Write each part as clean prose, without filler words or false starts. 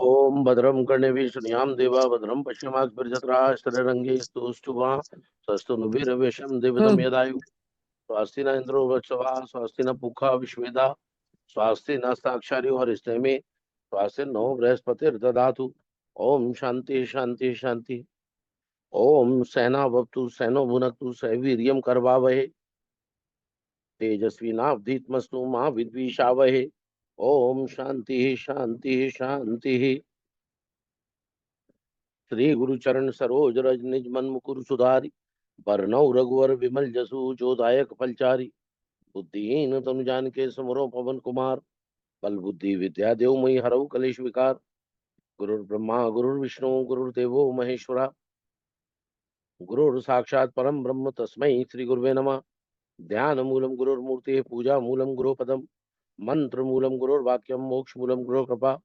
ओम भद्रम कर्णेभिः शृणुयाम देवा भद्रम पश्येमाक्षभिर्यजत्राः स्थिरैरङ्गैः स्तुष्ट्वाः स्वस्तिभिर्यजत्राः देवतं यदायुः स्वस्ति न इंद्रो वृक्षवाः स्वस्ति न पूषा विश्वेदाः स्वस्ति न साक्षार्यो हरिष्ठेमे स्वस्ति नो बृहस्पतिर्दधातु। ओम शांति शांति शांति। ओम सहना भवतु सहनो भुनक्तु सह वीर्यं करवावहै तेजस्विनावधीतमस्तु मा विद्विषावहै। ओम शांति शांति शांति। श्री गुरु चरण सरोज रज निज मन मुकुर सुधारी बरनौ रघुवर विमल जसु जो दायक फलचारी बुद्धिहीन तनु जानिके सुमिरो पवन कुमार बल बुद्धि विद्या देव मई हरऊ कलेश विकार। गुरुर् ब्रह्मा गुरुर्विष्णु गुरुर्देवो महेश्वरा गुरुर् साक्षात् परम ब्रह्म तस्मै श्री गुरुवे नमः। ध्यान मूलम गुरुर्मूर्ति पूजा मूलम गुरु पदम मंत्र मूलम गुरुर्वाक्यम मोक्ष मूलम गुरु कृपा।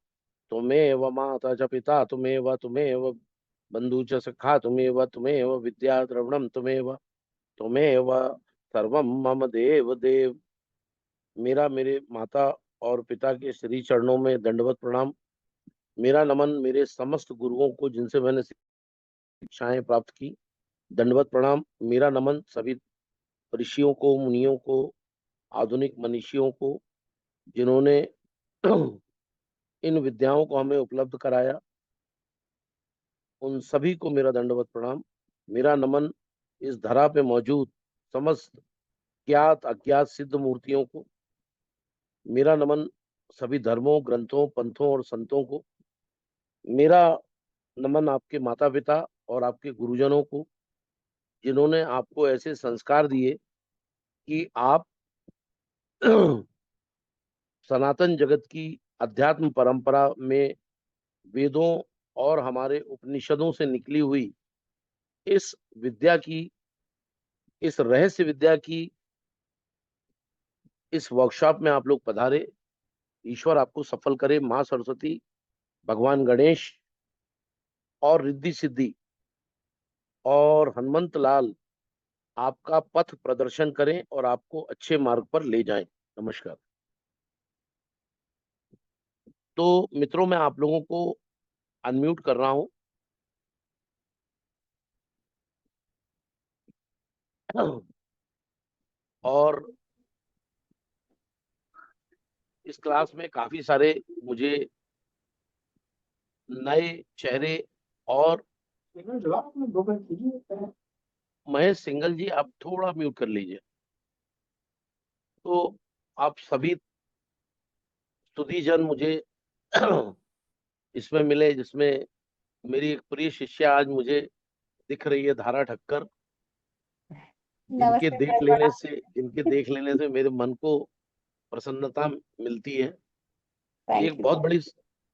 त्वमेव माता च पिता त्वमेव त्वमेव बंधु च सखा त्वमेव त्वमेव विद्या द्रविणम त्वमेव त्वमेव सर्वम मम देव देव। मेरा मेरे माता और पिता के श्री चरणों में दंडवत प्रणाम। मेरा नमन मेरे समस्त गुरुओं को जिनसे मैंने शिक्षाएं प्राप्त की, दंडवत प्रणाम। मेरा नमन सभी ऋषियों को मुनियों को आधुनिक मनीषियों को जिन्होंने इन विद्याओं को हमें उपलब्ध कराया, उन सभी को मेरा दंडवत प्रणाम। मेरा नमन इस धरा पे मौजूद समस्त ज्ञात अज्ञात सिद्ध मूर्तियों को। मेरा नमन सभी धर्मों ग्रंथों पंथों और संतों को। मेरा नमन आपके माता पिता और आपके गुरुजनों को जिन्होंने आपको ऐसे संस्कार दिए कि आप सनातन जगत की अध्यात्म परंपरा में वेदों और हमारे उपनिषदों से निकली हुई इस विद्या की, इस रहस्य विद्या की इस वर्कशॉप में आप लोग पधारे। ईश्वर आपको सफल करे, माँ सरस्वती भगवान गणेश और रिद्धि सिद्धि और हनुमंत लाल आपका पथ प्रदर्शन करें और आपको अच्छे मार्ग पर ले जाएं। नमस्कार। तो मित्रों, मैं आप लोगों को अनम्यूट कर रहा हूं। और इस क्लास में काफी सारे मुझे नए चेहरे और महेश सिंगल जी, आप थोड़ा म्यूट कर लीजिए। तो आप सभी स्तुतिजन मुझे इसमें मिले, जिसमें मेरी एक प्रिय शिष्या आज मुझे दिख रही है, धारा ठक्कर, जिनके नमस्ते देख सर, लेने प्रणाम। से जिनके देख लेने से मेरे मन को प्रसन्नता मिलती है। ये थैंक एक यू बहुत सर। बड़ी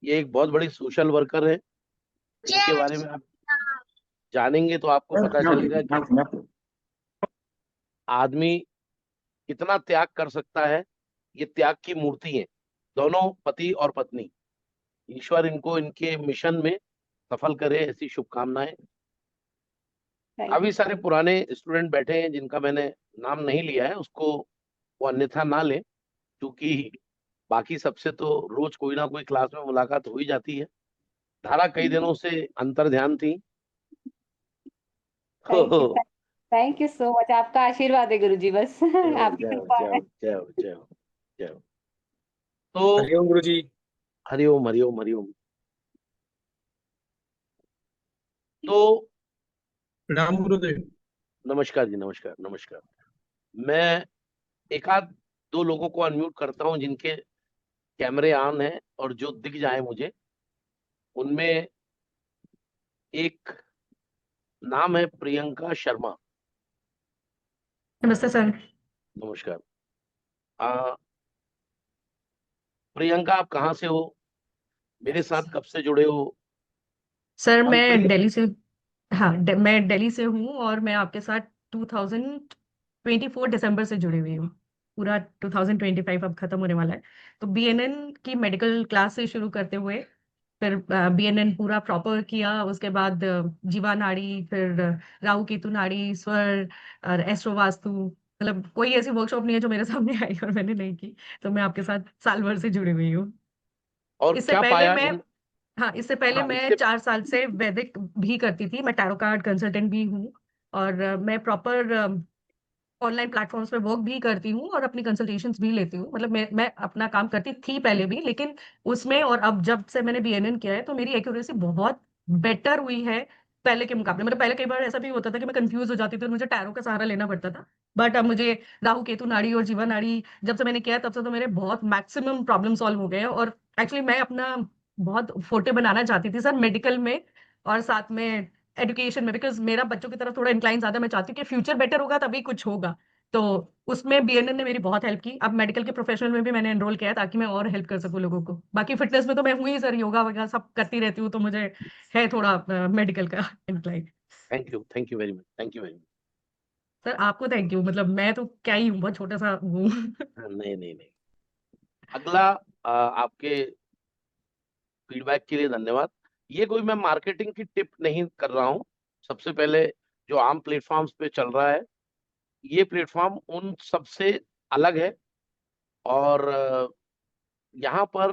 ये एक बहुत बड़ी सोशल वर्कर है। इनके बारे में आप जानेंगे तो आपको पता चलेगा कि आदमी कितना त्याग कर सकता है। ये त्याग की मूर्ति है, दोनों पति और पत्नी। ईश्वर इनको इनके मिशन में सफल करे, ऐसी शुभकामनाएं। थैंक काफी यू सारे पुराने स्टूडेंट बैठे हैं जिनका मैंने नाम नहीं लिया है, उसको वो अन्यथा ना ले, क्योंकि बाकी सबसे तो रोज कोई ना कोई क्लास में मुलाकात हो ही जाती है। धारा कई दिनों से अंतर ध्यान थी। Thank you thank you so much. आपका आशीर्वाद है गुरुजी, बस जय हो आपकी जय हो कृपा जय है। हो जय हो जय हो जय हो। तो हरिओम गुरु जी। हरिओम हरिओम हरिओम। तो प्रणाम गुरुदेव। नमस्कार जी, नमस्कार नमस्कार। मैं एक आध दो लोगों को अनम्यूट करता हूं जिनके कैमरे ऑन है और जो दिख जाए मुझे। उनमें एक नाम है प्रियंका शर्मा। नमस्ते सर। नमस्कार। आ, प्रियंका, आप कहाँ से हो, मेरे साथ कब से जुड़े हो? सर और मैं दिल्ली से, हाँ मैं दिल्ली से हूँ और मैं आपके साथ 2024 दिसंबर से जुड़ी हुई हूँ। पूरा 2025 अब खत्म होने वाला है। तो बीएनएन की मेडिकल क्लास से शुरू करते हुए फिर बीएनएन पूरा प्रॉपर किया, उसके बाद जीवा नाड़ी, फिर राहु केतु नाड़ी, स्वर और एस्ट्रो वास्तु, मतलब कोई ऐसी वर्कशॉप नहीं है जो मेरे सामने आई और मैंने नहीं की। तो मैं आपके साथ साल भर से जुड़ी हुई हूँ। और इससे क्या पहले पाया मैं, इन हाँ, इससे पहले हाँ, मैं इससे 4 साल से वैदिक भी करती थी। मैं टैरो कार्ड कंसल्टेंट भी हूँ, और मैं प्रॉपर ऑनलाइन प्लेटफॉर्म्स पे वर्क भी करती हूँ और अपनी कंसल्टेशंस भी लेती हूँ। मतलब मैं अपना काम करती थी पहले भी, लेकिन उसमें और अब जब से मैंने बीएनएन किया है तो मेरी एक्यूरेसी बहुत बेटर हुई है पहले के मुकाबले। मतलब पहले कई बार ऐसा भी होता था कि मैं कंफ्यूज हो जाती थी और मुझे टैरो का सहारा लेना पड़ता था। बट अब मुझे राहु केतु नाड़ी और जीवा नाड़ी जब से मैंने किया है, तब से तो मेरे बहुत मैक्सिमम प्रॉब्लम सॉल्व हो गए हैं। और एक्चुअली मैं अपना बहुत फोटे बनाना चाहती थी सर, मेडिकल में और साथ में एजुकेशन में, बिकॉज मेरा बच्चों की तरफ थोड़ा इंक्लाइन ज्यादा। मैं चाहती हूँ कि फ्यूचर बेटर होगा तभी कुछ होगा। तो उसमें बीएनएन ने मेरी बहुत हेल्प की। अब मेडिकल के प्रोफेशनल में भी मैंने एनरोल किया है ताकि मैं और हेल्प कर सकूं लोगों को। बाकी फिटनेस में तो मैं हूँ ही सर, योगा वगैरह सब करती रहती हूँ, तो मुझे है थोड़ा मेडिकल का incline. Thank you very much, thank you very much. Sir आपको थैंक यू, मतलब मैं तो क्या ही हूँ, बहुत छोटा सा हूँ। नहीं नहीं नहीं, अगला आपके फीडबैक के लिए धन्यवाद। ये कोई मैं मार्केटिंग की टिप नहीं कर रहा हूँ। सबसे पहले जो आम प्लेटफॉर्म्स पे चल रहा है, ये प्लेटफॉर्म उन सबसे अलग है। और यहाँ पर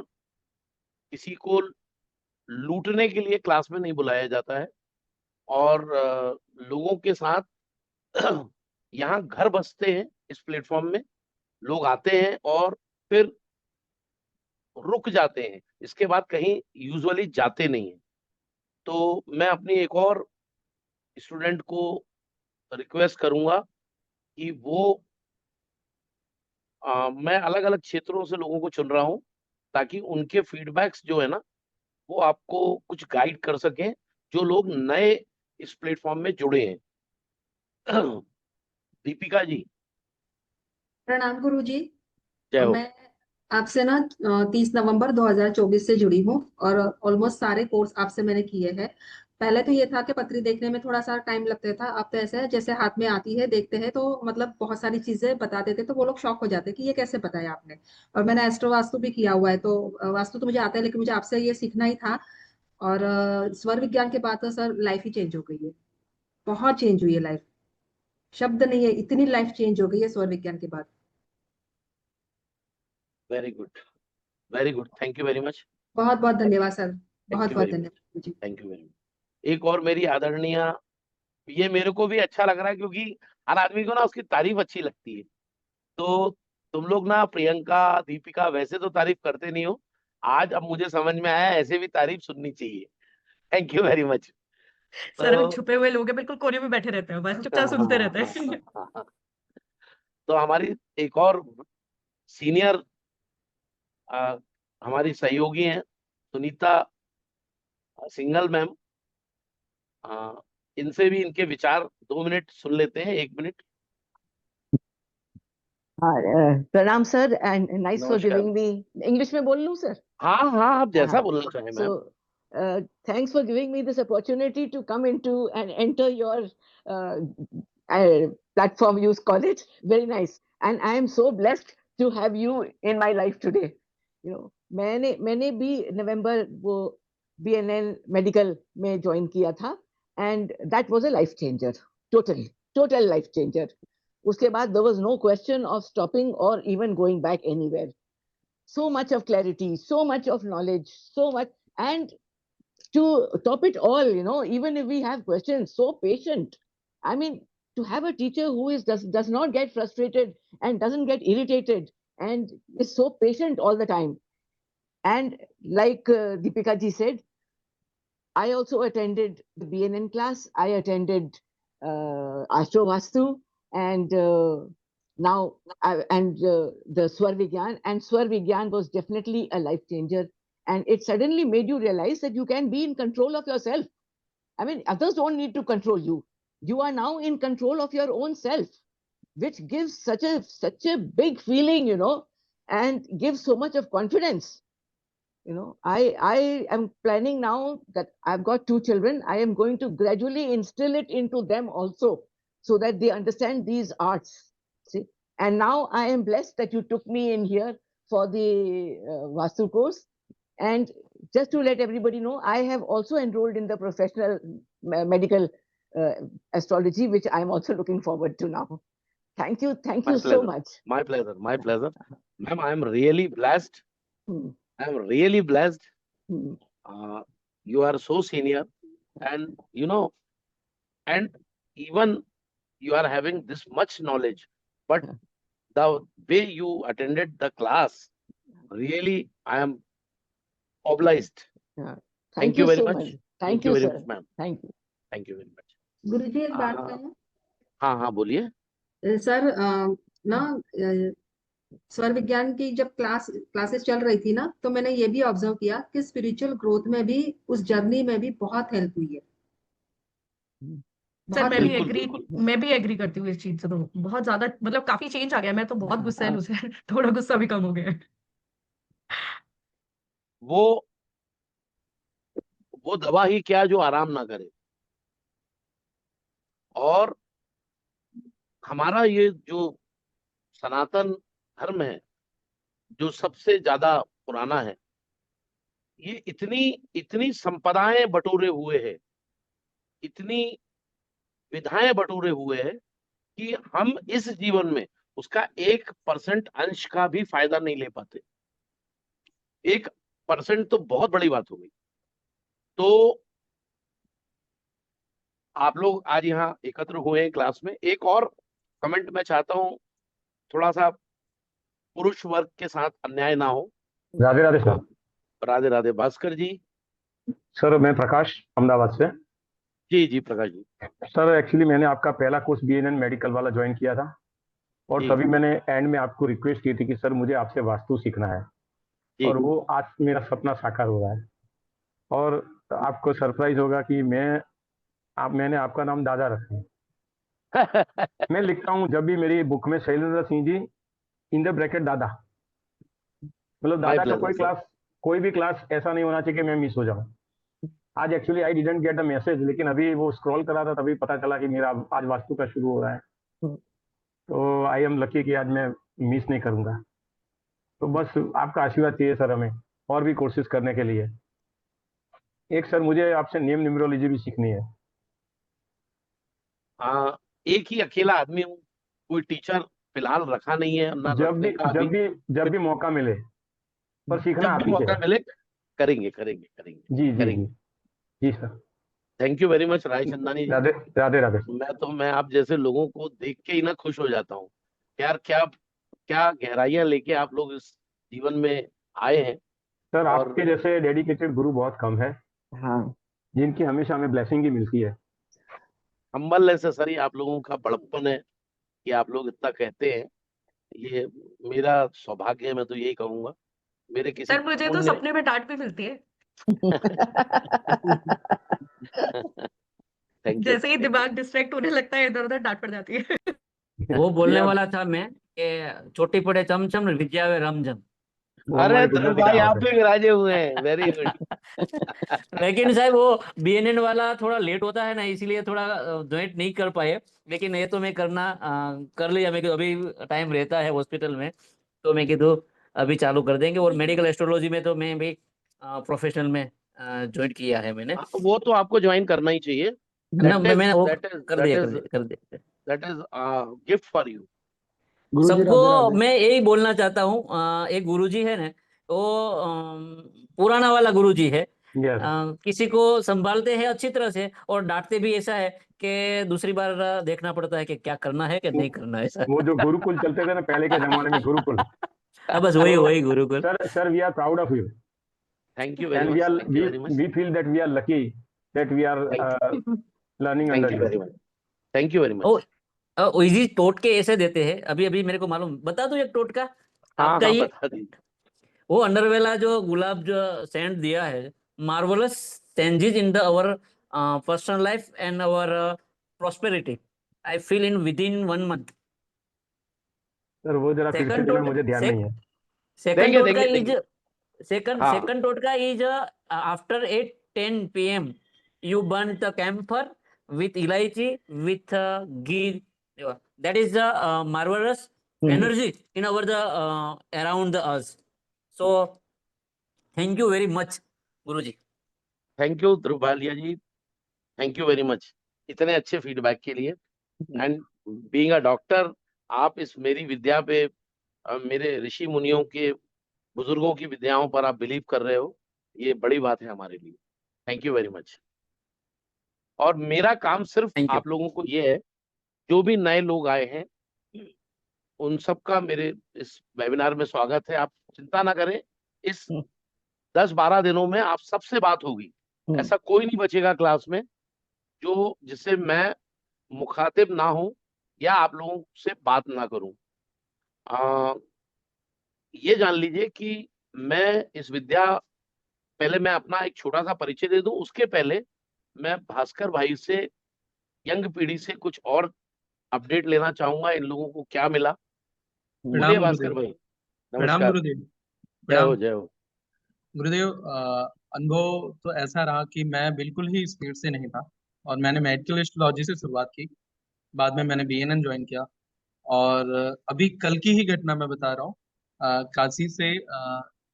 किसी को लूटने के लिए क्लास में नहीं बुलाया जाता है। और लोगों के साथ यहाँ घर बसते हैं। इस प्लेटफॉर्म में लोग आते हैं और फिर रुक जाते हैं, इसके बाद कहीं यूजुअली जाते नहीं हैं। तो मैं अपनी एक और स्टूडेंट को रिक्वेस्ट करूंगा कि वो मैं अलग अलग क्षेत्रों से लोगों को चुन रहा हूं, ताकि उनके फीडबैक्स जो है ना, वो आपको कुछ गाइड कर सकें, जो लोग नए इस प्लेटफॉर्म में जुड़े हैं। दीपिका जी, प्रणाम गुरु जी। जय हो। मैं आपसे ना 30 नवंबर 2024 से जुड़ी हूँ और ऑलमोस्ट सारे कोर्स आपसे मैंने किए हैं। पहले तो ये था कि पत्री देखने में थोड़ा सा टाइम लगता था, अब तो ऐसा है जैसे हाथ में आती है, देखते हैं तो मतलब बहुत सारी चीजें बता देते, तो वो लोग शॉक हो जाते कि ये कैसे बताया आपने। और मैंने एस्ट्रो वास्तु भी किया हुआ है, तो वास्तु तो मुझे आता है, लेकिन मुझे आपसे ये सीखना ही था। और स्वर विज्ञान के बाद तो सर लाइफ ही चेंज हो गई है, बहुत चेंज हुई है लाइफ। शब्द नहीं है, इतनी लाइफ चेंज हो गई है स्वर विज्ञान के बाद। Very good, very good, thank you very much. बहुत बहुत धन्यवाद सर, थैंक बहुत यू बहुत वेरी मच, धन्यवाद जी। Thank you very much. एक और मेरी आदरणीय, ये मेरे को भी अच्छा लग रहा है क्योंकि हर आदमी को ना उसकी तारीफ अच्छी लगती है। तो तुम लोग ना, प्रियंका, दीपिका, वैसे तो तारीफ करते नहीं हो, आज अब मुझे समझ में आया ऐसे भी तारीफ सुननी चाहिए। Thank you very much. Sir हम तो छुपे हुए लोग हैं, बिल्कुल कोने में बैठे रहते हैं, बस चुपचाप सुनते रहते हैं। तो हमारी एक और सीनियर हमारी सहयोगी हैं, सुनीता सिंगल मैम। इनसे भी इनके विचार 2 मिनट सुन लेते हैं, 1 minute. Pranam sir, and nice for नमस्कार। giving me English में बोल लूं sir? हाँ हाँ, आप जैसा हाँ, बोलना चाहें ma'am. so thanks for giving me this opportunity to come into and enter your uh, platform, use college. Very nice, and I am so blessed to have you in my life today. You know, मैंने भी नवंबर वो BNN medical में join किया था, and that was a life changer, total life changer. उसके बाद there was no question of stopping or even going back anywhere. So much of clarity, so much of knowledge, so much. And to top it all, you know, even if we have questions, so patient. I mean, to have a teacher who does not get frustrated and doesn't get irritated and is so patient all the time. And like Deepika ji said, I also attended the BNN class. I attended Astro Vastu, and now the Swar Vigyan. And Swar Vigyan was definitely a life changer. And it suddenly made you realize that you can be in control of yourself. I mean, others don't need to control you. You are now in control of your own self, which gives such a big feeling, you know, and gives so much of confidence. You know, I am planning now that I've got 2 children. I am going to gradually instill it into them also, so that they understand these arts. See, and now I am blessed that you took me in here for the Vastu course. And just to let everybody know, I have also enrolled in the professional medical uh, astrology, which I'm also looking forward to now. Thank you My so pleasure, much. my pleasure, my pleasure. Ma'am, I am really blessed. Hmm. I am really blessed. Hmm. you are so senior, and and even you are having this much knowledge, but Yeah. the way you attended the class, really, I am obliged. Yeah. Thank Thank you you very so much. much. Thank Thank you you, very sir. much, ma'am. Thank you. Thank you very much. गुरुजी एक बात हाँ कहूँ हाँ, बोलिए। Sir ना स्वर विज्ञान की जब क्लासेस चल रही थी ना, तो मैंने ये भी ऑब्जर्व किया कि स्पिरिचुअल ग्रोथ में भी, उस जर्नी में भी बहुत हेल्प हुई है, सर बहुत मैं भी हेल्प बिल्कुल हुई है। बिल्कुल। मैं भी एग्री करती हूँ इस चीज से, तो बहुत ज्यादा मतलब काफी चेंज आ गया। मैं तो बहुत गुस्सैल हाँ, हूँ सर थोड़ा गुस्सा भी कम हो गया है। वो वो दवा ही क्या जो आराम ना करे। और हमारा ये जो सनातन धर्म है, जो सबसे ज्यादा पुराना है, ये इतनी इतनी संपदाएं बटोरे हुए है, इतनी विधाएं बटोरे हुए है, कि हम इस जीवन में उसका 1% अंश का भी फायदा नहीं ले पाते। 1% तो बहुत बड़ी बात हो गई। तो आप लोग आज यहाँ एकत्र हुए हैं क्लास में। एक और कमेंट मैं चाहता हूँ, थोड़ा सा पुरुष वर्ग के साथ अन्याय ना हो। राधे राधे तो सर। राधे राधे। भास्कर जी। सर मैं प्रकाश अहमदाबाद से। जी जी प्रकाश जी। सर एक्चुअली मैंने आपका पहला कोर्स बीएनएन मेडिकल वाला ज्वाइन किया था, और जी तभी मैंने एंड में आपको रिक्वेस्ट की थी कि सर मुझे आपसे वास्तु सीखना है, जी। और वो आज मेरा सपना साकार हो रहा है। और आपको सरप्राइज होगा कि मैंने आपका नाम दादा रखा है। मैं लिखता हूँ जब भी मेरी बुक में Shailendra Singh ji in the bracket दादा, मतलब माय दादा का प्लेजर सर। कोई भी क्लास ऐसा नहीं होना चाहिए कि मैं मिस हो जाऊं। आज actually I didn't get a message, लेकिन अभी वो स्क्रॉल करा था तभी पता चला कि मेरा आज वास्तु का शुरू हो रहा है। तो आई एम लकी कि आज मैं मिस नहीं करूंगा। तो बस आपका आशीर्वाद चाहिए सर हमें और भी कोर्सेज करने के लिए। एक सर मुझे आपसे नेम न्यूमरोलॉजी भी सीखनी है। एक ही अकेला आदमी हूँ, कोई टीचर फिलहाल रखा नहीं है, ना जब रखने भी का अभी। जब भी मौका मिले, पर सीखना जब आप भी ही से मौका है। मिले करेंगे करेंगे करेंगे जी जी जी करेंगे। जी sir. Thank you very much Rai Chandani ji. Radhe Radhe Radhe. मैं आप जैसे लोगों को देख के ही ना खुश हो जाता हूँ। यार क्या क्या गहराइयां लेके आप लोग इस जीवन में आए हैं। सर और आपके जैसे डेडिकेटेड गुरु बहुत कम है, हाँ, जिनकी हमेशा हमें ब्लेसिंग ही मिलती है। हम्बल नेसेसरी आप लोगों का बड़प्पन है कि आप लोग इतना कहते हैं। ये मेरा सौभाग्य है, मैं तो यही कहूंगा। मेरे किसी सर मुझे तो पुण्य सपने में डांट भी मिलती है। थैंक यू जैसे ही थैंक यू। दिमाग डिस्ट्रैक्ट होने लगता है, इधर उधर डांट पड़ जाती है। वो बोलने ये वाला था मैं कि चोटी पड़े चमचम विद्या वे रमझम। वो अरे हमारे ध्रुव गुजराती भाई आप कहावत भी है। विराजे हुए हैं, वेरी गुड। लेकिन साहब वो बीएनएन वाला थोड़ा लेट होता है ना, इसीलिए थोड़ा ज्वाइन नहीं कर पाए। लेकिन ये तो मैं कर लिया। मैं अभी टाइम रहता है हॉस्पिटल में, तो मैं कीधु अभी चालू कर देंगे। और मेडिकल एस्ट्रोलॉजी में तो मैं भी प्रोफेशनल में ज्वाइन किया है मैंने। वो तो आपको ज्वाइन करना ही चाहिए। ना मैंने वो दैट इज कर दैट दिया इज कर दिया कर दिया। That is gift for you. गुरुजी सबको राधे राधे। मैं यही बोलना चाहता हूँ। एक गुरुजी है ना, वो पुराना वाला गुरुजी है। यस। किसी को संभालते हैं अच्छी तरह से, और डांटते भी ऐसा है कि दूसरी बार देखना पड़ता है कि क्या करना है कि नहीं करना है ऐसा। वो जो गुरुकुल चलते थे ना पहले के जमाने में, गुरुकुल। अब बस वही तो वही Gurukul. Sir we are proud of you, thank you very and much. Thank you very much. we feel that we are lucky that we are learning thank under you you. Very much. Thank you very ओ much. Easy टोटके ऐसे देते हैं। अभी अभी मेरे को मालूम, बता दूं एक टोटका हाँ आपका हाँ ही। बता दीजिए। वो अंडरवेला जो गुलाब जो सेंट दिया है, marvellous changes in the our personal life and our prosperity I feel in with in 1 month। Sir वो जरा फिर से सेकंड देना, टोट मुझे ध्यान नहीं है। सेकंड देंगे टोटका देंगे इज देंगे। हाँ second totka is after 8:10 p.m. you burn the camphor with elaichi with ghee. That is the marvelous energy in our the around the us. So thank you very much, Guruji. Thank you Dhruv Bhalia ji. Thank you very much इतने अच्छे feedback के लिए। And being a doctor, आप इस मेरी विद्या पे, मेरे ऋषि मुनियों के, बुजुर्गों की विद्याओं पर आप बिलीव कर रहे हो, ये बड़ी बात है हमारे लिए। Thank you very much. और मेरा काम सिर्फ थैंक यू। आप लोगों को ये है, जो भी नए लोग आए हैं उन सबका मेरे इस वेबिनार में स्वागत है। आप चिंता ना करें, इस 10-12 दिनों में आप सबसे बात होगी। ऐसा कोई नहीं बचेगा क्लास में जो जिससे मैं मुखातिब ना हूं या आप लोगों से बात ना करूं। ये जान लीजिए कि मैं इस विद्या, पहले मैं अपना एक छोटा सा परिचय दे दूं, उसके पहले मैं भास्कर भाई से, यंग पीढ़ी से कुछ और अपडेट लेना चाहूंगा, इन लोगों को क्या मिला। बोलिए प्रणाम भास्कर गुरुदेव। भाई। प्रणाम नमस्कार। गुरुदेव। जय हो प्रणाम जय हो। गुरुदेव। अनुभव तो ऐसा रहा कि मैं बिल्कुल ही स्पीड से नहीं था, और मैंने मेडिकल एस्ट्रोलॉजी से शुरुआत की। बाद में मैंने बीएनएन ज्वाइन किया, और अभी कल की ही घटना मैं बता रहा हूँ। काशी से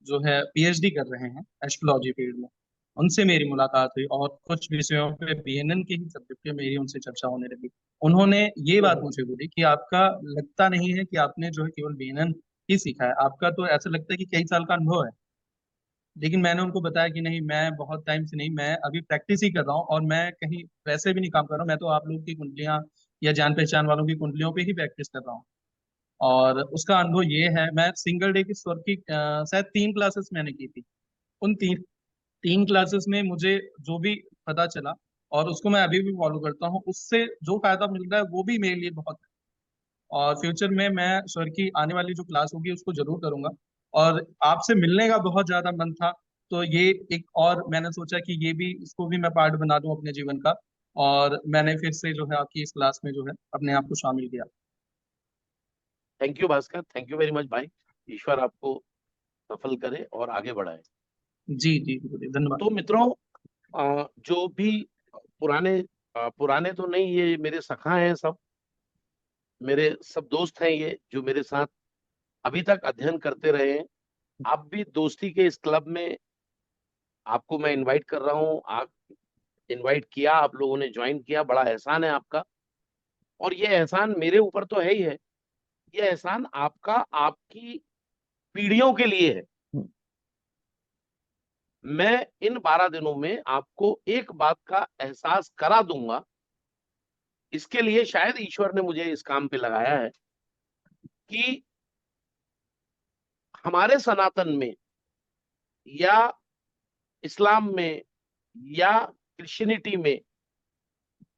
जो है पीएचडी कर रहे हैं एस्ट्रोलॉजी फील्ड में, उनसे मेरी मुलाकात हुई, और कुछ विषयों पे बीएनएन के ही सब्जेक्ट पे मेरी उनसे चर्चा होने लगी। उन्होंने ये बात मुझे बोली कि आपका लगता नहीं है कि आपने जो है केवल बीएनएन ही सीखा है, आपका तो ऐसा लगता है कि कई साल का अनुभव है। लेकिन मैंने उनको बताया कि नहीं, मैं बहुत टाइम से नहीं, मैं अभी प्रैक्टिस ही कर रहा हूँ, और मैं कहीं वैसे भी नहीं काम कर रहा हूँ। मैं तो आप लोगों की कुंडलियां या जान पहचान वालों की कुंडलियों पे ही प्रैक्टिस कर रहा हूँ। और उसका अनुभव ये है, मैं सिंगल डे की स्वर की शायद 3 क्लासेस मैंने की थी। उन तीन क्लासेस में मुझे जो भी पता चला, और उसको मैं अभी भी फॉलो करता हूँ, उससे जो फायदा मिल रहा है वो भी मेरे लिए बहुत है। और फ्यूचर में मैं सर की आने वाली जो क्लास होगी उसको जरूर करूंगा। और आपसे मिलने का बहुत ज्यादा मन था, तो ये एक और मैंने सोचा कि ये भी, इसको भी मैं पार्ट बना दूं अपने जीवन का। और मैंने फिर से जो है आपकी इस क्लास में जो है अपने आप को शामिल किया। Thank you Bhaskar, thank you very much भाई। ईश्वर आपको सफल करे और आगे बढ़ाए। जी जी गुरुदेव, धन्यवाद। तो मित्रों, जो भी पुराने पुराने तो नहीं, ये मेरे सखा हैं, सब मेरे सब दोस्त हैं, ये जो मेरे साथ अभी तक अध्ययन करते रहे हैं। आप भी दोस्ती के इस क्लब में, आपको मैं इनवाइट कर रहा हूँ। आप इनवाइट किया, आप लोगों ने ज्वाइन किया, बड़ा एहसान है आपका। और ये एहसान मेरे ऊपर तो है ही है, ये एहसान आपका आपकी पीढ़ियों के लिए है। मैं इन 12 दिनों में आपको एक बात का एहसास करा दूंगा, इसके लिए शायद ईश्वर ने मुझे इस काम पे लगाया है कि हमारे सनातन में या इस्लाम में या क्रिश्चियनिटी में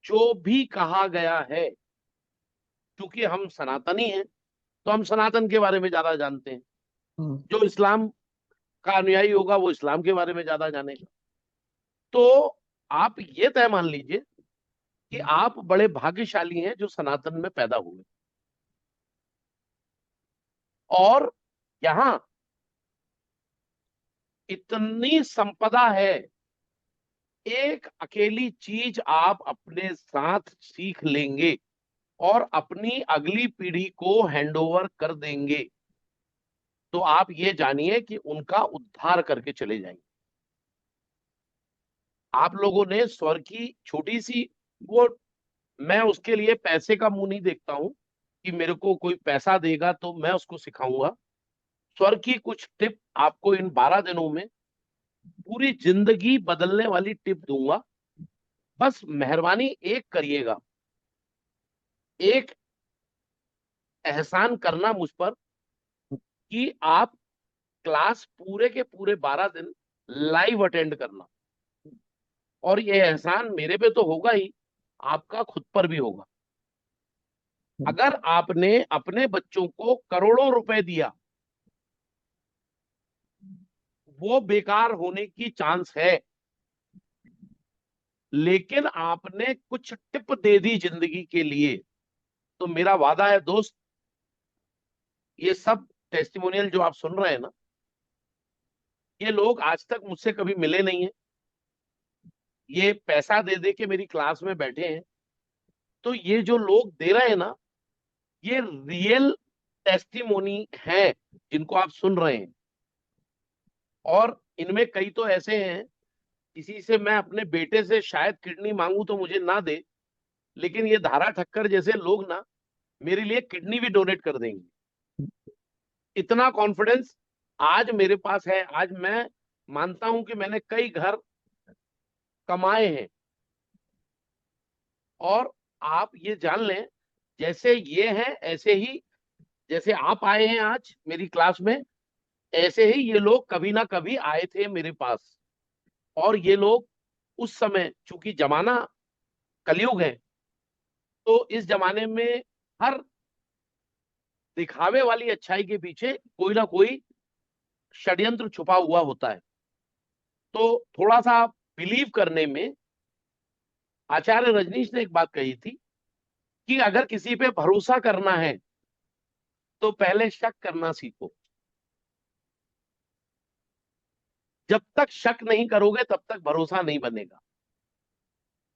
जो भी कहा गया है, क्योंकि हम सनातनी हैं तो हम सनातन के बारे में ज्यादा जानते हैं। जो इस्लाम का अनुयायी होगा वो इस्लाम के बारे में ज्यादा जानेगा। तो आप ये तय मान लीजिए कि आप बड़े भाग्यशाली हैं जो सनातन में पैदा हुए। और यहाँ इतनी संपदा है, एक अकेली चीज आप अपने साथ सीख लेंगे और अपनी अगली पीढ़ी को हैंडओवर कर देंगे, तो आप ये जानिए कि उनका उद्धार करके चले जाएंगे। आप लोगों ने स्वर की छोटी सी, वो मैं उसके लिए पैसे का मुंह नहीं देखता हूं कि मेरे को कोई पैसा देगा तो मैं उसको सिखाऊंगा। स्वर की कुछ टिप आपको इन 12 दिनों में पूरी जिंदगी बदलने वाली टिप दूंगा। बस मेहरबानी एक करिएगा, एक एहसान करना मुझ पर कि आप क्लास पूरे के पूरे 12 दिन लाइव अटेंड करना। और ये एहसान मेरे पे तो होगा ही, आपका खुद पर भी होगा। अगर आपने अपने बच्चों को करोड़ों रुपए दिया, वो बेकार होने की चांस है। लेकिन आपने कुछ टिप दे दी जिंदगी के लिए, तो मेरा वादा है दोस्त, ये सब टेस्टिमोनियल जो आप सुन रहे हैं ना, ये लोग आज तक मुझसे कभी मिले नहीं है, ये पैसा दे दे के मेरी क्लास में बैठे हैं। तो ये जो लोग दे रहे हैं ना, ये रियल टेस्टिमोनी है जिनको आप सुन रहे हैं। और इनमें कई तो ऐसे हैं, किसी से मैं अपने बेटे से शायद किडनी मांगू तो मुझे ना दे, लेकिन ये धारा ठक्कर जैसे लोग ना मेरे लिए किडनी भी डोनेट कर देंगे। इतना कॉन्फिडेंस आज मेरे पास है। आज मैं मानता हूं कि मैंने कई घर कमाए हैं। और आप ये जान लें, जैसे ये हैं ऐसे ही, जैसे आप आए हैं आज मेरी क्लास में, ऐसे ही ये लोग कभी ना कभी आए थे मेरे पास। और ये लोग उस समय, चूंकि जमाना कलयुग है, तो इस जमाने में हर दिखावे वाली अच्छाई के पीछे कोई ना कोई षड्यंत्र छुपा हुआ होता है। तो थोड़ा सा बिलीव करने में, आचार्य रजनीश ने एक बात कही थी कि अगर किसी पे भरोसा करना है तो पहले शक करना सीखो। जब तक शक नहीं करोगे तब तक भरोसा नहीं बनेगा।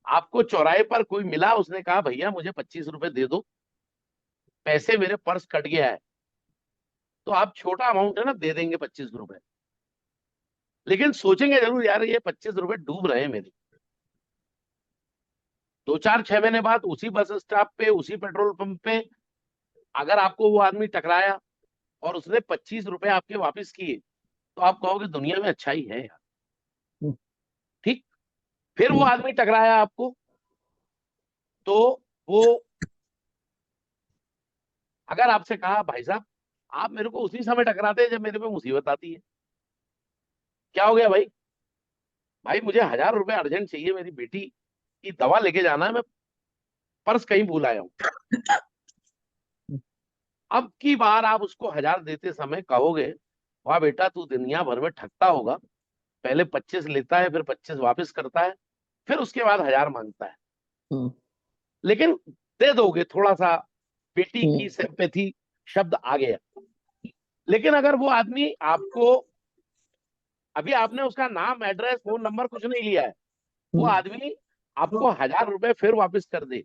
आपको चौराहे पर कोई मिला, उसने कहा भैया मुझे 25 रुपए दे दो, पैसे मेरे पर्स कट गया है, तो आप छोटा अमाउंट है ना, दे देंगे 25 रुपए, लेकिन सोचेंगे जरूर यार ये 25 रुपए डूब रहे हैं मेरे। 2-4-6 महीने बाद उसी बस स्टॉप पे, उसी पेट्रोल पंप पे अगर आपको वो आदमी टकराया और उसने 25 रुपए आपके वापस किए, तो आप कहोगे दुनिया में अच्छाई है यार। हम्म। ठीक। फिर वो आदमी टकराया आपको, तो वो अगर आपसे कहा भाई साहब आप मेरे को उसी समय टकराते हैं जब मेरे पे मुसीबत आती है, क्या हो गया भाई? भाई मुझे 1000 रुपए अर्जेंट चाहिए, मेरी बेटी की दवा लेके जाना है, मैं पर्स कहीं भूल आया हूं। अब की बार आप उसको 1000 देते समय कहोगे वाह बेटा तू दुनिया भर में ठगता होगा, पहले 25 लेता है, फिर 25 वापस करता है, फिर उसके बाद 1000 मांगता है। हम्म। लेकिन दे दोगे, थोड़ा सा बेटी हम्म। की सिंपैथी शब्द आ गया। लेकिन अगर वो आदमी आपको, अभी आपने उसका नाम, एड्रेस, फोन नंबर कुछ नहीं लिया है, वो आदमी आपको 1000 रुपए फिर वापस कर दे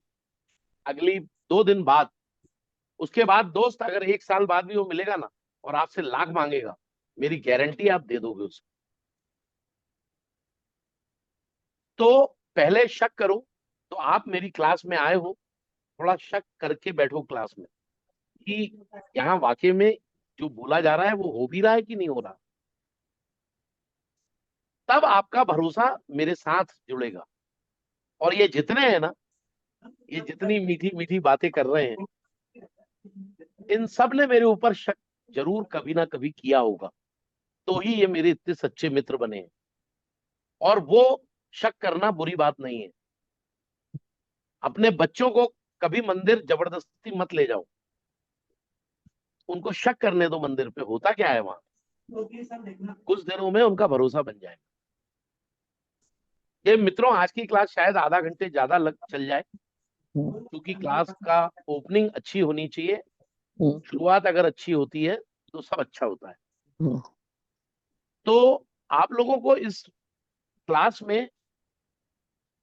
अगली 2 दिन बाद, उसके बाद दोस्त अगर 1 साल बाद भी वो मिलेगा ना और आपसे लाख मांगेगा, मेरी गारंटी आप दे दोगे उसको। तो पहले शक करो। तो आप मेरी क्लास में आए हो, थोड़ा शक करके बैठो क्लास में कि यहाँ वाकई में जो बोला जा रहा है वो हो भी रहा है कि नहीं हो रहा। तब आपका भरोसा मेरे साथ जुड़ेगा। और ये जितने हैं ना, ये जितनी मीठी मीठी बातें कर रहे हैं, इन सब ने मेरे ऊपर शक जरूर कभी ना कभी किया होगा, तो ही ये मेरे इतने सच्चे मित्र बने हैं। और वो शक करना बुरी बात नहीं है। अपने बच्चों को कभी मंदिर जबरदस्ती मत ले जाओ, उनको शक करने दो मंदिर पे होता क्या है वहां, कुछ दिनों में उनका भरोसा बन जाएगा। ये मित्रों आज की क्लास शायद आधा घंटे ज्यादा लग चल जाए, क्योंकि क्लास का ओपनिंग अच्छी होनी चाहिए। शुरुआत अगर अच्छी होती है तो सब अच्छा होता है। तो आप लोगों को इस क्लास में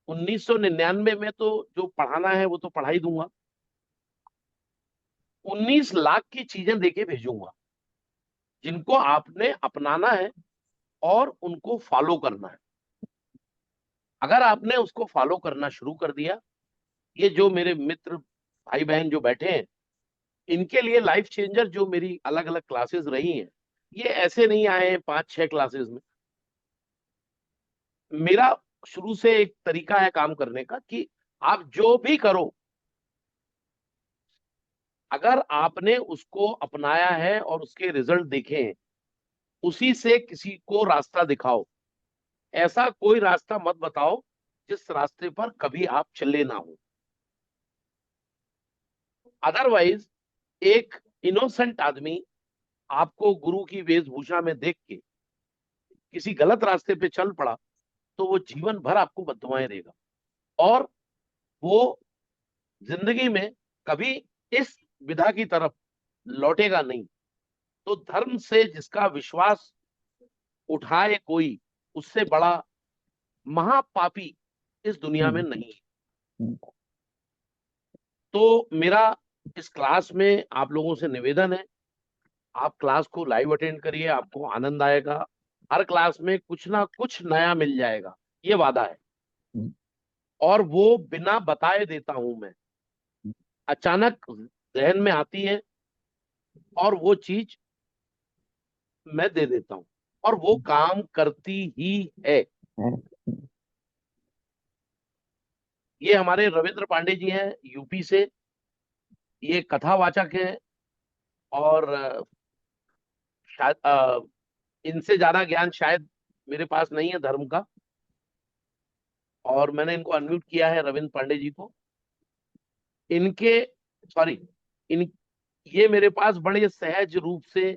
1999 में तो जो पढ़ाना है वो तो पढ़ा ही दूंगा। 19 लाख की चीजें देके भेजूंगा जिनको आपने अपनाना है और उनको फॉलो करना है। अगर आपने उसको फॉलो करना शुरू कर दिया, ये जो मेरे मित्र भाई बहन जो बैठे हैं, इनके लिए लाइफ चेंजर जो मेरी अलग अलग क्लासेस रही हैं, ये ऐसे नहीं आए हैं 5-6 क्लासेस में। मेरा शुरू से एक तरीका है काम करने का कि आप जो भी करो, अगर आपने उसको अपनाया है और उसके रिजल्ट देखे हैं, उसी से किसी को रास्ता दिखाओ। ऐसा कोई रास्ता मत बताओ जिस रास्ते पर कभी आप चले ना हो। अदरवाइज एक इनोसेंट आदमी आपको गुरु की वेशभूषा में देख के किसी गलत रास्ते पे चल पड़ा, तो वो जीवन भर आपको बददुआएं देगा और वो जिंदगी में कभी इस विधा की तरफ लौटेगा नहीं। तो धर्म से जिसका विश्वास उठाए कोई, उससे बड़ा महापापी इस दुनिया में नहीं है। तो मेरा इस क्लास में आप लोगों से निवेदन है, आप क्लास को लाइव अटेंड करिए, आपको आनंद आएगा। हर क्लास में कुछ ना कुछ नया मिल जाएगा, ये वादा है। और वो बिना बताए देता हूं मैं, अचानक जहन में आती है और वो चीज मैं दे देता हूं और वो काम करती ही है। ये हमारे रविंद्र पांडे जी हैं यूपी से, ये कथावाचक हैं और शायद इनसे ज्यादा ज्ञान शायद मेरे पास नहीं है धर्म का, और मैंने इनको अनम्यूट किया है रविंद्र पांडे जी को। इनके सॉरी इन ये मेरे पास बड़े सहज रूप से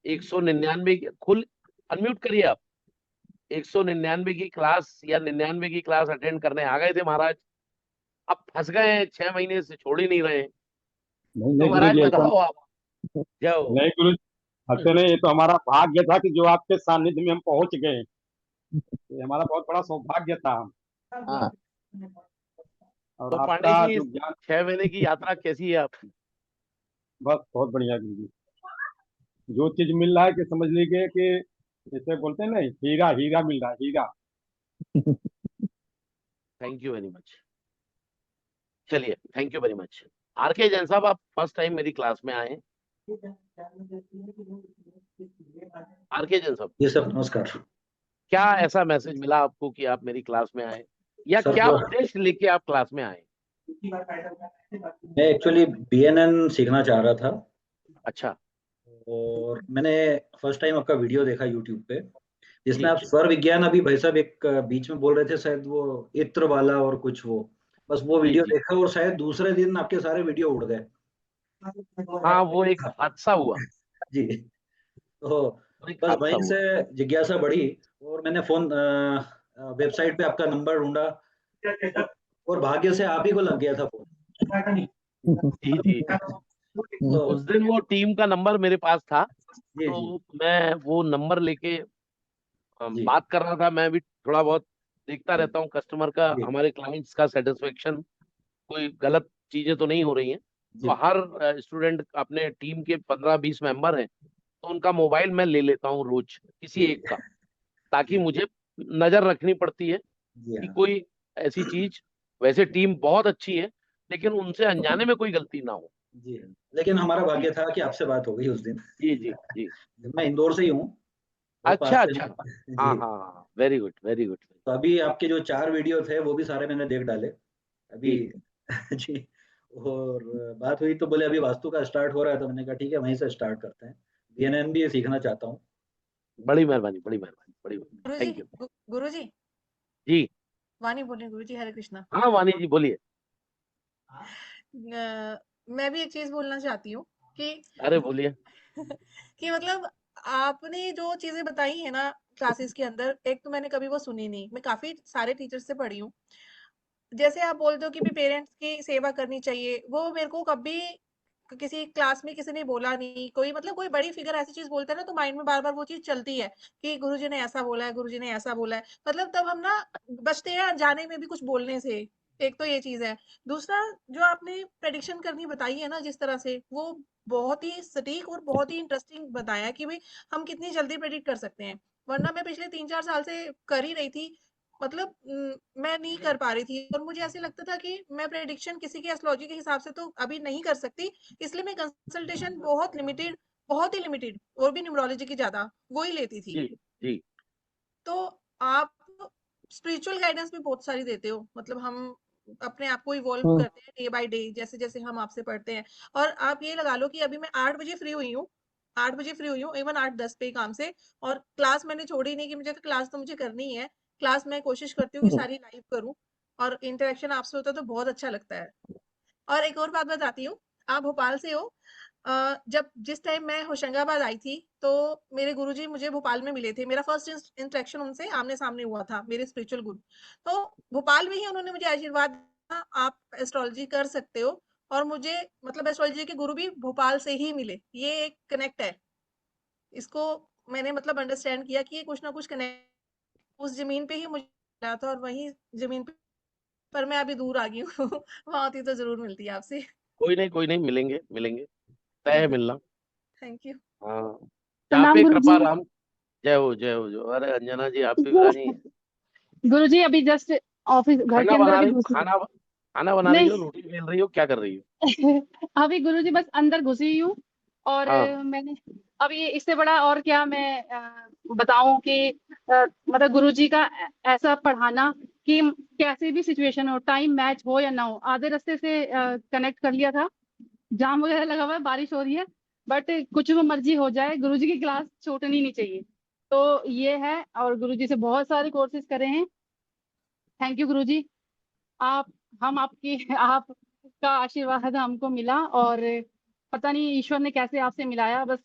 199 खुल अनम्यूट करिए आप, 199 की क्लास या 99 की क्लास अटेंड करने आ गए थे महाराज, अब फंस गए हैं 6 महीने से, छोड़ ही नहीं रहे हैं। नहीं तो नहीं गुरु महाराज जी, ऐसा बताओ आप, जाओ। नहीं गुरु जी, ऐसे नहीं, ये तो हमारा भाग्य था कि जो आपके सानिध्य में हम पहुंच गए, ये हमारा बहुत बड़ा सौभाग्य था। हाँ, और तो पांडे आपका जी जो ज्ञान 6 महीने की यात्रा कैसी है आपकी? बस बहुत बढ़िया गुरु जी। जो चीज मिल रहा है कि समझ लीजिए कि जैसे बोलते हैं ना, हीरा हीरा मिल रहा है, हीरा। Thank you very much. चलिए, thank you very much. RK Jain साहब, आप फर्स्ट टाइम मेरी क्लास में आए। आरके जैन साहब, जी सर, नमस्कार क्या ऐसा मैसेज मिला आपको कि आप मेरी क्लास में आए, या सर। क्या उद्देश्य लेके आप क्लास में आए? मैं एक्चुअली बीएनएन सीखना चाह रहा था, अच्छा और मैंने फर्स्ट टाइम आपका वीडियो देखा यूट्यूब पे, जिसमें जी आप स्वर विज्ञान, अभी भाई साहब एक बीच में बोल रहे थे शायद वो इत्र वाला और कुछ, वो बस वो जी वीडियो जी। देखा और शायद दूसरे दिन आपके सारे वीडियो उड़ गए। हाँ, वो एक हादसा हुआ, जी। तो वो एक बस हादसा वहीं से हुआ। जिज्ञासा बढ़ी, और मैंने फोन वेबसाइट पे आपका नंबर ढूंढा, और भाग्य से आप ही को लग गया था फोन। जी जी। तो उस दिन वो टीम का नंबर मेरे पास था, जी जी तो मैं वो नंबर लेके जी बात कर रहा था। मैं भी थोड़ा बहुत देखता जी रहता हूँ कस्टमर का, जी हमारे क्लाइंट्स का सेटिस्फेक्शन, कोई गलत चीजें तो नहीं हो रही हैं। जी तो हर स्टूडेंट, अपने टीम के 15-20 मेंबर हैं, तो उनका मोबाइल मैं ले लेता हूँ रोज किसी एक का, ताकि मुझे नजर रखनी पड़ती है जी कि हाँ कोई ऐसी चीज, वैसे टीम बहुत अच्छी है लेकिन उनसे अनजाने में कोई गलती ना हो। जी हाँ। लेकिन हमारा जी भाग्य था कि आपसे बात हो गई उस दिन। जी जी जी। मैं इंदौर से ही हूँ, बहुत पास अच्छा से अच्छा। हूँ। हाँ जी। हाँ हाँ, वेरी गुड वेरी गुड। तो अभी आपके जो 4 वीडियो थे वो भी सारे मैंने देख डाले अभी। जी जी। और बात हुई तो बोले अभी वास्तु का स्टार्ट हो रहा है, तो मैंने कहा ठीक है, वहीं से स्टार्ट करते हैं। बीएनएन भी सीखना चाहता हूँ। बड़ी मेहरबानी, बड़ी मेहरबानी, बड़ी मेहरबानी, गुरुजी, थैंक यू। गुरुजी, जी वाणी बोल रही हूँ। गुरुजी, हरे कृष्णा। हाँ वानी जी बोलिए। मैं भी एक चीज बोलना चाहती हूँ कि अरे बोलिए। कि मतलब आपने जो चीजें बताई है ना क्लासेस के अंदर, एक तो मैंने कभी वो सुनी नहीं। मैं काफी सारे टीचर्स से पढ़ी हूँ। जैसे आप बोलते हो कि भी पेरेंट्स की सेवा करनी चाहिए, वो मेरे को कभी किसी क्लास में किसी ने बोला नहीं। कोई मतलब कोई बड़ी फिगर ऐसी चीज बोलता है ना, तो माइंड में बार बार वो चीज चलती है कि गुरुजी ने ऐसा बोला है, गुरुजी ने ऐसा बोला है। मतलब तब हम ना बचते हैं अनजाने में भी कुछ बोलने से। एक तो ये चीज है। दूसरा, जो आपने प्रेडिक्शन करनी बताई है ना जिस तरह से, वो बहुत ही सटीक और बहुत ही इंटरेस्टिंग बताया है कि भाई हम कितनी जल्दी प्रेडिक्ट कर सकते हैं। वरना मैं पिछले 3-4 साल से कर ही रही थी। मतलब मैं नहीं कर पा रही थी, और मुझे ऐसे लगता था कि मैं प्रेडिक्शन किसी के एस्ट्रोलॉजी के हिसाब से तो अभी नहीं कर सकती। इसलिए मैं कंसल्टेशन बहुत ही लिमिटेड, और भी न्यूमरोलॉजी की ज्यादा वो ही लेती थी। जी जी तो आप स्पिरिचुअल गाइडेंस भी बहुत सारी देते हो। मतलब हम अपने आप को इवॉल्व करते हैं डे बाय डे, जैसे जैसे हम आपसे पढ़ते हैं। और आप ये लगा लो कि अभी मैं 8 बजे फ्री हुई हूँ, 8 बजे फ्री हुई हूँ, इवन 8:10 पे ही काम से। और क्लास मैंने छोड़ी नहीं कि मुझे क्लास तो मुझे करनी ही है। क्लास मैं कोशिश करती हूँ कि सारी लाइव करूँ, और इंटरेक्शन आपसे होता है तो बहुत अच्छा लगता है। और एक और बात बताती हूँ, आप भोपाल से हो। जब जिस टाइम मैं होशंगाबाद आई थी, तो मेरे गुरुजी मुझे भोपाल में मिले थे। मेरा फर्स्ट इंटरेक्शन उनसे आमने सामने हुआ था, मेरे स्पिरिचुअल गुरु। तो भोपाल में ही उन्होंने मुझे आशीर्वाद दिया, आप एस्ट्रोलॉजी कर सकते हो। और मुझे मतलब एस्ट्रोलॉजी के गुरु भी भोपाल से ही मिले। ये एक कनेक्ट है। इसको मैंने मतलब अंडरस्टैंड किया कि ये कुछ ना कुछ कनेक्ट उस जमीन पे ही मुझे मिला था, और वही जमीन पे। पर मैं अभी दूर आ गई हूँ। वहां होती तो जरूर मिलती आपसे। कोई नहीं, मिलेंगे मिलेंगे, तय है मिलना। Thank you. हाँ, जहाँ प्रणाम पे गुरुजी। कृपा राम। जय हो जय हो, जो अरे अंजना जी, आप भी बताइए। गुरुजी अभी जस्ट ऑफिस घर के खाना अंदर बना अभी रही हो, घुसी। खाना बना रही नहीं। हो, रोटी बेल रही हो, क्या कर रही हो? अभी गुरुजी बस अंदर घुसी हूँ। और हाँ मैंने अभी इससे बड़ा और क्या मैं बताऊं कि मतलब गुरुजी का ऐसा पढ़ाना कि कैसी भी सिचुएशन हो, टाइम मैच हो या ना हो, आधे रास्ते से कनेक्ट कर लिया था। जाम वगैरह लगा हुआ है, बारिश हो रही है, बट कुछ भी मर्जी हो जाए, गुरुजी की क्लास छूटनी नहीं चाहिए। तो ये है, और गुरुजी से बहुत सारे कोर्सेज करे हैं। थैंक यू गुरुजी। आप हम आपकी आपका आशीर्वाद हमको मिला, और पता नहीं ईश्वर ने कैसे आपसे मिलाया, बस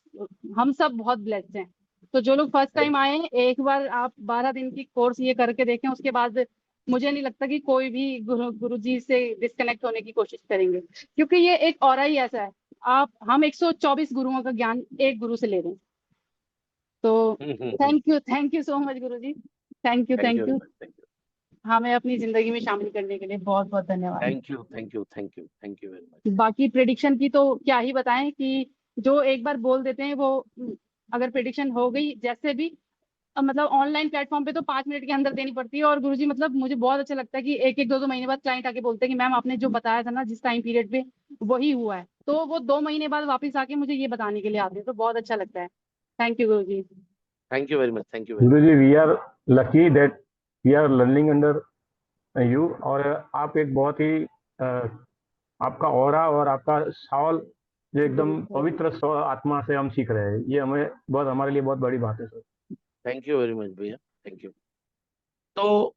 हम सब बहुत ब्लेस्ड हैं। तो जो लोग फर्स्ट टाइम आए हैं, एक बार आप 12 दिन की कोर्स ये करके देखें, उसके बाद मुझे नहीं लगता कि कोई भी गुरुजी से डिस्कनेक्ट होने की कोशिश करेंगे, क्योंकि ये एक ऑरा ही ऐसा है। हम 124 गुरुओं का ज्ञान एक गुरु से ले रहे हैं। तो thank you so much Guruji. Thank you thank you thank you. हमें अपनी जिंदगी में शामिल करने के लिए बहुत बहुत धन्यवाद। Thank you thank you thank you thank you very much. बाकी प्रेडिक्शन की तो क्या ही बताएं, कि जो एक बार बोल देते हैं वो अगर प्रेडिक्शन हो गई जैसे भी, मतलब ऑनलाइन प्लेटफॉर्म पे तो 5 मिनट के अंदर देनी पड़ती है। और गुरुजी मतलब मुझे बहुत अच्छा लगता है कि एक एक 2 महीने बाद क्लाइंट आके बोलते हैं कि मैम आपने जो बताया था ना जिस टाइम पीरियड पे, वही हुआ है। तो वो 2 महीने बाद वापस आके मुझे ये बताने के लिए आते हैं, तो बहुत अच्छा लगता है। थैंक यू गुरुजी। Thank you very much. Thank you very गुरु जी, we are lucky that we are learning under you. और आप एक बहुत ही आपका ऑरा और आपका सावल जो एकदम पवित्र आत्मा से हम सीख रहे हैं, ये हमारे लिए बहुत बड़ी बात है sir. Thank you very much भैया, थैंक यू। तो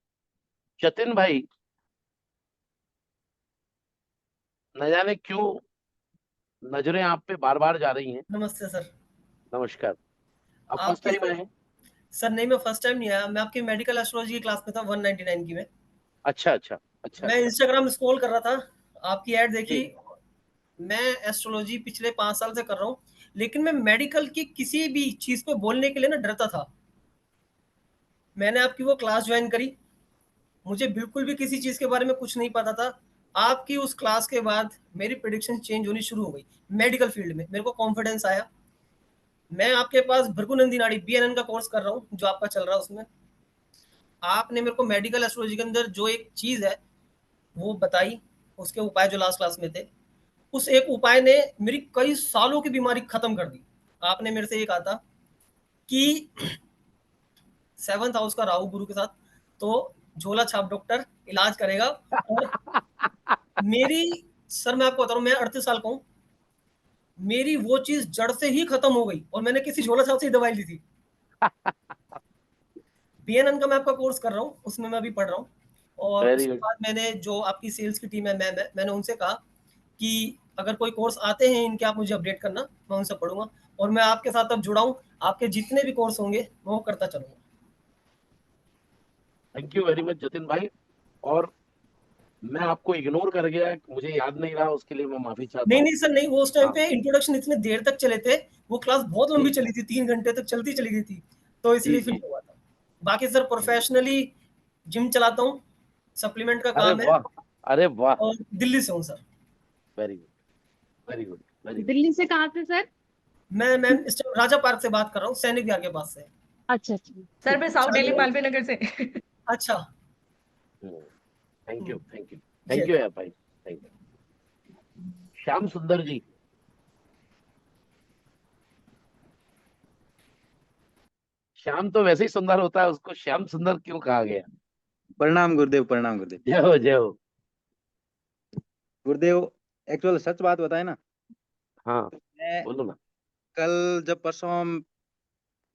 जतिन भाई, न जाने क्यों नजरें आप पे बार बार जा रही हैं। नमस्ते सर। नमस्कार। आप फर्स्ट आपकी टाइम आए हैं? सर नहीं, मैं फर्स्ट टाइम नहीं आया, मैं आपकी मेडिकल एस्ट्रोलॉजी की क्लास में था 199 की में। अच्छा अच्छा अच्छा। मैं इंस्टाग्राम स्क्रॉल कर रहा था, आपकी ऐड देखी। जी। मैं एस्ट्रोलॉजी पिछले 5 साल से कर रहा हूँ, लेकिन मैं मेडिकल की किसी भी चीज पे बोलने के लिए ना डरता था। मैंने आपकी वो क्लास ज्वाइन करी, मुझे बिल्कुल भी किसी चीज के बारे में कुछ नहीं पता था। आपकी उस क्लास के बाद मेरी प्रेडिक्शन चेंज होनी शुरू हो गई मेडिकल फील्ड में, मेरे को कॉन्फिडेंस आया। मैं आपके पास भृगुनंदी नाड़ी BNN का कोर्स कर रहा हूँ, जो आपका चल रहा है। उसमें आपने मेरे को मेडिकल एस्ट्रोलॉजी के अंदर जो एक चीज है वो बताई, उसके उपाय जो लास्ट क्लास में थे, उस एक उपाय ने मेरी कई सालों की बीमारी खत्म कर दी। आपने मेरे से ये कहा था कि 7th हाउस का राहु गुरु के साथ, तो झोला छाप डॉक्टर इलाज करेगा। और मेरी सर मैं आपको बता रहा हूँ, मैं 38 साल का हूँ, मेरी वो चीज जड़ से ही खत्म हो गई, और मैंने किसी झोला छाप से ही दवाई ली थी। BNN का मैं आपका कोर्स कर रहा हूँ, उसमें मैं अभी पढ़ रहा हूँ। और वेरी उसके गुड। बाद मैंने जो आपकी सेल्स की टीम है, मैंने उनसे कहा कि अगर कोई कोर्स आते हैं इनके, आप मुझे अपडेट करना, मैं उनसे पढ़ूंगा। और मैं आपके साथ अब जुड़ा हूँ, आपके जितने भी कोर्स होंगे मैं वो करता चलूंगा। Thank you very much Jatin भाई। और मैं आपको इग्नोर कर गया, मुझे याद नहीं रहा, उसके लिए मैं माफी चाहता नहीं हूँ। नहीं सर नहीं, वो उस टाइम हाँ। पे इंट्रोडक्शन इतने देर तक चले थे, वो क्लास बहुत लंबी चली थी, 3 घंटे तक चलती चली गई थी, तो जी इसलिए फिर जी। हुआ था। बाकी सर प्रोफेशनली जिम चलाता हूँ, सप्लीमेंट का अरे काम है, वाह, अरे वाह, और दिल्ली से हूँ sir. Very good very good very good. Delhi से कहाँ से सर? मैं इस टाइम राजा पार्क से बात कर रहा हूँ, सैनिक विहार के पास से। अच्छा अच्छा। सर मैं साउथ दिल्ली मालवीय नगर से। अच्छा। थैंक यू थैंक यू जी थैंक यू यार भाई, थैंक यू। श्याम सुंदर जी, श्याम तो वैसे ही सुंदर होता है, उसको श्याम सुंदर क्यों कहा गया? प्रणाम गुरुदेव, प्रणाम गुरुदेव। जय हो जय हो। गुरुदेव, एक्चुअल सच बात बताए ना, हाँ मैं बोलो ना। कल जब परसों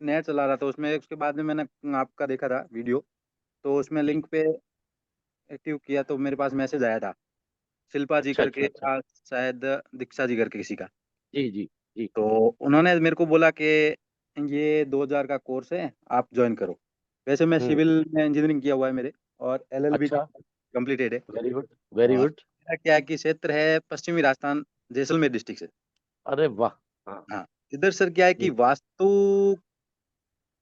नेट चला रहा था, उसमें उसके बाद में मैंने आपका देखा था वीडियो, तो उसमें लिंक पे एक्टिव किया तो मेरे पास मैसेज आया था, शिल्पा जी अच्छा करके, अच्छा अच्छा। शायद दीक्षा जी करके किसी का। जी जी जी। तो उन्होंने मेरे को बोला कि ये 2000 का कोर्स है, आप ज्वाइन करो। वैसे मैं सिविल में इंजीनियरिंग किया हुआ है मेरे, और LLB अच्छा, कंप्लीटेड है। वेरी गुड वेरी और गुड। मेरा क्या है कि क्षेत्र है पश्चिमी राजस्थान, जैसलमेर डिस्ट्रिक्ट से। अरे वाह। हाँ हाँ, इधर सर क्या है कि जी वास्तु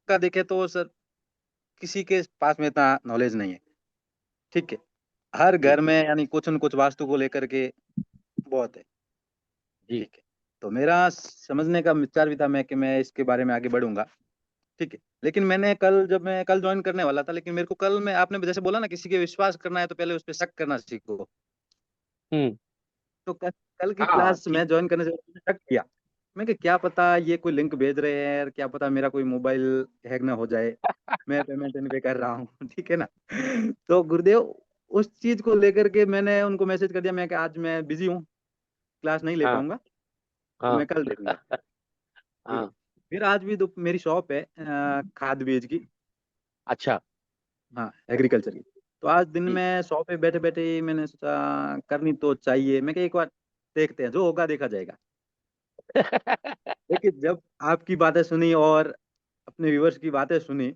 का देखे तो सर किसी के पास में इतना नॉलेज नहीं है। ठीक है, हर जी घर में यानी कुछ न कुछ वास्तु को लेकर के बहुत है। जी। ठीक है, तो मेरा समझने का विचार भी था मैं कि मैं इसके बारे में आगे बढ़ूंगा। ठीक है, लेकिन मैं कल ज्वाइन करने वाला था, लेकिन मेरे को कल में आपने जैसे बोला ना, किसी के विश्वास करना है तो पहले उस पर शक करना सीखो। हम्म। तो कल की हाँ क्लास ठीक। में ज्वाइन करने से पहले मैंने शक किया। मैं कि क्या पता ये कोई लिंक भेज रहे हैं, और क्या पता मेरा कोई मोबाइल हैक ना हो जाए, मैं पेमेंट इन पे कर रहा हूँ। ठीक है ना। तो गुरुदेव, उस चीज को लेकर के मैंने उनको मैसेज कर दिया, मैं कि आज मैं बिजी हूँ, क्लास नहीं ले हाँ पाऊंगा, तो हाँ मैं कल देखूंगा। हाँ। फिर आज भी मेरी शॉप है खाद बीज की, अच्छा। हाँ एग्रीकल्चर की। तो आज दिन ठीक। में शॉप पे बैठे बैठे ही मैंने सोचा करनी तो चाहिए, मैं कि एक बार देखते हैं, जो होगा देखा जाएगा। लेकिन जब आपकी बातें सुनी और अपने व्यूअर्स की बातें सुनी,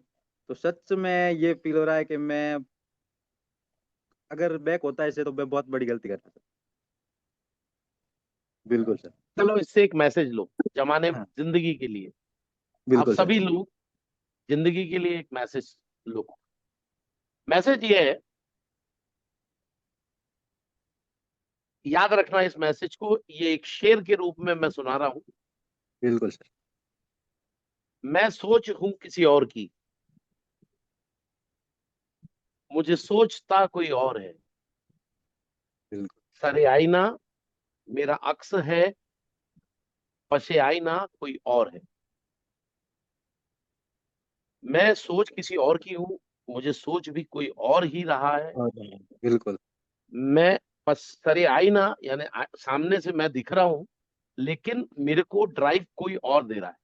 तो सच में ये फील हो रहा है कि मैं अगर बैक होता ऐसे तो मैं बहुत बड़ी गलती करता था। बिल्कुल सर। चलो इससे एक मैसेज लो जमाने हाँ जिंदगी के लिए। आप बिल्कुल सर। सभी लोग जिंदगी के लिए एक मैसेज लो। मैसेज ये है, याद रखना इस मैसेज को, ये एक शेर के रूप में मैं सुना रहा हूं। बिल्कुल सर। मैं सोच हूं किसी और की, मुझे सोचता कोई और है। बिल्कुल सरे आईना मेरा अक्स है, पशे आईना कोई और है। मैं सोच किसी और की हूं, मुझे सोच भी कोई और ही रहा है। बिल्कुल मैं बस सरे आईना यानी सामने से मैं दिख रहा हूं, लेकिन मेरे को ड्राइव कोई और दे रहा है।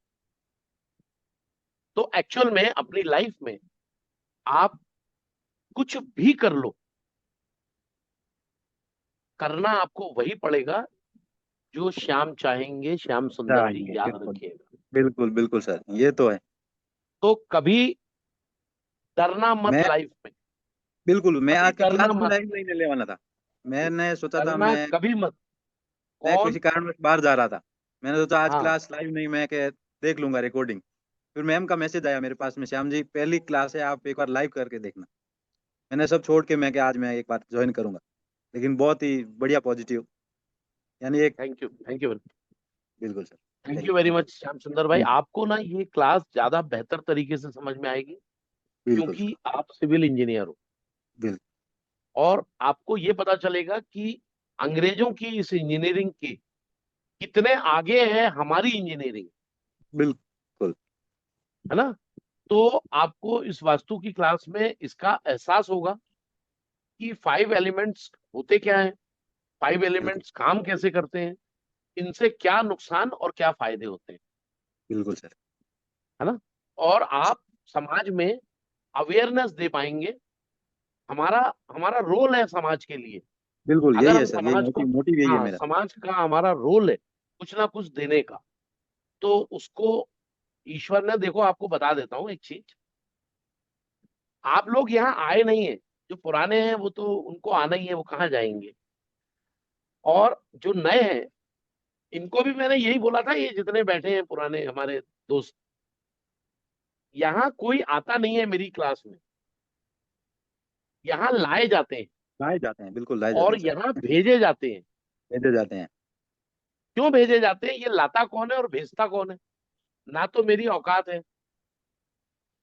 तो एक्चुअल में अपनी लाइफ में आप कुछ भी कर लो, करना आपको वही पड़ेगा जो श्याम चाहेंगे, श्याम सुंदर जी, चाहेंगे, याद बिल्कुल रखिएगा। बिल्कुल बिल्कुल सर, ये तो है। तो कभी डरना मत मैं लाइफ में, बिल्कुल, मैं कभी आपकी डरना क्लास में मत, लाइव नहीं लेने वाला था। मैंने सोचा था डरना कभी मत। मैं कौन? किसी कारणवश बाहर जा रहा था, मैंने सोचा आज हाँ क्लास लाइव नहीं, मैं के देख लूंगा रिकॉर्डिंग। फिर मैम का मैसेज आया मेरे पास में, श्याम जी पहली क्लास है, आप एक बार लाइव करके देखना। मैंने सब छोड़ के मैं कि आज मैं एक बार ज्वाइन करूंगा। लेकिन बहुत ही बढ़िया पॉजिटिव, यानी एक थैंक यू, थैंक यू, बिल्कुल sir. Thank thank you very much Shyam सुंदर भाई। यू। आपको ना ये क्लास ज्यादा बेहतर तरीके से समझ में आएगी, बिल्कुल सर। क्योंकि आप सिविल इंजीनियर हो बिल्कुल और आपको ये पता चलेगा कि अंग्रेजों की इस इंजीनियरिंग के कितने आगे है हमारी इंजीनियरिंग, बिल्कुल है ना। तो आपको इस वास्तु की क्लास में इसका एहसास होगा कि 5 एलिमेंट्स होते क्या हैं, 5 बिल्कुल एलिमेंट्स काम कैसे करते हैं, इनसे क्या नुकसान और क्या फायदे होते हैं, बिल्कुल सर। है ना। और आप समाज में अवेयरनेस दे पाएंगे। हमारा हमारा रोल है समाज के लिए। बिल्कुल अगर यही है हम सर, यही समाज को, मोटिव यही है हाँ, मेरा। समाज का हमारा रोल है कुछ ना कुछ देने का, तो उसको ईश्वर ने, देखो आपको बता देता हूँ एक चीज, आप लोग यहाँ आए नहीं है, जो पुराने हैं वो तो उनको आना ही है, वो कहाँ जाएंगे। और जो नए हैं इनको भी मैंने यही बोला था, ये जितने बैठे हैं पुराने हमारे दोस्त, यहाँ कोई आता नहीं है मेरी क्लास में, यहाँ लाए जाते हैं लाए जाते हैं, बिल्कुल लाए जाते और हैं यहाँ सर। भेजे जाते हैं। भेजे जाते हैं। क्यों भेजे जाते हैं? ये लाता कौन है और भेजता कौन है? ना तो मेरी औकात है,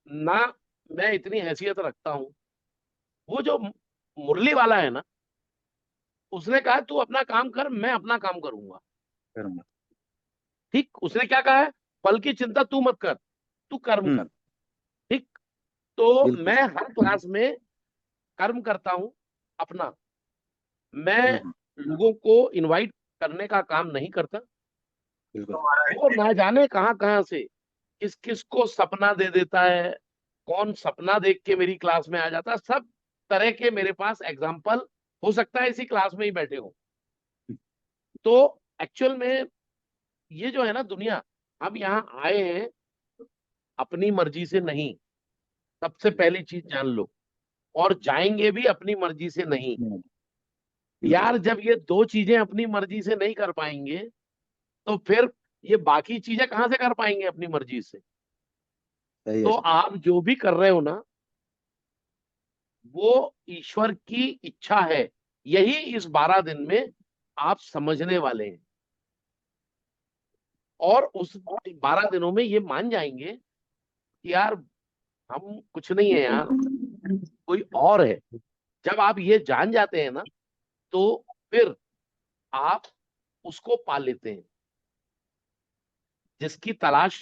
ना मैं इतनी हैसियत रखता हूँ। वो जो मुरली वाला है ना, उसने कहा तू अपना काम कर, मैं अपना काम करूंगा। करूंगा। ठीक, उसने क्या कहा है, फल की चिंता तू मत कर, तू कर्म कर। ठीक, तो बिल्कुल मैं हर क्लास में कर्म करता हूं अपना। मैं हम्म, लोगों को इनवाइट करने का काम नहीं करता। बिल्कुल वो ना जाने कहां कहां से किस किस को सपना दे देता है, कौन सपना देख के मेरी क्लास में आ जाता है। सब तरह के मेरे पास एग्जाम्पल हो सकता है इसी क्लास में ही बैठे हो। तो एक्चुअल में ये जो है ना दुनिया, हम यहाँ आए हैं अपनी मर्जी से नहीं, सबसे पहली चीज जान लो, और जाएंगे भी अपनी मर्जी से नहीं। बिल्कुल यार सर। जब ये दो चीजें अपनी मर्जी से नहीं कर पाएंगे, तो फिर ये बाकी चीजें कहां से कर पाएंगे अपनी मर्जी से। सही है तो सर। आप जो भी कर रहे हो ना, वो ईश्वर की इच्छा है। यही इस 12 दिन में आप समझने वाले हैं, और उस 12 दिनों में ये मान जाएंगे कि यार हम कुछ नहीं है यार, कोई और है। जब आप ये जान जाते हैं ना, तो फिर आप उसको पा लेते हैं जिसकी तलाश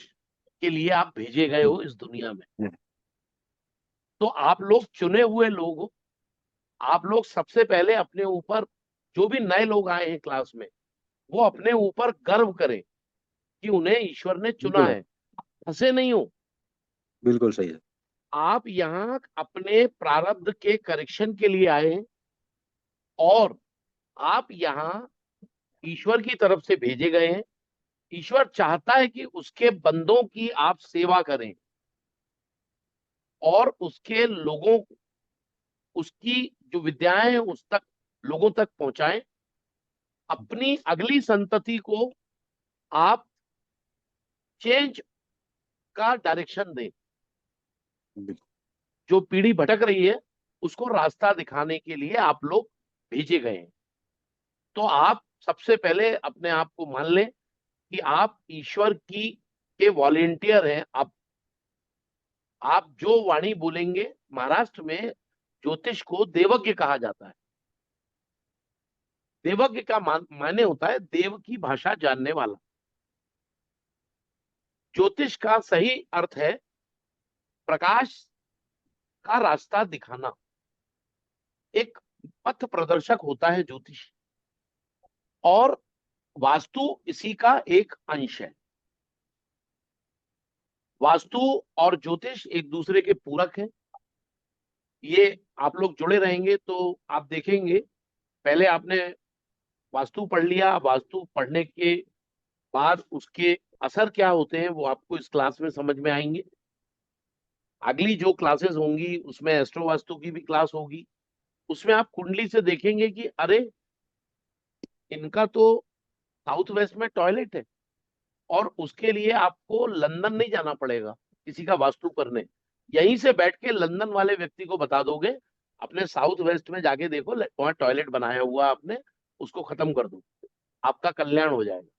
के लिए आप भेजे गए हो इस दुनिया में। तो आप लोग चुने हुए लोग हो, आप लोग सबसे पहले अपने ऊपर, जो भी नए लोग आए हैं क्लास में, वो अपने ऊपर गर्व करें कि उन्हें ईश्वर ने चुना बिल्कुल है, फंसे नहीं हो। बिल्कुल सही है। आप यहाँ अपने प्रारब्ध के करेक्शन के लिए आए हैं, और आप यहाँ ईश्वर की तरफ से भेजे गए हैं। ईश्वर चाहता है कि उसके बंदों की आप सेवा करें और उसके लोगों, उसकी जो विद्याएं हैं उस तक, लोगों तक पहुंचाएं। अपनी अगली संतति को आप चेंज का डायरेक्शन दें। बिल्कुल। जो पीढ़ी भटक रही है उसको रास्ता दिखाने के लिए आप लोग भेजे गए हैं। तो आप सबसे पहले अपने आप को मान लें कि आप ईश्वर की के वॉलेंटियर हैं। आप जो वाणी बोलेंगे, महाराष्ट्र में ज्योतिष को देवज्ञ कहा जाता है। देवज्ञ का माने होता है देव की भाषा जानने वाला। ज्योतिष का सही अर्थ है प्रकाश का रास्ता दिखाना। एक पथ प्रदर्शक होता है ज्योतिष, और वास्तु इसी का एक अंश है। वास्तु और ज्योतिष एक दूसरे के पूरक हैं। ये आप लोग जुड़े रहेंगे तो आप देखेंगे, पहले आपने वास्तु पढ़ लिया, वास्तु पढ़ने के बाद उसके असर क्या होते हैं वो आपको इस क्लास में समझ में आएंगे। अगली जो क्लासेस होंगी उसमें एस्ट्रो वास्तु की भी क्लास होगी। उसमें आप कुंडली से देखेंगे कि अरे इनका तो साउथ वेस्ट में टॉयलेट है, और उसके लिए आपको लंदन नहीं जाना पड़ेगा किसी का वास्तु करने। यहीं से बैठ के लंदन वाले व्यक्ति को बता दोगे अपने साउथ वेस्ट में जाके देखो वहां टॉयलेट बनाया हुआ आपने, उसको खत्म कर दो, आपका कल्याण हो जाएगा।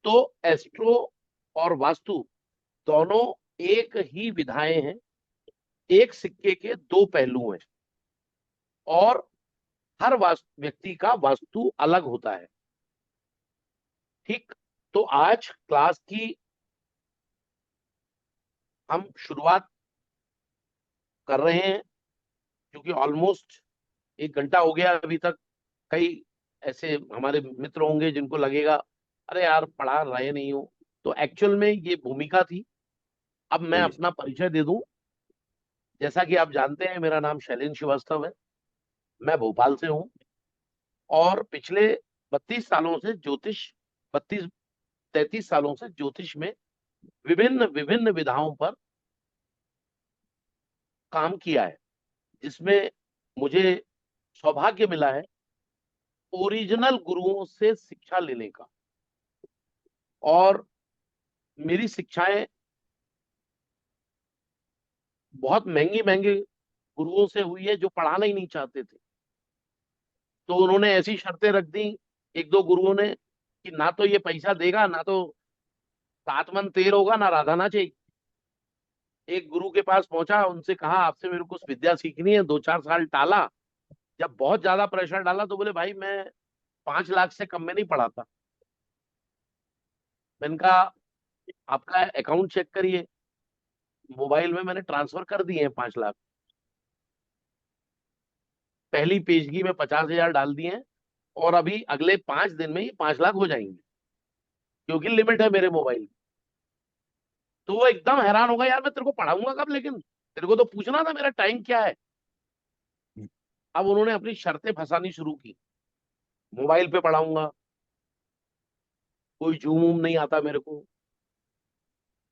तो एस्ट्रो और वास्तु दोनों एक ही विधाएं हैं, एक सिक्के के दो पहलू हैं, और हर व्यक्ति का वास्तु अलग होता है। ठीक, तो आज क्लास की हम शुरुआत कर रहे हैं, क्योंकि ऑलमोस्ट 1 घंटा हो गया अभी तक। कई ऐसे हमारे मित्र होंगे जिनको लगेगा अरे यार पढ़ा रहे नहीं हो, तो एक्चुअल में ये भूमिका थी। अब मैं सही है। अपना परिचय दे दूं। जैसा कि आप जानते हैं मेरा नाम शैलेंद्र श्रीवास्तव है, मैं भोपाल से हूं, और पिछले 32 सालों से ज्योतिष 32-33 सालों से ज्योतिष में विभिन्न विभिन्न विधाओं पर काम किया है, जिसमें मुझे सौभाग्य मिला है ओरिजिनल गुरुओं से शिक्षा लेने का। और मेरी शिक्षाएं बहुत महंगी महंगे गुरुओं से हुई है जो पढ़ाना ही नहीं चाहते थे। तो उन्होंने ऐसी शर्तें रख दी, एक दो गुरुओं ने, कि ना तो ये पैसा देगा, ना तो 7 मन तेर होगा, ना राधा नाचेगी। एक गुरु के पास पहुंचा, उनसे कहा आपसे मेरे को विद्या सीखनी है। 2-4 साल टाला, जब बहुत ज्यादा प्रेशर डाला तो बोले भाई मैं 5 लाख से कम में नहीं पढ़ाता। मैंने कहा आपका अकाउंट चेक करिए, मोबाइल में मैंने ट्रांसफर कर दिए हैं 5 लाख। पहली पेशगी में 50,000 डाल दिए हैं, और अभी अगले 5 दिन में ये 5 लाख हो जाएंगे, क्योंकि लिमिट है मेरे मोबाइल की। तो वो एकदम हैरान होगा, यार मैं तेरे को पढ़ाऊंगा कब, लेकिन तेरे को तो पूछना था मेरा टाइम क्या है। अब उन्होंने अपनी शर्तें फंसानी शुरू की, मोबाइल पे पढ़ाऊंगा, कोई जूम वूम नहीं आता मेरे को,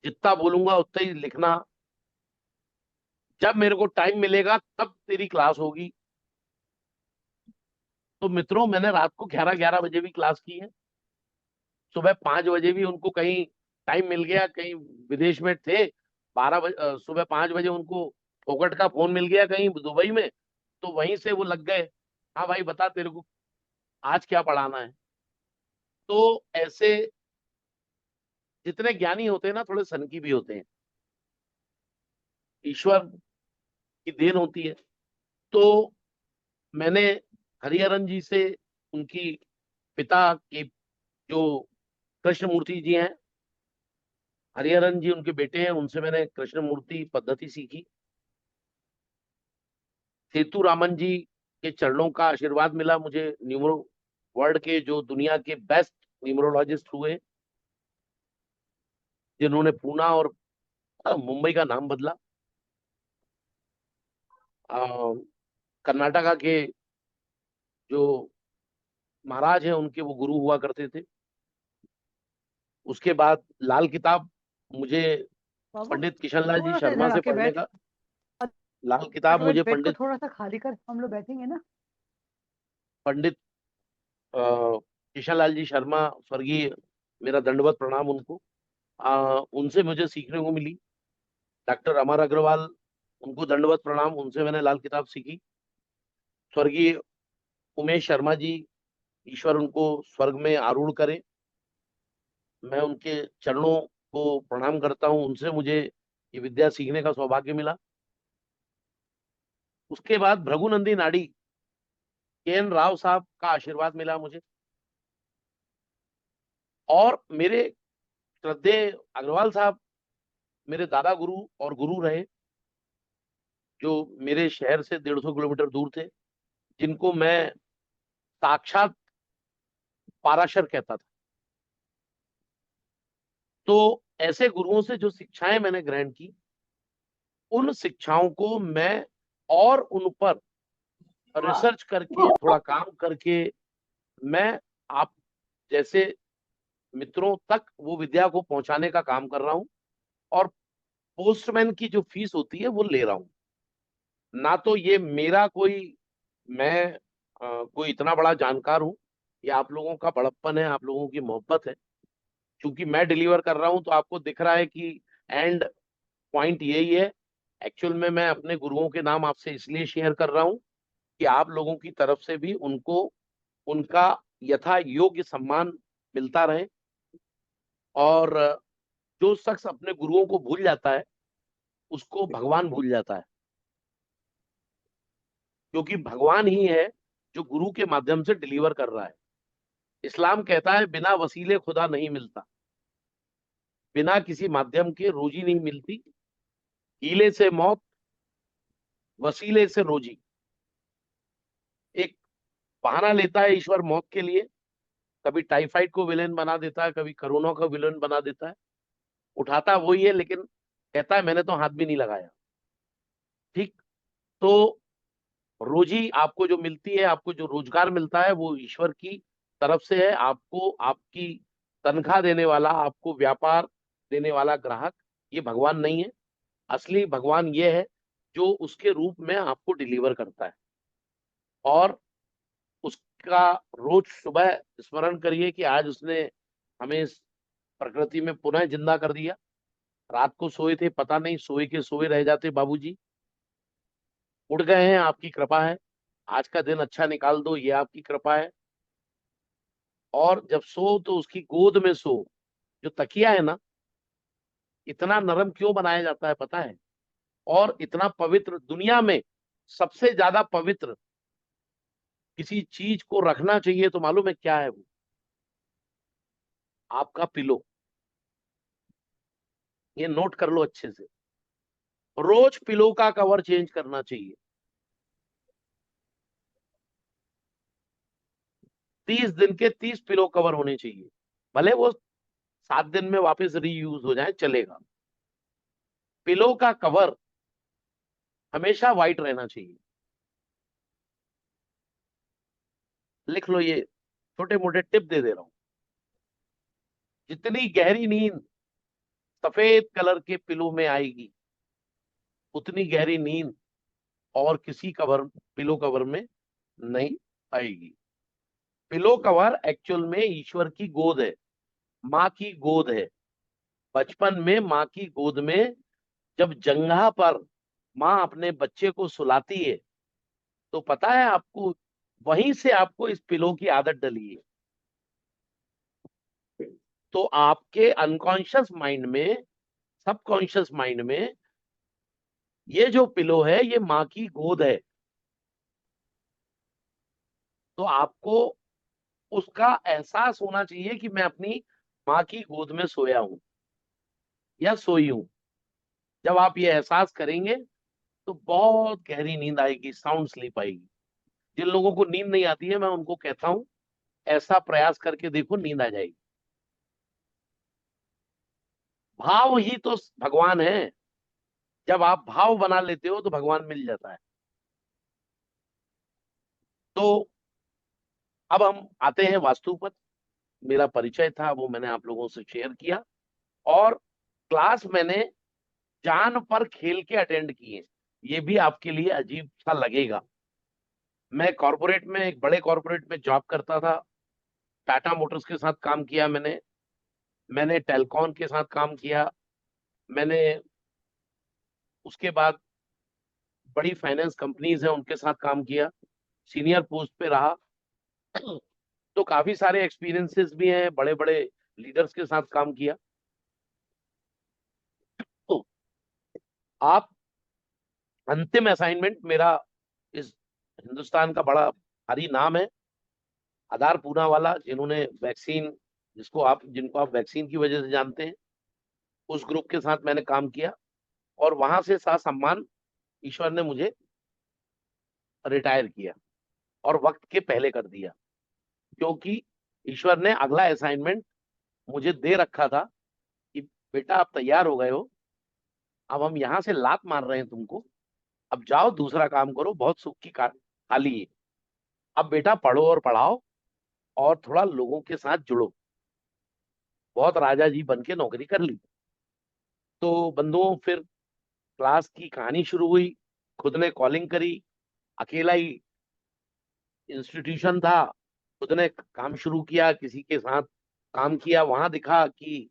जितना बोलूंगा उतना ही लिखना, जब मेरे को टाइम मिलेगा तब तेरी क्लास होगी। तो मित्रों मैंने रात को 11-11 बजे भी क्लास की है, सुबह 5 बजे भी उनको कहीं टाइम मिल गया, कहीं विदेश में थे, 12 बजे सुबह 5 बजे उनको फोकट का फोन मिल गया कहीं दुबई में, तो वहीं से वो लग गए, हाँ भाई बता तेरे को आज क्या पढ़ाना है। तो ऐसे जितने ज्ञानी होते हैं ना, थोड़े सनकी भी होते हैं, ईश्वर की देन होती है। तो मैंने हरिहरन जी से, उनकी पिता के जो कृष्णमूर्ति जी हैं, हरिहरन जी उनके बेटे हैं, उनसे मैंने कृष्णमूर्ति पद्धति सीखी। सेतु रामन जी के चरणों का आशीर्वाद मिला मुझे। न्यूमरो वर्ल्ड के जो दुनिया के बेस्ट न्यूमरोलॉजिस्ट हुए, जिन्होंने पूना और मुंबई का नाम बदला। कर्नाटका के जो महाराज हैं उनके वो गुरु हुआ करते थे। उसके बाद लाल किताब मुझे बाबू पंडित किशनलाल जी थोड़ा सा शर्मा इधर से आके पढ़ने बैठ। का, लाल किताब मुझे बेड को पंडित थोड़ा सा खाली कर, हम लोग बैठेंगे ना। पंडित किशनलाल जी शर्मा स्वर्गीय, मेरा दंडवत प्रणाम उनको। उनसे मुझे सीखने को मिली। डॉक्टर अमर अग्रवाल, उनको दंडवत प्रणाम, उनसे मैंने लाल किताब सीखी। स्वर्गीय उमेश शर्मा जी, ईश्वर उनको स्वर्ग में आरूढ़ करे, मैं उनके चरणों को प्रणाम करता हूं। उनसे मुझे ये विद्या सीखने का सौभाग्य मिला। उसके बाद भृगुनंदी नाड़ी के.एन. राव साहब का आशीर्वाद मिला मुझे, और मेरे श्रद्धेय अग्रवाल साहब मेरे दादा गुरु और गुरु रहे, जो मेरे शहर से 150 किलोमीटर दूर थे, जिनको मैं साक्षात पाराशर कहता था। तो ऐसे गुरुओं से जो शिक्षाएं मैंने ग्रहण की, उन शिक्षाओं को मैं और उन पर रिसर्च करके, थोड़ा काम करके, मैं आप जैसे मित्रों तक वो विद्या को पहुंचाने का काम कर रहा हूं। और पोस्टमैन की जो फीस होती है वो ले रहा हूं। ना तो ये मेरा कोई, मैं कोई इतना बड़ा जानकार हूं, ये आप लोगों का बड़प्पन है, आप लोगों की मोहब्बत है। क्योंकि मैं डिलीवर कर रहा हूं तो आपको दिख रहा है कि एंड पॉइंट यही है। एक्चुअल में मैं अपने गुरुओं के नाम आपसे इसलिए शेयर कर रहा हूं कि आप लोगों की तरफ से भी उनको उनका यथा योग्य सम्मान मिलता रहे। और जो शख्स अपने गुरुओं को भूल जाता है, उसको भगवान भूल जाता है, क्योंकि भगवान ही है जो गुरु के माध्यम से डिलीवर कर रहा है। इस्लाम कहता है बिना वसीले खुदा नहीं मिलता, बिना किसी माध्यम के रोजी नहीं मिलती। हीले से मौत, वसीले से रोजी। एक बहाना लेता है ईश्वर मौत के लिए, कभी टाइफाइड को विलेन बना देता है, कभी कोरोना को विलेन बना देता है। उठाता वही है, लेकिन कहता है मैंने तो हाथ भी नहीं लगाया। ठीक, तो रोजी आपको जो मिलती है, आपको जो रोजगार मिलता है, वो ईश्वर की तरफ से है। आपको आपकी तनख्वाह देने वाला, आपको व्यापार देने वाला ग्राहक, ये भगवान नहीं है। असली भगवान ये है जो उसके रूप में आपको डिलीवर करता है। और उसका रोज सुबह स्मरण करिए कि आज उसने हमें इस प्रकृति में पुनः जिंदा कर दिया। रात को सोए थे, पता नहीं सोए के सोए रह जाते बाबूजी, उड़ गए हैं, आपकी कृपा है। आज का दिन अच्छा निकाल दो, ये आपकी कृपा है। और जब सो तो उसकी गोद में सो। जो तकिया है ना, इतना नरम क्यों बनाया जाता है पता है? और इतना पवित्र, दुनिया में सबसे ज्यादा पवित्र किसी चीज को रखना चाहिए तो मालूम है क्या है? वो आपका पिलो। ये नोट कर लो अच्छे से, रोज पिलो का कवर चेंज करना चाहिए। 30 दिन के 30 पिलो कवर होने चाहिए, भले वो 7 दिन में वापस रीयूज हो जाए, चलेगा। पिलो का कवर हमेशा व्हाइट रहना चाहिए। लिख लो, ये छोटे मोटे टिप दे रहा हूं। जितनी गहरी नींद सफेद कलर के पिलो में आएगी, उतनी गहरी नींद और किसी कवर, पिलो कवर में नहीं आएगी। पिलो कवर एक्चुअल में ईश्वर की गोद है, माँ की गोद है। बचपन में माँ की गोद में जब जंघा पर माँ अपने बच्चे को सुलाती है, तो पता है आपको, वहीं से आपको इस पिलो की आदत डली है। तो आपके अनकॉन्शियस माइंड में, सबकॉन्शियस माइंड में, ये जो पिलो है ये माँ की गोद है। तो आपको उसका एहसास होना चाहिए कि मैं अपनी माँ की गोद में सोया हूं या सोई हूं। जब आप ये एहसास करेंगे तो बहुत गहरी नींद आएगी, साउंड स्लीप आएगी। जिन लोगों को नींद नहीं आती है मैं उनको कहता हूं ऐसा प्रयास करके देखो, नींद आ जाएगी। भाव ही तो भगवान है। जब आप भाव बना लेते हो तो भगवान मिल जाता है। तो अब हम आते हैं वास्तु पर। मेरा परिचय था वो मैंने आप लोगों से शेयर किया, और क्लास मैंने जान पर खेल के अटेंड किए। ये भी आपके लिए अजीब सा लगेगा। मैं कॉर्पोरेट में, एक बड़े कॉर्पोरेट में जॉब करता था। टाटा मोटर्स के साथ काम किया मैंने टेलकॉन के साथ काम किया, मैंने उसके बाद बड़ी फाइनेंस कंपनीज हैं उनके साथ काम किया, सीनियर पोस्ट पे रहा। तो काफी सारे एक्सपीरियंसेस भी हैं, बड़े बड़े लीडर्स के साथ काम किया। तो आप अंतिम असाइनमेंट मेरा इस हिंदुस्तान का बड़ा भारी नाम है, आधार पूना वाला, जिन्होंने वैक्सीन, जिनको आप वैक्सीन की वजह से जानते हैं, उस ग्रुप के साथ मैंने काम किया। और वहां से सम्मान ईश्वर ने मुझे रिटायर किया, और वक्त के पहले कर दिया, क्योंकि ईश्वर ने अगला असाइनमेंट मुझे दे रखा था कि बेटा आप तैयार हो गए हो, अब हम यहाँ से लात मार रहे हैं तुमको, अब जाओ दूसरा काम करो, बहुत सुख की थाली है। अब बेटा पढ़ो और पढ़ाओ और थोड़ा लोगों के साथ जुड़ो। बहुत राजा जी बन के नौकरी कर ली। तो बंधुओं, फिर क्लास की कहानी शुरू हुई। खुद ने कॉलिंग करी, अकेला ही इंस्टीट्यूशन था, खुद ने काम शुरू किया, किसी के साथ काम किया। वहां दिखा कि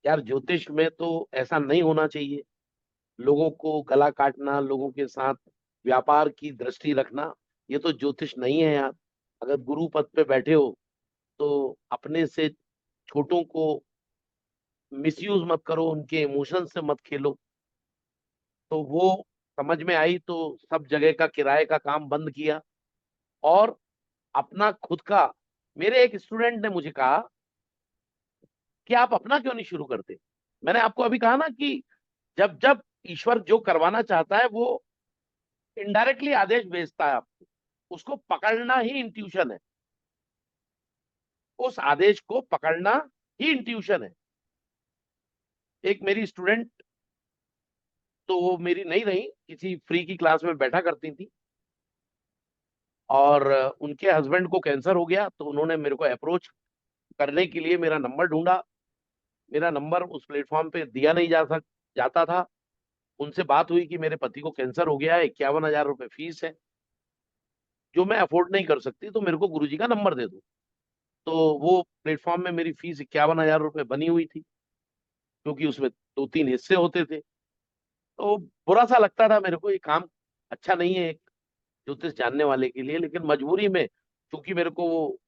यार ज्योतिष में तो ऐसा नहीं होना चाहिए, लोगों को गला काटना, लोगों के साथ व्यापार की दृष्टि रखना, ये तो ज्योतिष नहीं है यार। अगर गुरु पद पे बैठे हो तो अपने से छोटों को मिसयूज मत करो, उनके इमोशन से मत खेलो। तो वो समझ में आई, तो सब जगह का किराए का काम बंद किया और अपना खुद का। मेरे एक स्टूडेंट ने मुझे कहा कि आप अपना क्यों नहीं शुरू करते। मैंने आपको अभी कहा ना कि जब जब ईश्वर जो करवाना चाहता है वो इनडायरेक्टली आदेश भेजता है आपको, उसको पकड़ना ही इंट्यूशन है, उस आदेश को पकड़ना ही इंट्यूशन है। एक मेरी स्टूडेंट, तो वो मेरी नहीं रही, किसी फ्री की क्लास में बैठा करती थी, और उनके हस्बैंड को कैंसर हो गया, तो उन्होंने मेरे को अप्रोच करने के लिए मेरा नंबर ढूंढा। मेरा नंबर उस प्लेटफॉर्म पे दिया नहीं जाता था। उनसे बात हुई कि मेरे पति को कैंसर हो गया है, 51,000 रुपए फीस है, जो मैं अफोर्ड नहीं कर सकती, तो मेरे को गुरुजी का नंबर दे दो। तो वो प्लेटफॉर्म में मेरी फीस 51,000 रुपए बनी हुई थी, क्योंकि उसमें 2-3 हिस्से होते थे। तो बुरा सा लगता था मेरे को, ये काम अच्छा नहीं है एक ज्योतिष जानने वाले के लिए, लेकिन मजबूरी में, क्योंकि मेरे को वो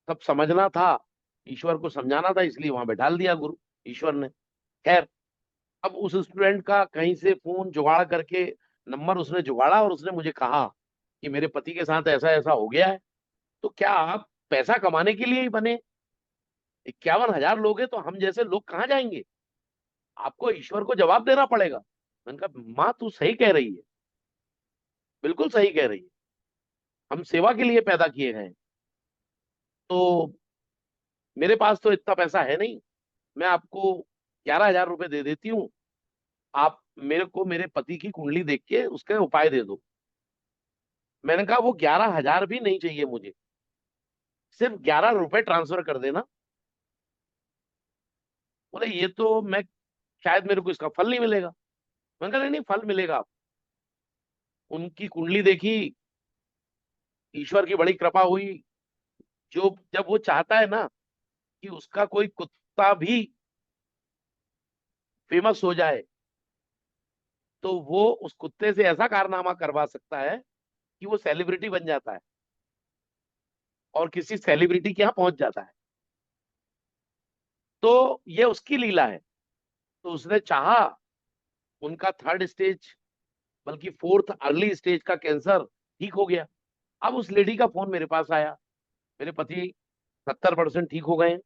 सब समझना था, ईश्वर को समझाना था, इसलिए वहां बैठा दिया गुरु ईश्वर ने। खैर, अब उस स्टूडेंट का कहीं से फोन जुगाड़ करके नंबर उसने जुगाड़ा, और उसने मुझे कहा कि मेरे पति के साथ ऐसा ऐसा हो गया है, तो क्या आप पैसा कमाने के लिए ही बने? 51,000 लोग हैं, तो हम जैसे लोग कहाँ जाएंगे? आपको ईश्वर को जवाब देना पड़ेगा। मैंने कहा माँ तू सही कह रही है, बिल्कुल सही कह रही है, हम सेवा के लिए पैदा किए गए हैं। तो मेरे पास तो इतना पैसा है नहीं, मैं आपको 11,000 रुपए दे देती हूँ, आप मेरे को मेरे पति की कुंडली देख के उसके उपाय दे दो। मैंने कहा वो 11,000 भी नहीं चाहिए मुझे, सिर्फ 11 रुपए ट्रांसफर कर देना। बोले ये तो मैं, शायद मेरे को इसका फल नहीं मिलेगा। मैंने कहा नहीं फल मिलेगा। उनकी कुंडली देखी, ईश्वर की बड़ी कृपा हुई। जो जब वो चाहता है ना कि उसका कोई कुत्ता भी फेमस हो जाए, तो वो उस कुत्ते से ऐसा कारनामा करवा सकता है कि वो सेलिब्रिटी बन जाता है और किसी सेलिब्रिटी के यहाँ पहुंच जाता है। तो ये उसकी लीला है। तो उसने चाहा, उनका 3rd स्टेज, बल्कि 4th अर्ली स्टेज का कैंसर ठीक हो गया। अब उस लेडी का फोन मेरे पास आया, मेरे पति 70% ठीक हो गए।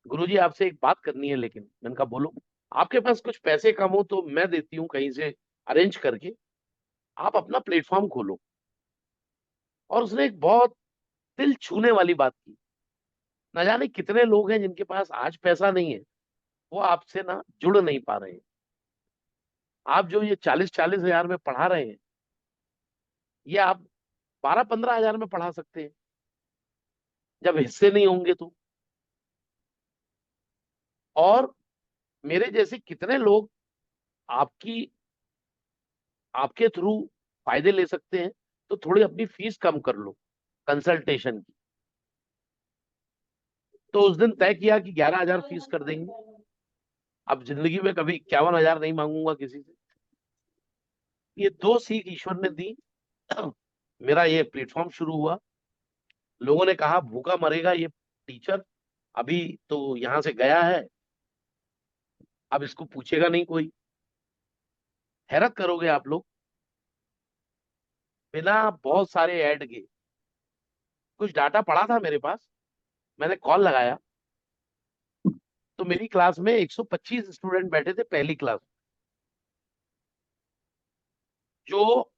गुरुजी आपसे एक बात करनी है। लेकिन मैंने कहा बोलो। आपके पास कुछ पैसे कम हो तो मैं देती हूँ कहीं से अरेंज करके आप अपना प्लेटफॉर्म खोलो। और उसने एक बहुत दिल छूने वाली बात की, न जाने कितने लोग हैं जिनके पास आज पैसा नहीं है, वो आपसे ना जुड़ नहीं पा रहे हैं। आप जो ये 40-40 हजार में पढ़ा रहे हैं, ये आप 12-15 हजार में पढ़ा सकते हैं, जब हिस्से नहीं होंगे तो। और मेरे जैसे कितने लोग आपके थ्रू फायदे ले सकते हैं, तो थोड़ी अपनी फीस कम कर लो कंसल्टेशन की। तो उस दिन तय किया कि 11 हजार फीस कर देंगे। अब जिंदगी में कभी 51 हजार नहीं मांगूंगा किसी से। ये 2 सीख ईश्वर ने दी। मेरा ये प्लेटफॉर्म शुरू हुआ, लोगों ने कहा भूखा मरेगा ये टीचर, अभी तो यहाँ से गया है, अब इसको पूछेगा नहीं कोई। हैरत करोगे आप लोग, बिना बहुत सारे ऐड के कुछ डाटा पड़ा था मेरे पास, मैंने कॉल लगाया तो मेरी क्लास में 125 स्टूडेंट बैठे थे, पहली क्लास, जो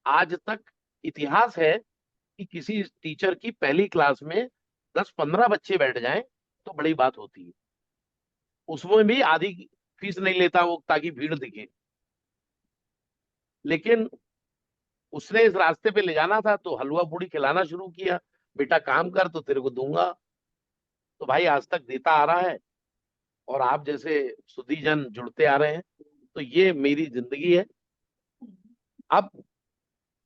आज तक इतिहास है कि किसी टीचर की पहली क्लास में 10-15 बच्चे बैठ जाएं तो बड़ी बात होती है। उसमें भी आधी फीस नहीं लेता वो, ताकि भीड़ दिखे। लेकिन उसने इस रास्ते पे ले जाना था तो हलवा पूड़ी खिलाना शुरू किया, बेटा काम कर तो तेरे को दूंगा। तो भाई आज तक देता आ रहा है, और आप जैसे सुधीजन जुड़ते आ रहे हैं, तो ये मेरी जिंदगी है। अब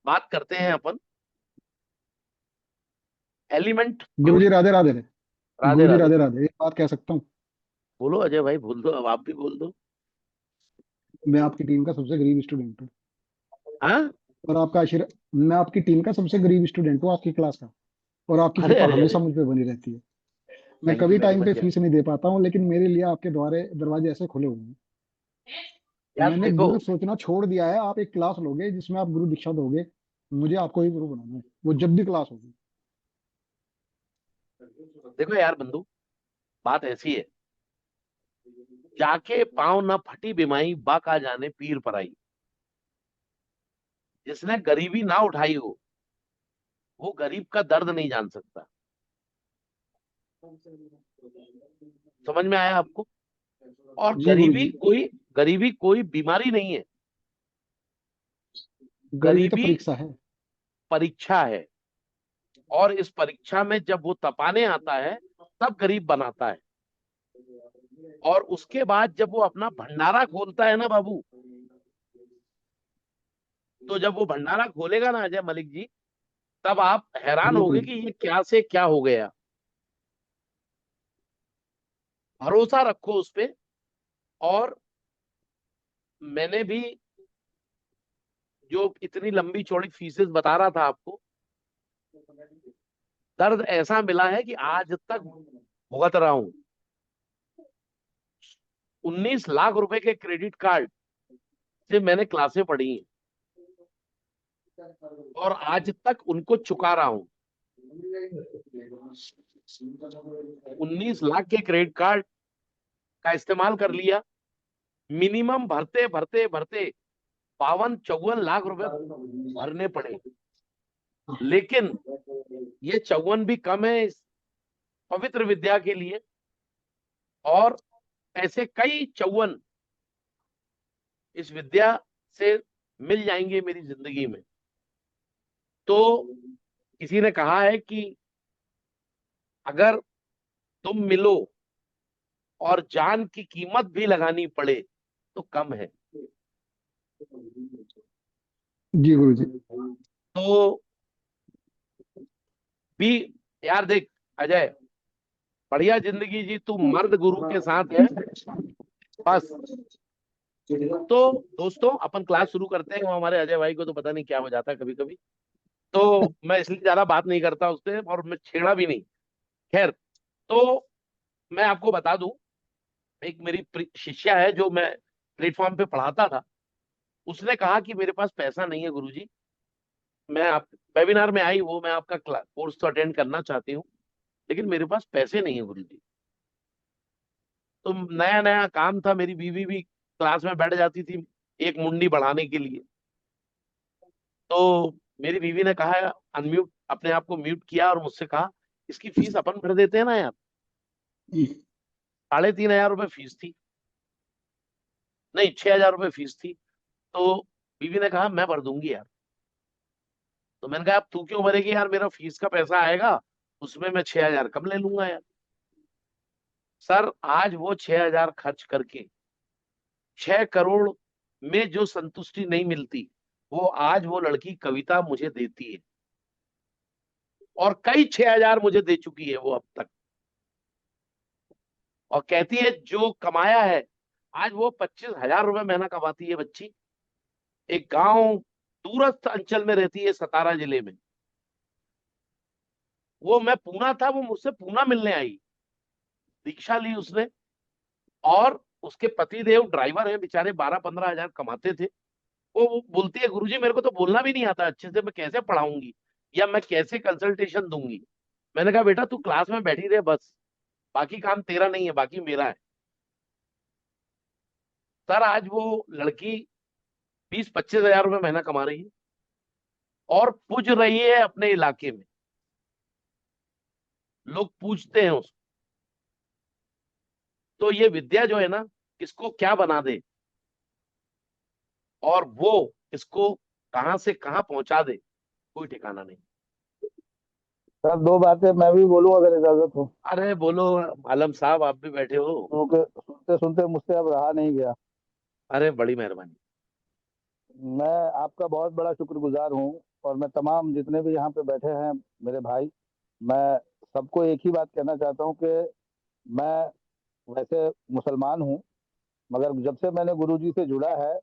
बात करते हैं अपन एलिमेंट। गुरुजी राधे राधे। राधे गुरुजी राधे। राधे राधे, एक बात कह सकता हूँ? बोलो अजय भाई, बोल दो, अब आप भी बोल दो। मैं आपकी टीम का सबसे गरीब स्टूडेंट हूँ, हाँ, और आपका आशीर्वाद, मैं आपकी टीम का सबसे गरीब स्टूडेंट हूँ आपकी क्लास का, और आपकी अरे कृपा अरे हमेशा अरे, मुझ पे बनी रहती है। मैं थैंक यू कभी वेरी टाइम पे मच। फीस नहीं दे पाता हूँ, लेकिन मेरे लिए आपके दरवाजे ऐसे खुले हुए हैं। यार मैंने देखो, गुरु सोचना छोड़ दिया है। आप एक क्लास लोगे जिसमें आप गुरु दीक्षा दोगे, मुझे आपको ही गुरु बनाना है, वो जब भी क्लास होगी। देखो यार बंधु, बात ऐसी है, जाके पाँव न फटी बिमाई, बाका जाने पीर पराई। जिसने गरीबी ना उठाई हो, वो गरीब का दर्द नहीं जान सकता। समझ में आया आपको? और जी गुरुजी, गरीबी कोई बीमारी नहीं है, गरीबी तो गरीबी परीक्षा है। परीक्षा है। और इस परीक्षा में जब वो तपाने आता है, तब गरीब बनाता है। और उसके बाद जब वो अपना भंडारा खोलता है ना बाबू, तो जब वो भंडारा खोलेगा ना अजय मलिक जी, तब आप हैरान जी होगे गुरुजी। कि ये क्या से क्या हो गया। भरोसा रखो उस पे। और मैंने भी जो इतनी लंबी चौड़ी फीसेस बता रहा था आपको, दर्द ऐसा मिला है कि आज तक भुगत रहा हूं। 19 लाख रुपए के क्रेडिट कार्ड से मैंने क्लासें पढ़ी हैं, और आज तक उनको चुका रहा हूं। 19 लाख के क्रेडिट कार्ड का इस्तेमाल कर लिया। मिनिमम भरते भरते भरते 52-54 लाख रुपए भरने पड़े। लेकिन ये 54 भी कम है इस पवित्र विद्या के लिए, और ऐसे कई 54 इस विद्या से मिल जाएंगे मेरी जिंदगी में। तो किसी ने कहा है कि अगर तुम मिलो और जान की कीमत भी लगानी पड़े तो कम है। जी गुरुजी। तो भी यार देख अजय, बढ़िया जिंदगी जी, तू मर्द गुरु के साथ है बस। तो दोस्तों, अपन क्लास शुरू करते हैं। वो हमारे अजय भाई को तो पता नहीं क्या हो जाता है कभी कभी, तो मैं इसलिए ज्यादा बात नहीं करता उससे, और मैं छेड़ा भी नहीं। खैर, तो मैं आपको बता दूं, एक मेरी शिष्या है जो मैं प्लेटफॉर्म पे पढ़ाता था। उसने कहा कि मेरे पास पैसा नहीं है गुरुजी, मैं आप वेबिनार में आई, वो मैं आपका कोर्स तो अटेंड करना चाहती हूँ, लेकिन मेरे पास पैसे नहीं है गुरुजी। तो नया नया काम था, मेरी बीवी भी क्लास में बैठ जाती थी, एक मुंडी बढ़ाने के लिए। तो मेरी बीवी ने कहा, अनम्यूट, अपने आप को म्यूट किया और मुझसे कहा, इसकी फीस अपन भर देते हैं ना यार। 3,500 रुपये फीस थी, नहीं 6,000 रुपये फीस थी। तो बीवी ने कहा मैं भर दूंगी यार। तो मैंने कहा अब तू क्यों भरेगी यार, मेरा फीस का पैसा आएगा उसमें मैं 6,000 कम ले लूंगा यार। सर आज वो 6,000 खर्च करके 6 करोड़ में जो संतुष्टि नहीं मिलती, वो आज वो लड़की कविता मुझे देती है, और कई 6,000 मुझे दे चुकी है वो अब तक। और कहती है जो कमाया है, आज वो 25,000 रुपए महीना कमाती है बच्ची, एक गांव दूरस्थ अंचल में रहती है, सतारा जिले में। वो मैं पूना था, वो मुझसे पूना मिलने आई, दीक्षा ली उसने, और उसके पतिदेव ड्राइवर है बेचारे, 12-15 हजार कमाते थे। वो बोलती है गुरुजी मेरे को तो बोलना भी नहीं आता अच्छे से, मैं कैसे पढ़ाऊंगी या मैं कैसे कंसल्टेशन दूंगी। मैंने कहा बेटा तू क्लास में बैठी रहे बस, बाकी काम तेरा नहीं है, बाकी मेरा है। सर आज वो लड़की 20-25 हजार रुपए महीना कमा रही है और पूज रही है अपने इलाके में, लोग पूछते हैं उसको। तो ये विद्या जो है ना, किसको क्या बना दे और वो इसको कहां से कहां पहुंचा दे, कोई ठिकाना नहीं। सर 2 बातें मैं भी बोलूं अगर इजाजत हो? अरे बोलो आलम साहब, आप भी बैठे हो। क्योंकि सुनते सुनते मुझसे अब रहा नहीं गया। अरे बड़ी मेहरबानी। मैं आपका बहुत बड़ा शुक्रगुजार हूँ, और मैं तमाम जितने भी यहाँ पे बैठे हैं मेरे भाई, मैं सबको एक ही बात कहना चाहता हूँ कि मैं वैसे मुसलमान हूँ, मगर जब से मैंने गुरुजी से जुड़ा है,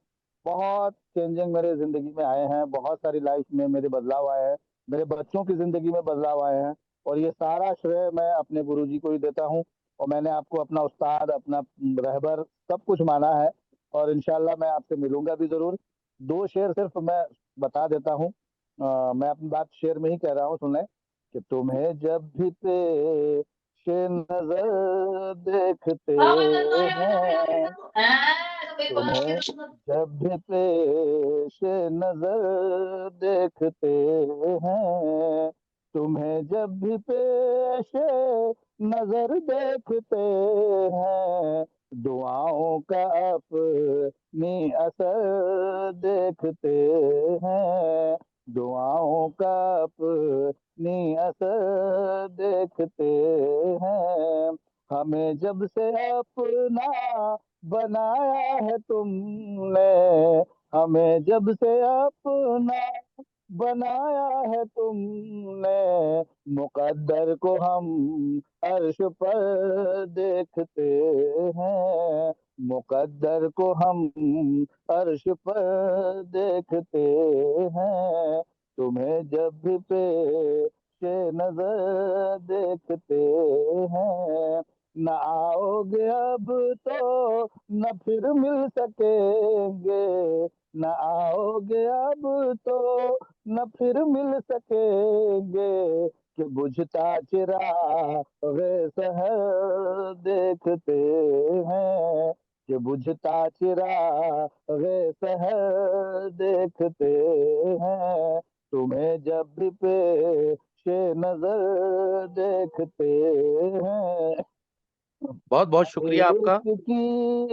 बहुत चेंजिंग मेरे जिंदगी में आए हैं, बहुत सारी लाइफ में मेरे बदलाव आए हैं, मेरे बच्चों की जिंदगी में बदलाव आए हैं, और ये सारा श्रेय मैं अपने गुरुजी को ही देता हूँ। और मैंने आपको अपना उस्ताद, अपना रहबर सब कुछ माना है, और इंशाल्लाह मैं आपसे मिलूंगा भी जरूर। 2 शेर सिर्फ मैं बता देता हूँ। मैं अपनी बात शेर में ही कह रहा हूँ, सुने कि तुम्हें जब भी पेश नजर देखते हैं, तुम्हें जब भी पेश नजर देखते हैं, तुम्हें जब भी पेश नजर देखते हैं, दुआओं का अपनी असर देखते हैं, दुआओं का अपनी असर देखते हैं। हमें जब से अपना बनाया है तुमने, हमें जब से अपना बनाया है तुमने, मुकद्दर को हम अर्श पर देखते हैं, मुकद्दर को हम अर्श पर देखते हैं, तुम्हें जब भी पेश नजर देखते हैं। न आओगे अब तो न फिर मिल सकेंगे, न आओगे अब तो न फिर मिल सकेंगे, कि बुझता चिराग़ सहर देखते हैं, कि बुझता चिराग़ सहर देखते हैं, तुम्हें जब भी पेश नजर देखते हैं। बहुत बहुत शुक्रिया आपका। इश्क की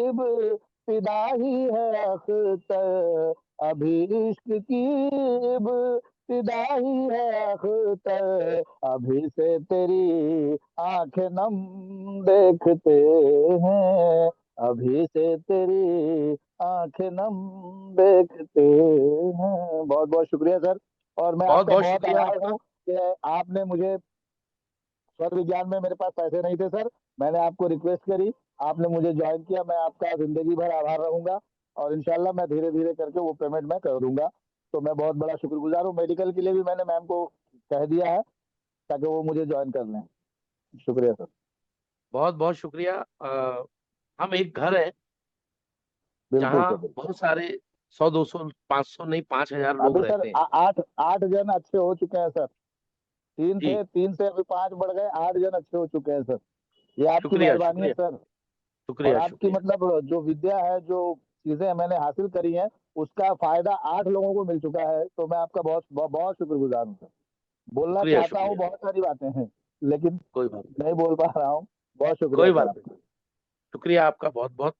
इब्तिदा ही है अख्तर, अभी इश्क की इब्तिदा ही है अख्तर, अभी से तेरी आंखें नम देखते हैं, अभी से तेरी आंखें नम देखते हैं। बहुत बहुत शुक्रिया सर, और मैं बहुत आपका बहुत बहुत शुक्रिया आभारी आपका। हूँ कि आपने मुझे, स्वर विज्ञान में मेरे पास पैसे नहीं थे सर, मैंने आपको रिक्वेस्ट करी, आपने मुझे ज्वाइन किया, मैं आपका जिंदगी भर आभार रहूंगा, और इंशाल्लाह मैं धीरे धीरे करके वो पेमेंट मैं कर दूंगा। तो मैं बहुत बड़ा शुक्रगुजार हूँ। मेडिकल के लिए भी मैंने मैम को कह दिया है ताकि वो मुझे ज्वाइन कर लें। शुक्रिया सर। बहुत बहुत शुक्रिया। हम एक घर है बिल्कुल जहाँ सर, बिल्कुल। बहुत सारे 100-200 500 नहीं 5,000 लोग अभी सर रहते हैं। 8 जन अच्छे हो चुके हैं सर, 3 जी थे, 3 से अभी 5 बढ़ गए, 8 जन अच्छे हो चुके हैं सर। ये आपकी शुक्रिया मेहरबानी है शुक्रिया सर, और शुक्रिया आपकी शुक्रिया। मतलब जो विद्या है, जो चीजें मैंने हासिल करी हैं, उसका फायदा 8 लोगों को मिल चुका है। तो मैं आपका बहुत बहुत शुक्रगुजार हूँ सर। बोलना शुक्रिया चाहता हूँ, शुक्रिया बहुत सारी बातें हैं, लेकिन कोई बात नहीं नहीं बोल पा रहा हूँ। बहुत शुक्रिया कोई सर बात आपका। नहीं शुक्रिया आपका बहुत बहुत।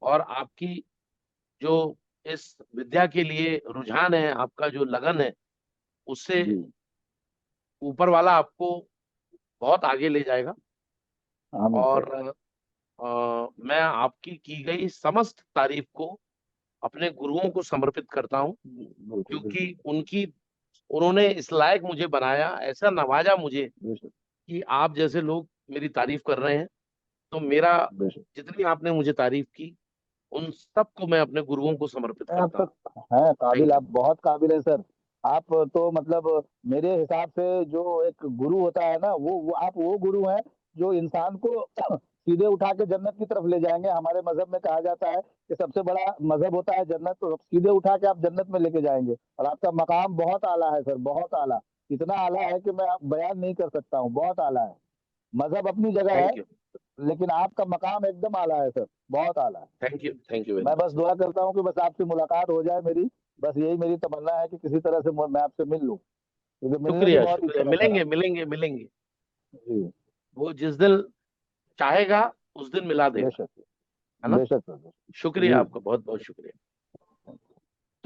और आपकी जो इस विद्या के लिए रुझान है, आपका जो लगन है, उससे जी ऊपर वाला आपको बहुत आगे ले जाएगा। आमीन सर। और मैं आपकी की गई समस्त तारीफ को अपने गुरुओं को समर्पित करता हूँ, बिल्कुल बिल्कुल क्योंकि उन्होंने इस लायक मुझे बनाया, ऐसा नवाजा मुझे बेशक कि आप जैसे लोग मेरी तारीफ कर रहे हैं। तो मेरा बेशक। जितनी आपने मुझे तारीफ की, उन सबको मैं अपने गुरुओं को समर्पित आप करता हूँ। तक हैं काबिल, थैंक यू। आप बहुत काबिल है सर। आप तो मतलब मेरे हिसाब से जो एक गुरु होता है ना, वो आप वो गुरु हैं जो इंसान को सीधे उठा के जन्नत की तरफ ले जाएंगे। हमारे मजहब में कहा जाता है कि सबसे बड़ा मजहब होता है जन्नत, तो सीधे उठा के आप जन्नत में लेके जाएंगे। और आपका मकाम बहुत आला है सर, बहुत आला। इतना आला है कि मैं आप बयान नहीं कर सकता हूँ, बहुत आला है। मजहब अपनी जगह है, थैंक यू लेकिन आपका मकाम एकदम आला है सर, बहुत आला है। थैंक यू वेरी मैं मच। बस दुआ करता हूँ कि बस आपसे मुलाकात हो जाए मेरी। बस यही मेरी तमन्ना है कि किसी तरह से मैं आपसे मिल लूं, क्योंकि मिलने की शुक्रिया बहुत शुक्रिया, इच्छा है सर मिलेंगे आपसे। मिलेंगे मिलेंगे। जी वो जिस दिन चाहेगा उस दिन मिला देगा, बेशक है ना। बेशक सर बेशक। शुक्रिया जी आपका बहुत बहुत शुक्रिया।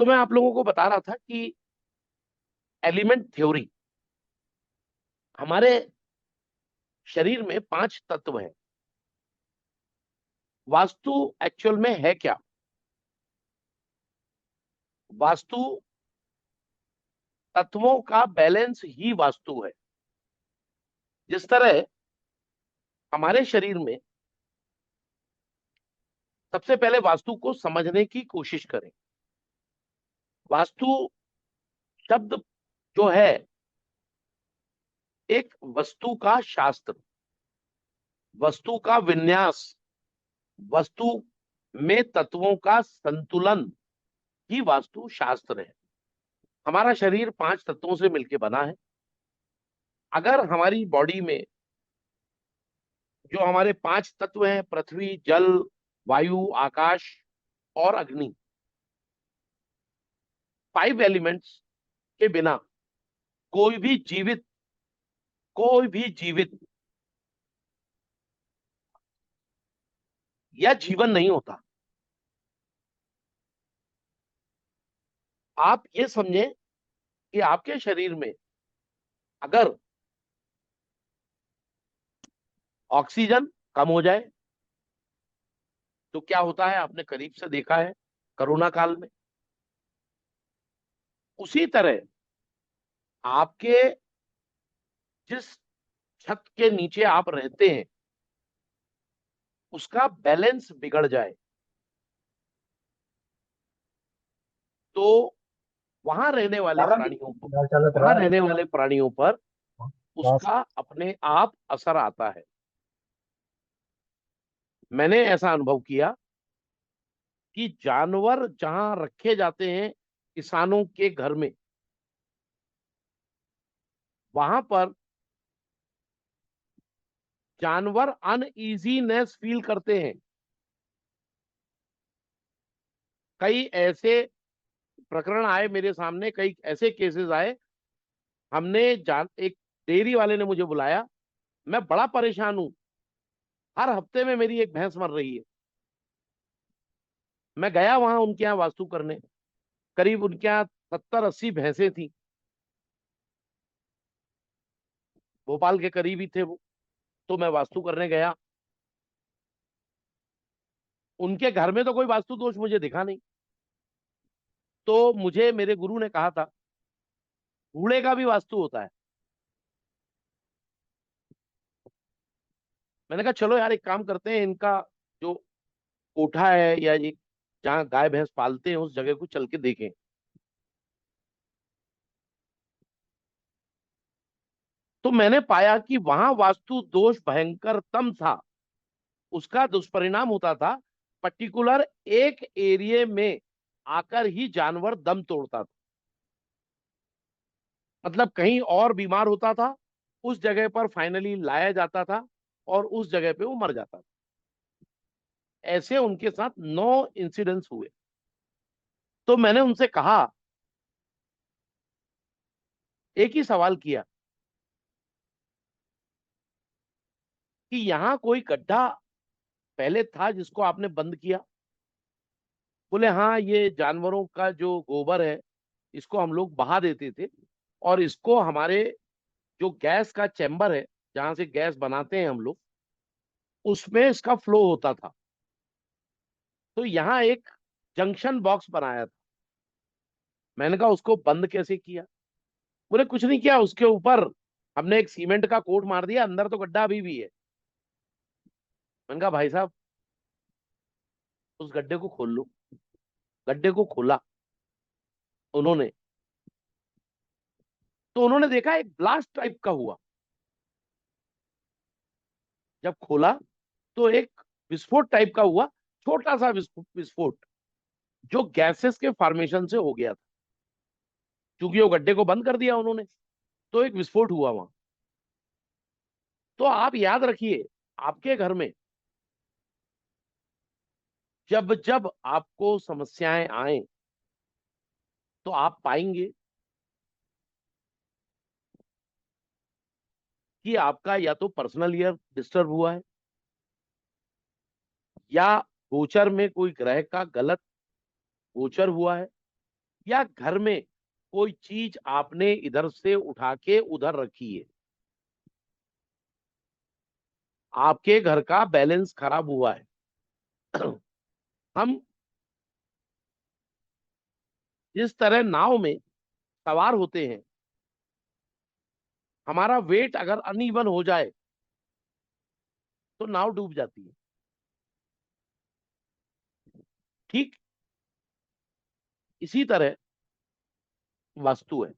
तो मैं आप लोगों को बता रहा था कि एलिमेंट थ्योरी, हमारे शरीर में 5 तत्व हैं। वास्तु एक्चुअल में है क्या? वास्तु तत्वों का बैलेंस ही वास्तु है। जिस तरह हमारे शरीर में, सबसे पहले वास्तु को समझने की कोशिश करें। वास्तु शब्द जो है, एक वस्तु का शास्त्र, वस्तु का विन्यास, वस्तु में तत्वों का संतुलन ही वास्तु शास्त्र है। हमारा शरीर 5 तत्वों से मिलकर बना है। अगर हमारी बॉडी में जो हमारे 5 तत्व हैं, पृथ्वी, जल, वायु, आकाश और अग्नि, 5 एलिमेंट्स के बिना कोई भी जीवित या जीवन नहीं होता। आप ये समझें कि आपके शरीर में अगर ऑक्सीजन कम हो जाए तो क्या होता है, आपने करीब से देखा है कोरोना काल में। उसी तरह आपके जिस छत के नीचे आप रहते हैं, उसका बैलेंस बिगड़ जाए तो वहां रहने वाले प्राणियों पर उसका अपने आप असर आता है। मैंने ऐसा अनुभव किया कि जानवर जहां रखे जाते हैं किसानों के घर में, वहां पर जानवर अनईजीनेस फील करते हैं। कई ऐसे प्रकरण आए मेरे सामने, कई ऐसे केसेस आए। एक डेयरी वाले ने मुझे बुलाया, मैं बड़ा परेशान हूं, हर हफ्ते में मेरी एक भैंस मर रही है। मैं गया वहां उनके यहाँ वास्तु करने, करीब उनके यहाँ 70-80 भैंसें थी, भोपाल के करीब ही थे वो। तो मैं वास्तु करने गया, उनके घर में तो कोई वास्तु दोष मुझे दिखा नहीं। तो मुझे मेरे गुरु ने कहा था, घोड़े का भी वास्तु होता है। मैंने कहा चलो यार, एक काम करते हैं, इनका जो कोठा है या ये जहाँ गाय भैंस पालते हैं उस जगह को चल के देखें। तो मैंने पाया कि वहां वास्तु दोष भयंकरतम था। उसका दुष्परिणाम होता था, पर्टिकुलर एक एरिया में आकर ही जानवर दम तोड़ता था। मतलब कहीं और बीमार होता था, उस जगह पर फाइनली लाया जाता था और उस जगह पे वो मर जाता था। ऐसे उनके साथ 9 इंसिडेंट्स हुए। तो मैंने उनसे कहा, एक ही सवाल किया कि यहाँ कोई गड्ढा पहले था जिसको आपने बंद किया? बोले हाँ, ये जानवरों का जो गोबर है इसको हम लोग बहा देते थे और इसको हमारे जो गैस का चैम्बर है जहां से गैस बनाते हैं हम लोग, उसमें इसका फ्लो होता था। तो यहाँ एक जंक्शन बॉक्स बनाया था। मैंने कहा उसको बंद कैसे किया? बोले कुछ नहीं किया, उसके ऊपर हमने एक सीमेंट का कोट मार दिया, अंदर तो गड्ढा अभी भी है। मैंने कहा भाई साहब उस गड्ढे को खोल लो। गड्ढे को खोला उन्होंने, तो उन्होंने देखा एक ब्लास्ट टाइप का हुआ। जब खोला तो एक विस्फोट टाइप का हुआ, छोटा सा विस्फोट जो गैसेस के फॉर्मेशन से हो गया था। क्योंकि वो गड्ढे को बंद कर दिया उन्होंने, तो एक विस्फोट हुआ वहां। तो आप याद रखिए, आपके घर में जब जब आपको समस्याएं आए तो आप पाएंगे कि आपका या तो पर्सनल ईयर डिस्टर्ब हुआ है, या गोचर में कोई ग्रह का गलत गोचर हुआ है, या घर में कोई चीज आपने इधर से उठा के उधर रखी है। आपके घर का बैलेंस खराब हुआ है। हम जिस तरह नाव में सवार होते हैं, हमारा वेट अगर अनइवन हो जाए तो नाव डूब जाती है। ठीक इसी तरह वास्तु है।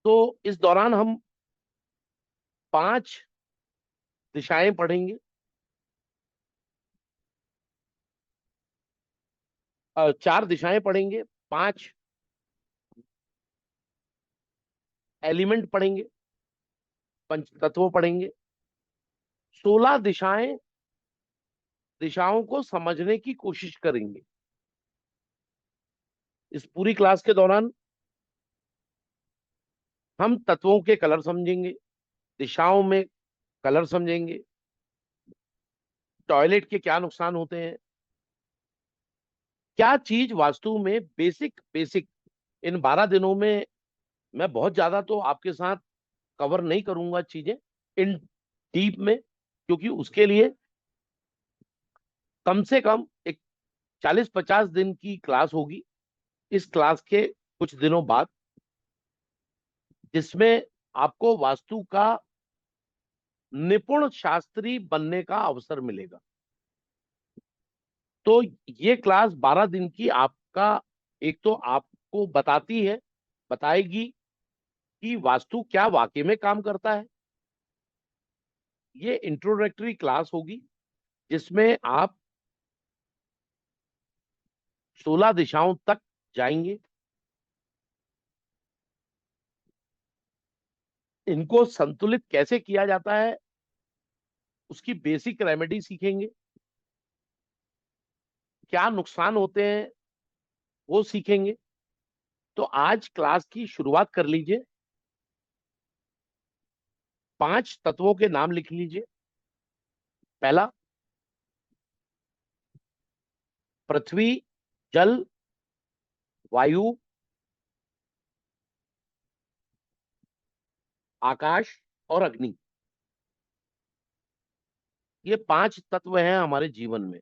तो इस दौरान हम 5 दिशाएं पढ़ेंगे। 4 दिशाएं पढ़ेंगे, 5 एलिमेंट पढ़ेंगे, पंच तत्व पढ़ेंगे, 16 दिशाओं को समझने की कोशिश करेंगे। इस पूरी क्लास के दौरान हम तत्वों के कलर समझेंगे, दिशाओं में कलर समझेंगे, टॉयलेट के क्या नुकसान होते हैं, क्या चीज वास्तु में बेसिक इन 12 दिनों में मैं बहुत ज्यादा तो आपके साथ कवर नहीं करूंगा चीजें इन डीप में, क्योंकि उसके लिए कम से कम एक 40-50 दिन की क्लास होगी इस क्लास के कुछ दिनों बाद, जिसमें आपको वास्तु का निपुण शास्त्री बनने का अवसर मिलेगा। तो ये क्लास 12 दिन की आपका एक तो आपको बताएगी कि वास्तु क्या वाकई में काम करता है। ये इंट्रोडक्टरी क्लास होगी जिसमें आप 16 दिशाओं तक जाएंगे। इनको संतुलित कैसे किया जाता है उसकी बेसिक रेमेडी सीखेंगे। क्या नुकसान होते हैं वो सीखेंगे। तो आज क्लास की शुरुआत कर लीजिए। 5 तत्वों के नाम लिख लीजिए। पहला पृथ्वी, जल, वायु, आकाश और अग्नि। ये 5 तत्व हैं हमारे जीवन में।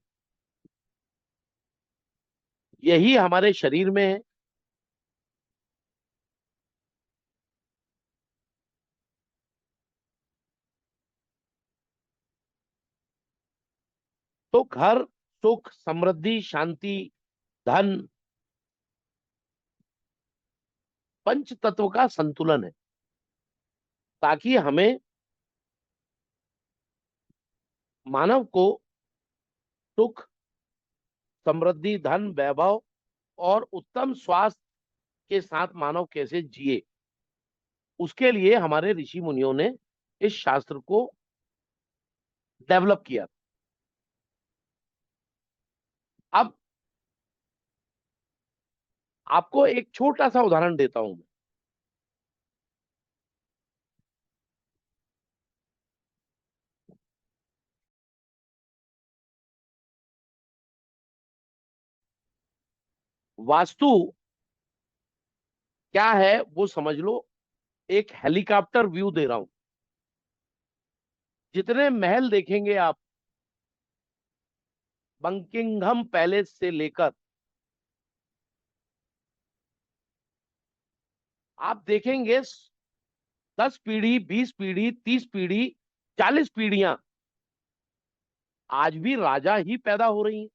यही हमारे शरीर में है। तो घर, सुख, समृद्धि, शांति, धन, पंच तत्व का संतुलन है, ताकि हमें मानव को सुख, समृद्धि, धन, वैभव और उत्तम स्वास्थ्य के साथ मानव कैसे जिए, उसके लिए हमारे ऋषि मुनियों ने इस शास्त्र को डेवलप किया। अब आपको एक छोटा सा उदाहरण देता हूं मैं। वास्तु क्या है वो समझ लो, एक हेलीकॉप्टर व्यू दे रहा हूं। जितने महल देखेंगे आप, बंकिंघम पैलेस से लेकर, आप देखेंगे 10 पीढ़ी, 20 पीढ़ी, 30 पीढ़ी, 40 पीढ़ियां आज भी राजा ही पैदा हो रही हैं।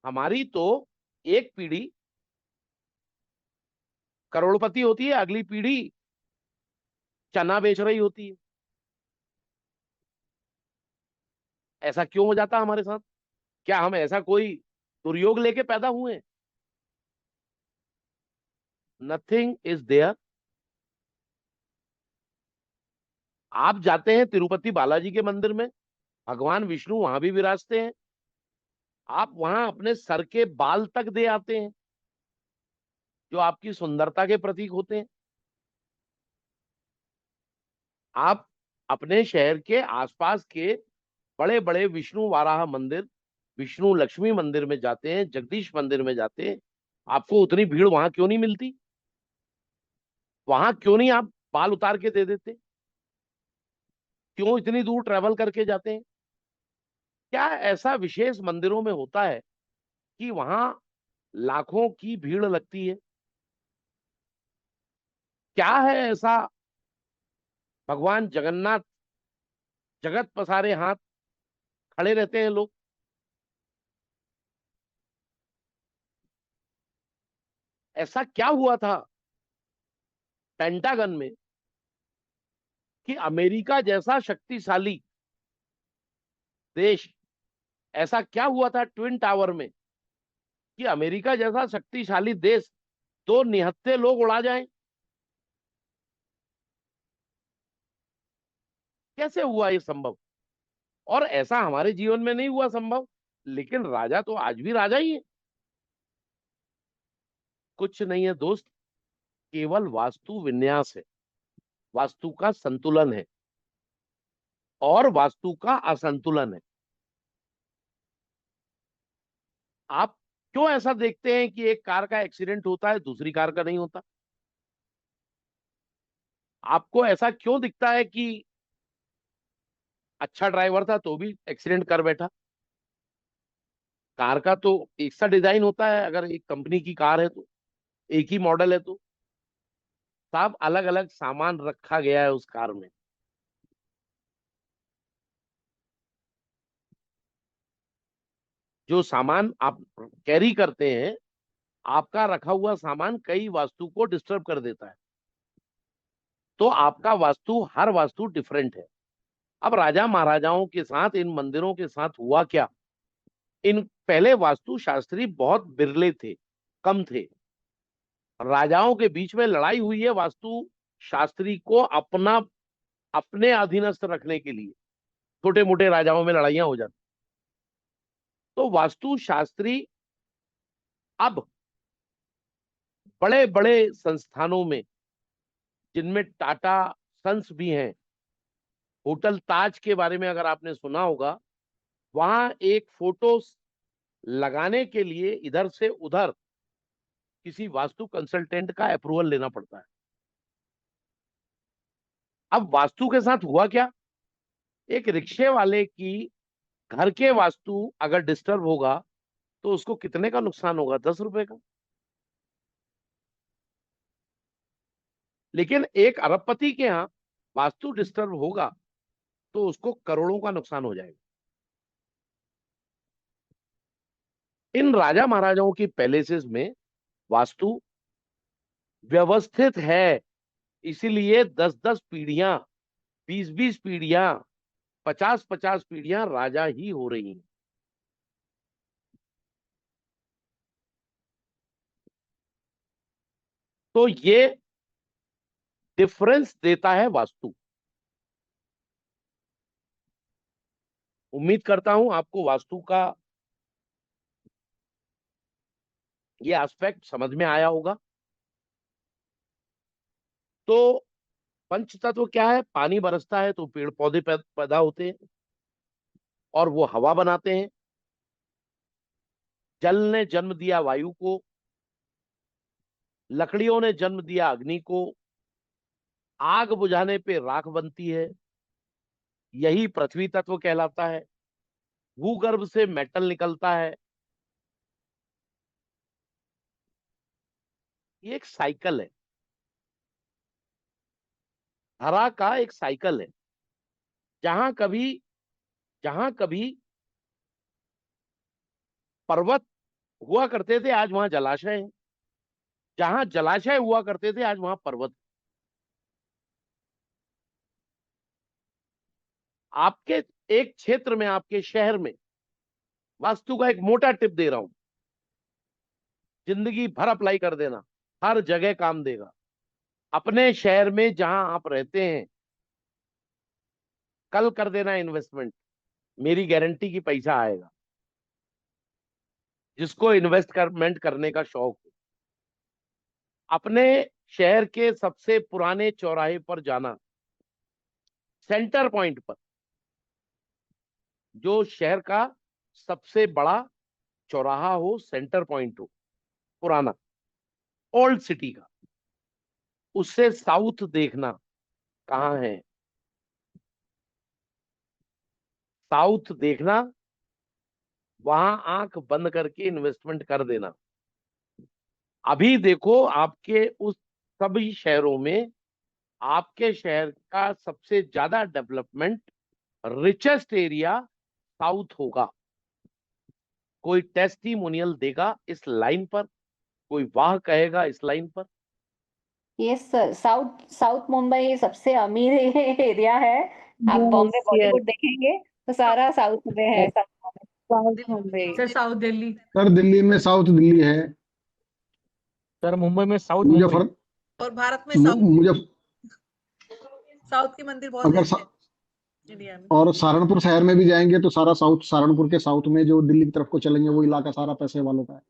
हमारी तो एक पीढ़ी करोड़पति होती है, अगली पीढ़ी चना बेच रही होती है। ऐसा क्यों हो जाता हमारे साथ? क्या हम ऐसा कोई दुर्योग लेके पैदा हुए हैं? Nothing is there. आप जाते हैं तिरुपति बालाजी के मंदिर में, भगवान विष्णु वहां भी विराजते हैं। आप वहां अपने सर के बाल तक दे आते हैं, जो आपकी सुंदरता के प्रतीक होते हैं। आप अपने शहर के आसपास के बड़े बड़े विष्णु वाराह मंदिर, विष्णु लक्ष्मी मंदिर में जाते हैं, जगदीश मंदिर में जाते हैं, आपको उतनी भीड़ वहां क्यों नहीं मिलती? वहां क्यों नहीं आप बाल उतार के दे देते? क्यों इतनी दूर ट्रेवल करके जाते हैं? क्या ऐसा विशेष मंदिरों में होता है कि वहां लाखों की भीड़ लगती है? क्या है ऐसा भगवान जगन्नाथ जगत पसारे हाथ खड़े रहते हैं लोग? ऐसा क्या हुआ था पेंटागन में कि अमेरिका जैसा शक्तिशाली देश, ऐसा क्या हुआ था ट्विन टावर में कि अमेरिका जैसा शक्तिशाली देश दो निहत्थे लोग उड़ा जाएं? कैसे हुआ ये संभव? और ऐसा हमारे जीवन में नहीं हुआ संभव, लेकिन राजा तो आज भी राजा ही है। कुछ नहीं है दोस्त, केवल वास्तु विन्यास है, वास्तु का संतुलन है और वास्तु का असंतुलन है। आप क्यों ऐसा देखते हैं कि एक कार का एक्सीडेंट होता है, दूसरी कार का नहीं होता? आपको ऐसा क्यों दिखता है कि अच्छा ड्राइवर था तो भी एक्सीडेंट कर बैठा? कार का तो एक सा डिजाइन होता है, अगर एक कंपनी की कार है तो, एक ही मॉडल है तो सब अलग अलग सामान रखा गया है उस कार में। जो सामान आप कैरी करते हैं, आपका रखा हुआ सामान कई वास्तु को डिस्टर्ब कर देता है। तो आपका वास्तु, हर वास्तु डिफरेंट है। अब राजा महाराजाओं के साथ, इन मंदिरों के साथ हुआ क्या? इन पहले वास्तु शास्त्री बहुत बिरले थे, कम थे। राजाओं के बीच में लड़ाई हुई है वास्तु शास्त्री को अपने अधीनस्थ रखने के लिए। छोटे मोटे राजाओं में लड़ाइयां हो जाती। तो वास्तु शास्त्री अब बड़े बड़े संस्थानों में, जिनमें टाटा सन्स भी हैं, होटल ताज के बारे में अगर आपने सुना होगा, वहां एक फोटो लगाने के लिए इधर से उधर किसी वास्तु कंसल्टेंट का अप्रूवल लेना पड़ता है। अब वास्तु के साथ हुआ क्या? एक रिक्शे वाले की घर के वास्तु अगर डिस्टर्ब होगा तो उसको कितने का नुकसान होगा? 10 रुपए का। लेकिन एक अरबपति के यहाँ वास्तु डिस्टर्ब होगा तो उसको करोड़ों का नुकसान हो जाएगा। इन राजा महाराजाओं की पैलेसेस में वास्तु व्यवस्थित है, इसीलिए 10-10 पीढ़ियां, 20-20 पीढ़ियां, 50-50 पीढ़ियां राजा ही हो रही हैं। तो ये डिफरेंस देता है वास्तु। उम्मीद करता हूं आपको वास्तु का ये एस्पेक्ट समझ में आया होगा। तो पंच तत्व क्या है? पानी बरसता है तो पेड़ पौधे पैदा होते हैं और वो हवा बनाते हैं। जल ने जन्म दिया वायु को, लकड़ियों ने जन्म दिया अग्नि को, आग बुझाने पे राख बनती है, यही पृथ्वी तत्व कहलाता है। भूगर्भ से मेटल निकलता है। ये एक साइकिल है, धरा का एक साइकिल है। जहां कभी पर्वत हुआ करते थे, आज वहां जलाशय है। जहां जलाशय हुआ करते थे, आज वहां पर्वत। आपके एक क्षेत्र में, आपके शहर में वास्तु का एक मोटा टिप दे रहा हूं, जिंदगी भर अप्लाई कर देना, हर जगह काम देगा। अपने शहर में जहां आप रहते हैं, कल कर देना इन्वेस्टमेंट, मेरी गारंटी की पैसा आएगा। जिसको इन्वेस्टमेंट करने का शौक हो, अपने शहर के सबसे पुराने चौराहे पर जाना, सेंटर पॉइंट पर, जो शहर का सबसे बड़ा चौराहा हो, सेंटर पॉइंट हो पुराना, ओल्ड सिटी का, उससे साउथ देखना कहाँ है। साउथ देखना, वहां आंख बंद करके इन्वेस्टमेंट कर देना। अभी देखो, आपके उस सभी शहरों में आपके शहर का सबसे ज्यादा डेवलपमेंट, रिचेस्ट एरिया साउथ होगा। कोई टेस्टिमोनियल देगा इस लाइन पर, कोई वाह कहेगा इस लाइन पर। Yes sir, south south Mumbai सबसे अमीर एरिया है। आप बॉम्बे यस यस बॉलीवुड देखेंगे तो सारा साउथ में है। South Mumbai. Sir south Delhi. Sir Delhi में साउथ दिल्ली है। सर मुंबई में साउथ मुंबई। मुजफ्फर और भारत में साउथ मुजफ्फर साउथ के मंदिर बहुत अगर हैं इंडिया में। और सहारनपुर शहर में भी जाएंगे तो सारा साउथ, सहारनपुर के साउथ में जो दिल्ली की तरफ को चलेंगे वो इलाका सारा पैसे वालों का है।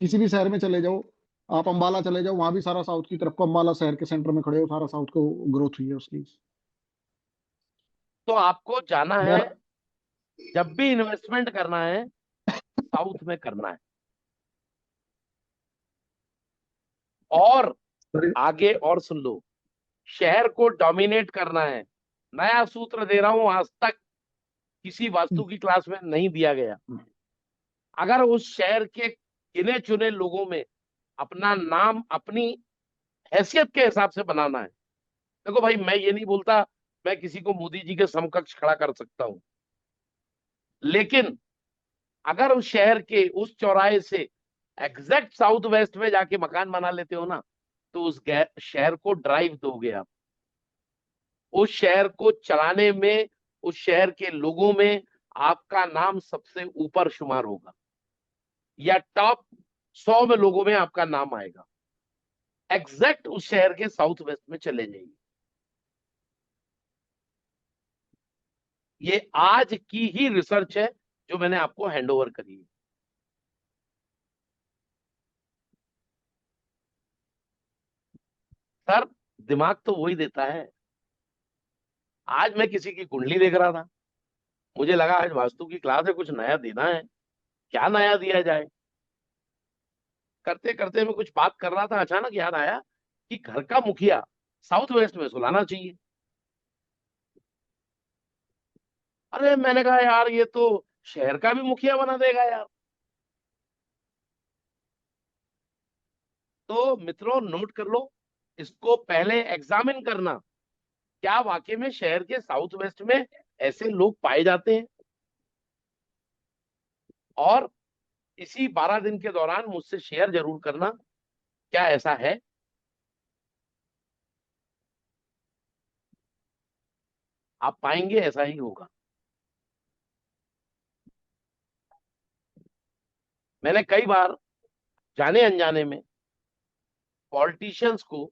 किसी भी शहर में चले जाओ, आप अंबाला चले जाओ, वहां भी सारा साउथ की तरफ को, अंबाला शहर के सेंटर में खड़े हो, सारा साउथ को ग्रोथ हुई है उसकी। तो आपको जाना है, अगर जब भी इन्वेस्टमेंट करना है साउथ में करना है। और आगे और सुन लो, शहर को डोमिनेट करना है। नया सूत्र दे रहा हूं, आज तक किसी वास्तु की क्लास में नहीं दिया गया। अगर उस शहर के गिने चुने लोगों में अपना नाम अपनी हैसियत के हिसाब से बनाना है। देखो भाई, मैं ये नहीं बोलता मैं किसी को मोदी जी के समकक्ष खड़ा कर सकता हूं, लेकिन अगर उस शहर के उस चौराहे से एग्जैक्ट साउथ वेस्ट में जाके मकान बना लेते हो ना, तो उस शहर को ड्राइव दोगे आप। उस शहर को चलाने में, उस शहर के लोगों में आपका नाम सबसे ऊपर शुमार होगा, या टॉप 100 में लोगों में आपका नाम आएगा। एग्जैक्ट उस शहर के साउथ वेस्ट में चले जाइए। ये आज की ही रिसर्च है जो मैंने आपको हैंडओवर करी है। सर दिमाग तो वही देता है। आज मैं किसी की कुंडली देख रहा था, मुझे लगा आज वास्तु की क्लास है, कुछ नया देना है, क्या नया दिया जाए। करते करते मैं कुछ बात कर रहा था, अचानक याद आया कि घर का मुखिया साउथ वेस्ट में सुलाना चाहिए। अरे मैंने कहा यार, ये तो शहर का भी मुखिया बना देगा यार। तो मित्रों नोट कर लो, इसको पहले एग्जामिन करना, क्या वाकई में शहर के साउथ वेस्ट में ऐसे लोग पाए जाते हैं। और इसी 12 दिन के दौरान मुझसे शेयर जरूर करना, क्या ऐसा है। आप पाएंगे ऐसा ही होगा। मैंने कई बार जाने अनजाने में पॉलिटिशियंस को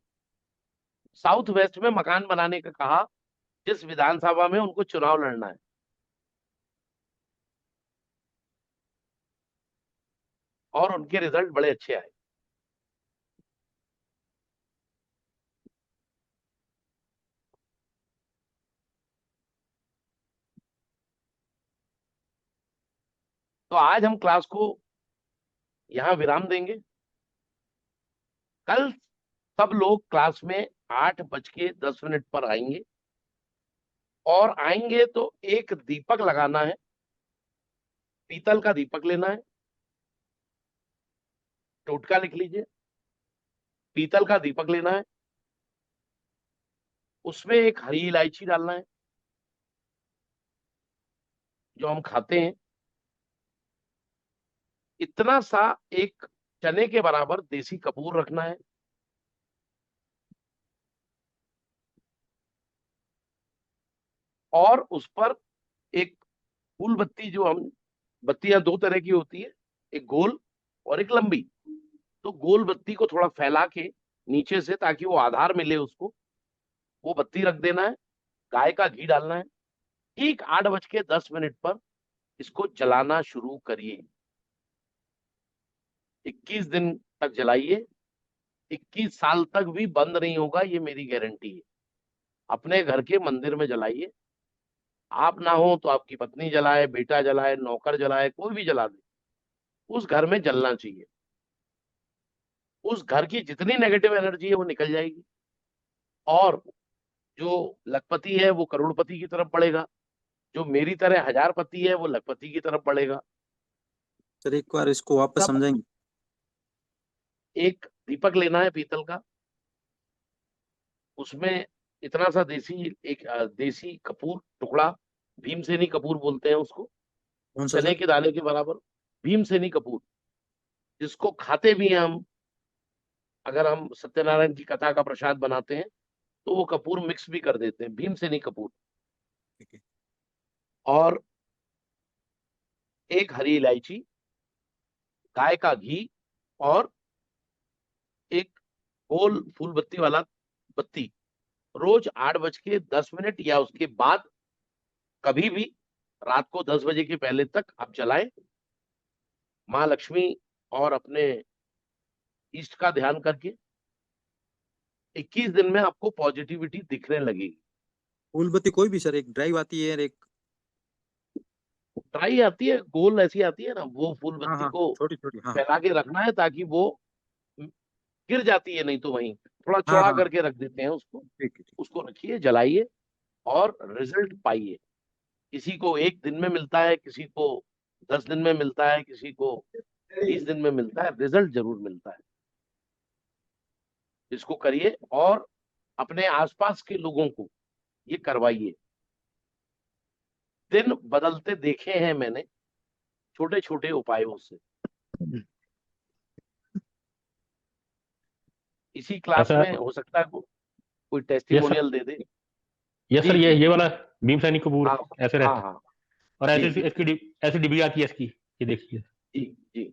साउथ वेस्ट में मकान बनाने का कहा, जिस विधानसभा में उनको चुनाव लड़ना है। और उनके रिजल्ट बड़े अच्छे आए। तो आज हम क्लास को यहाँ विराम देंगे। कल सब लोग क्लास में 8:10 पर आएंगे, और आएंगे तो एक दीपक लगाना है, पीतल का दीपक लेना है। टोटका लिख लीजिए, पीतल का दीपक लेना है, उसमें एक हरी इलायची डालना है जो हम खाते हैं, इतना सा एक चने के बराबर देसी कपूर रखना है, और उस पर एक फूल बत्ती, जो हम बत्तियां दो तरह की होती है, एक गोल और एक लंबी, तो गोल बत्ती को थोड़ा फैला के नीचे से, ताकि वो आधार मिले उसको, वो बत्ती रख देना है। गाय का घी डालना है। ठीक 8:10 पर इसको जलाना शुरू करिए। 21 दिन तक जलाइए। 21 साल तक भी बंद नहीं होगा, ये मेरी गारंटी है। अपने घर के मंदिर में जलाइए। आप ना हो तो आपकी पत्नी जलाए, बेटा जलाए, नौकर जलाए, कोई भी जला दे, उस घर में जलना चाहिए। उस घर की जितनी नेगेटिव एनर्जी है वो निकल जाएगी, और जो लखपति है वो करोड़पति की तरफ बढ़ेगा, जो मेरी तरह हजारपति है वो लखपति की तरफ बढ़ेगा। सर एक बार इसको वापस समझाएंगे? एक दीपक लेना है पीतल का, उसमें इतना सा देसी कपूर टुकड़ा, भीमसेनी कपूर बोलते हैं उसको, कौन सा चने सर? के दाने के बराबर, भीमसेनी कपूर, जिसको खाते भी हैं हम। अगर हम सत्यनारायण की कथा का प्रसाद बनाते हैं तो वो कपूर मिक्स भी कर देते हैं, भीमसेनी कपूर। और एक हरी इलायची, गाय का घी, और एक गोल फूल बत्ती वाला बत्ती, रोज 8:10 या उसके बाद कभी भी रात को 10 बजे के पहले तक आप जलाएं। माँ लक्ष्मी और अपने इष्ट का ध्यान करके 21 दिन में आपको पॉजिटिविटी दिखने लगेगी। फूल बत्ती कोई भी सर? एक ड्राइव आती है, एक ड्राई आती है, गोल ऐसी आती है ना, वो फूल हाँ बत्ती हाँ को छोटी छोटी, हाँ फैला के रखना है, ताकि वो गिर जाती है नहीं तो वहीं थोड़ा हाँ चौड़ा हाँ करके रख देते हैं उसको। ठीक है। उसको रखिए, जलाइए, और रिजल्ट पाइए। किसी को 1 दिन में मिलता है, किसी को 10 दिन में मिलता है, किसी को 20 दिन में मिलता है, रिजल्ट जरूर मिलता है। इसको करिए और अपने आसपास के लोगों को ये करवाइए। दिन बदलते देखे हैं मैंने छोटे छोटे उपायों से। इसी क्लास ऐसा में हो सकता है कोई ये सर, टेस्टिमोनियल दे दे। ये जी सर, जी ये वाला भीमसेनी कपूर हाँ ऐसे हाँ रहता है, हाँ और जी ऐसे जी ऐसी डिब्बी आती है इसकी, ये देखिए। जी जी,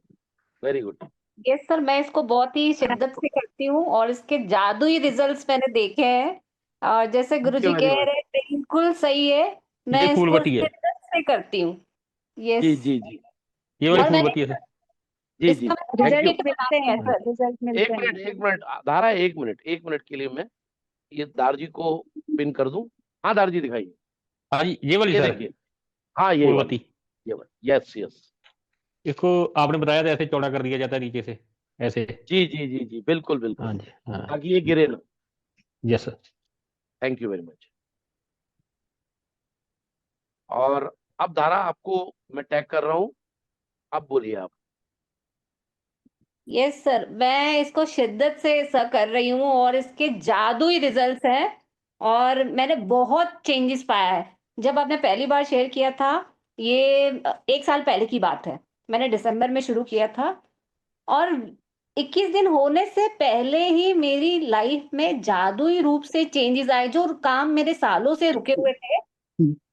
वेरी गुड। यस सर, मैं इसको बहुत ही शिद्दत से करती हूँ और इसके जादुई रिजल्ट्स मैंने देखे हैं। और जैसे थैंक यू गुरुजी वेरी कह मच। रहे हैं, बिल्कुल सही है। ये मैं फूल इसको बत्ती है, शिद्दत से करती हूँ। जी यस, जी जी ये वाली और फूल मैंने बत्ती है सर। जी जी, इसका थैंक यू। रिजल्ट मिलते हैं सर, रिजल्ट मिलते हैं। एक मिनट धारा, 1 मिनट के लिए मैं ये दारजी को पिन कर दूं। हाँ दारजी दिखाइए, हाँ जी, ये वाली ये सर देखिए, हाँ ये फूल वाली, बत्ती। ये वाली, यस यस। इसको आपने बताया था ऐसे चौड़ा कर दिया जाता है नीचे से, ऐसे। जी जी जी जी, बिल्कुल बिल्कुल, हाँ जी, हाँ, ताकि ये गिरे ना। Yes sir. Thank you very much. और अब धारा आपको मैं टैग कर रहा हूँ, अब बोलिए आप। यस सर, मैं इसको शिद्दत से कर रही हूँ और इसके जादुई रिजल्ट्स हैं, और मैंने बहुत चेंजेस पाया है। जब आपने पहली बार शेयर किया था, ये 1 साल पहले की बात है, मैंने दिसंबर में शुरू किया था, और 21 दिन होने से पहले ही मेरी लाइफ में जादुई रूप से चेंजेस आए। जो काम मेरे सालों से रुके हुए थे,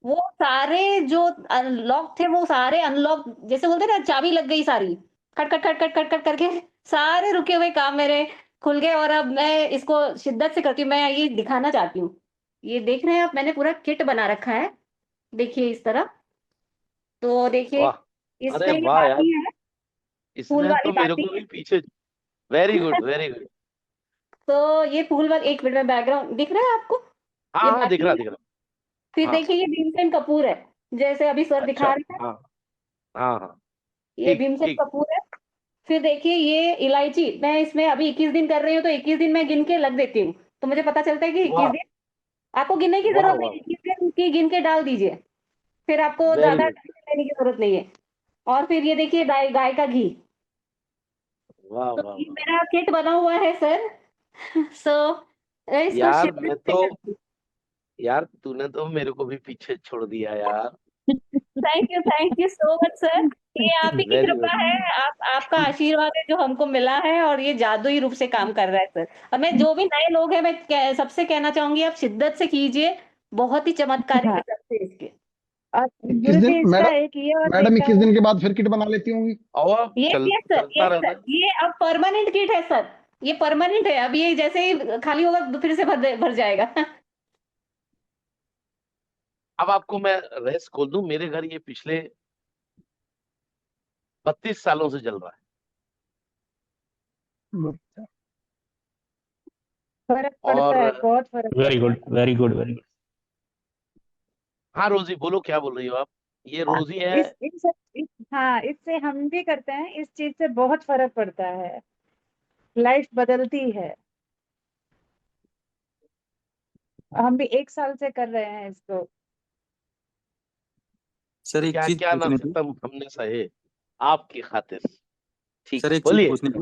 वो सारे जो अनलॉक थे, वो सारे अनलॉक, जैसे बोलते हैं ना, चाबी लग गई सारी, खट खट खट खट खट खट करके सारे रुके हुए काम मेरे खुल गए। और अब मैं इसको शिद्दत से करती हूँ। मैं ये दिखाना चाहती हूँ, ये देख रहे हैं आप, मैंने पूरा किट बना रखा है, देखिए इस तरह। तो देखिए, वाह, अरे इसमें ये वाह यार, बाकी है। फूल इसने वाली तो मेरे बाती को है। भी पीछे। Very good, very good. तो ये फूल वाली, एक मिनट में बैकग्राउंड दिख रहा है आपको, ये हाँ हाँ, दिख बाती रहा है। दिख रहा। फिर हाँ, देखिए ये भीमसेन कपूर है, जैसे अभी सर अच्छा, दिखा रहे हैं, हाँ हाँ हाँ, ये ठीक भीमसेन ठीक। कपूर है। फिर देखिए ये इलायची, मैं इसमें अभी 21 दिन कर रही हूँ, तो 21 दिन मैं गिन के लग देती हूँ, तो मुझे पता चलता है कि 21 वाह दिन। आपको गिनने की वाह जरूरत वाह, नहीं है, 21 दिन की गिन के डाल दीजिए, फिर आपको वेरी ज्यादा गुड, टेंशन लेने की जरूरत नहीं है। और फिर ये देखिए गाय गाय का घी, वाह तो वाह ये वाह। मेरा किट बना हुआ है सर। सो इसको यार शिद्दत मैं से तो, करती यार तूने तो मेरे को भी पीछे छोड़ दिया यार। Thank you so much sir. ये आप ही की वेरी कृपा गुड। है, आपका आशीर्वाद है जो हमको मिला है, और ये जादुई रूप से काम कर रहा है सर। और मैं जो भी नए लोग हैं, मैं सबसे कहना चाहूंगी, आप शिद्दत से कीजिए, बहुत ही चमत्कारी हाँ, रिजल्ट है इसके। और 21 गुरु दिन जी इसका मैडम, एक ये और मैडम देखा 21 है। दिन के बाद फिर किट बना लेती होंगी। और अब यस यस सर, चलता यस रहता सर, है। ये अब परमानेंट किट है सर, ये परमानेंट है। अब ये जैसे ही खाली होगा तो फिर से भर जाएगा। अब आपको मैं रेस खोल दूं, मेरे घर ये पिछले 32 सालों से चल रहा है। फर्क पड़ता है, और बहुत फर्क वेरी पड़ता गुड, है। Very good, very good. हाँ रोजी, बोलो क्या बोल रही हो आप? ये रोजी है। हाँ, इससे हम भी करते हैं, इस चीज से बहुत फर्क पड़ता है, लाइफ बदलती है। हम भी 1 साल से कर रहे हैं इसको। सर एक क्या चीज क्या ना पूछनी थी। सितम हमने सहे आपकी खातिर। ठीक सर है, एक चीज बोलिए। पूछनी थी।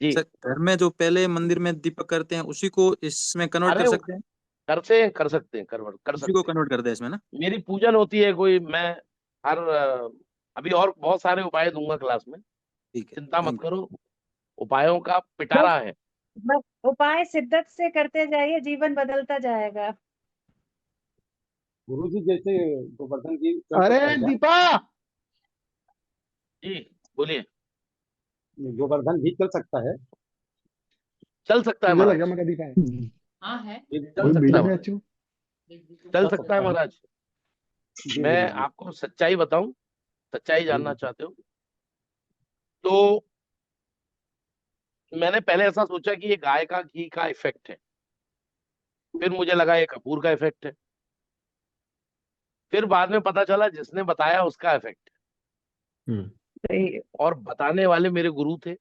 जी। सर घर में जो पहले मंदिर में दीपक करते हैं उसी को इसमें कन्वर्ट अरे कर वो सकते हैं? कर सकते हैं, कन्वर्ट कर उसी को सकते हैं। कन्वर्ट कर दे इसमें ना? मेरी पूजन होती है कोई, मैं हर अभी और बहुत सारे उपाय दूंगा क्लास में, ठीक है, चिंता मत थैंक करो। उपायों का बस पिटारा है। बस उपाय शिद्दत से करते जाइए, जीवन बदलता जाएगा। गुरु जी जैसे गोवर्धन जी चल अरे सकता है क्या? दीपा, जी बोलिए। गोवर्धन जी चल सकता है? चल सकता है मुझे लगा महाराज, मैं दीपा है। हाँ है। चल कोई सकता भेजा है नहीं महाराज, अच्छी। चल चल सकता है सकता है। महाराज। जी मैं गुरु जी। आपको सच्चाई बताऊं, सच्चाई हाँ जानना जी। चाहते हो तो मैंने पहले ऐसा सोचा कि ये गाय का घी का इफेक्ट है, फिर मुझे लगा ये कपूर का इफेक्ट है, फिर बाद में पता चला जिसने बताया उसका इफेक्ट है। सही है। और बताने वाले मेरे गुरु थे,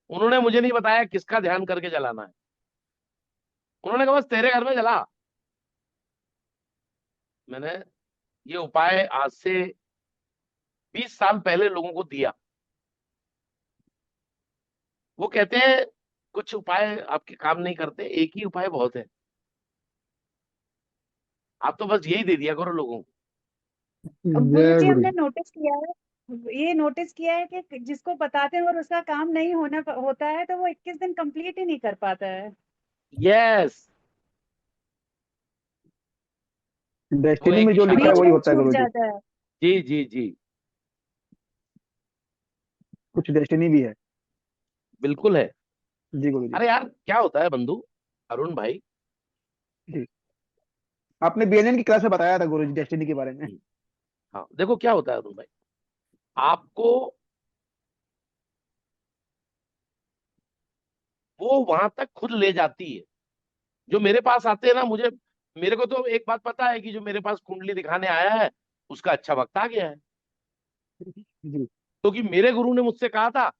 उन्होंने मुझे नहीं बताया किसका ध्यान करके जलाना है, उन्होंने कहा बस तेरे घर में जला। मैंने ये उपाय आज से 20 साल पहले लोगों को दिया। वो कहते हैं कुछ उपाय आपके काम नहीं करते, एक ही उपाय बहुत है, आप तो बस यही दे दिया करो लोगों को। अब जय गुरुजी गुरु हमने जी। नोटिस किया है, ये नोटिस किया है कि जिसको बताते हैं और उसका काम नहीं होता है, तो वो 21 दिन कंप्लीट ही नहीं कर पाता है। यस, वो डेस्टिनी एक में जो लिखा है इशारा बीच वही में ही होता है छूट गुरु जी। जाता है। जी जी जी, कुछ डेस्टिनी भी है। बिल्कुल है। जी गुरु जी। अरे यार क्या होता है बंधु अरुण भाई। जी, आपने बीएनएन की क्लास में बताया था गुरु जी डेस्टिनी के बारे में। हाँ देखो क्या होता है अरुण भाई, आपको वो वहां तक खुद ले जाती है। जो मेरे पास आते हैं ना, मेरे को तो एक बात पता है कि जो मेरे पास कुंडली दिखाने आया है उसका अच्छा वक्त आ गया है, जी। क्योंकि मेरे गुरु ने मुझसे कहा था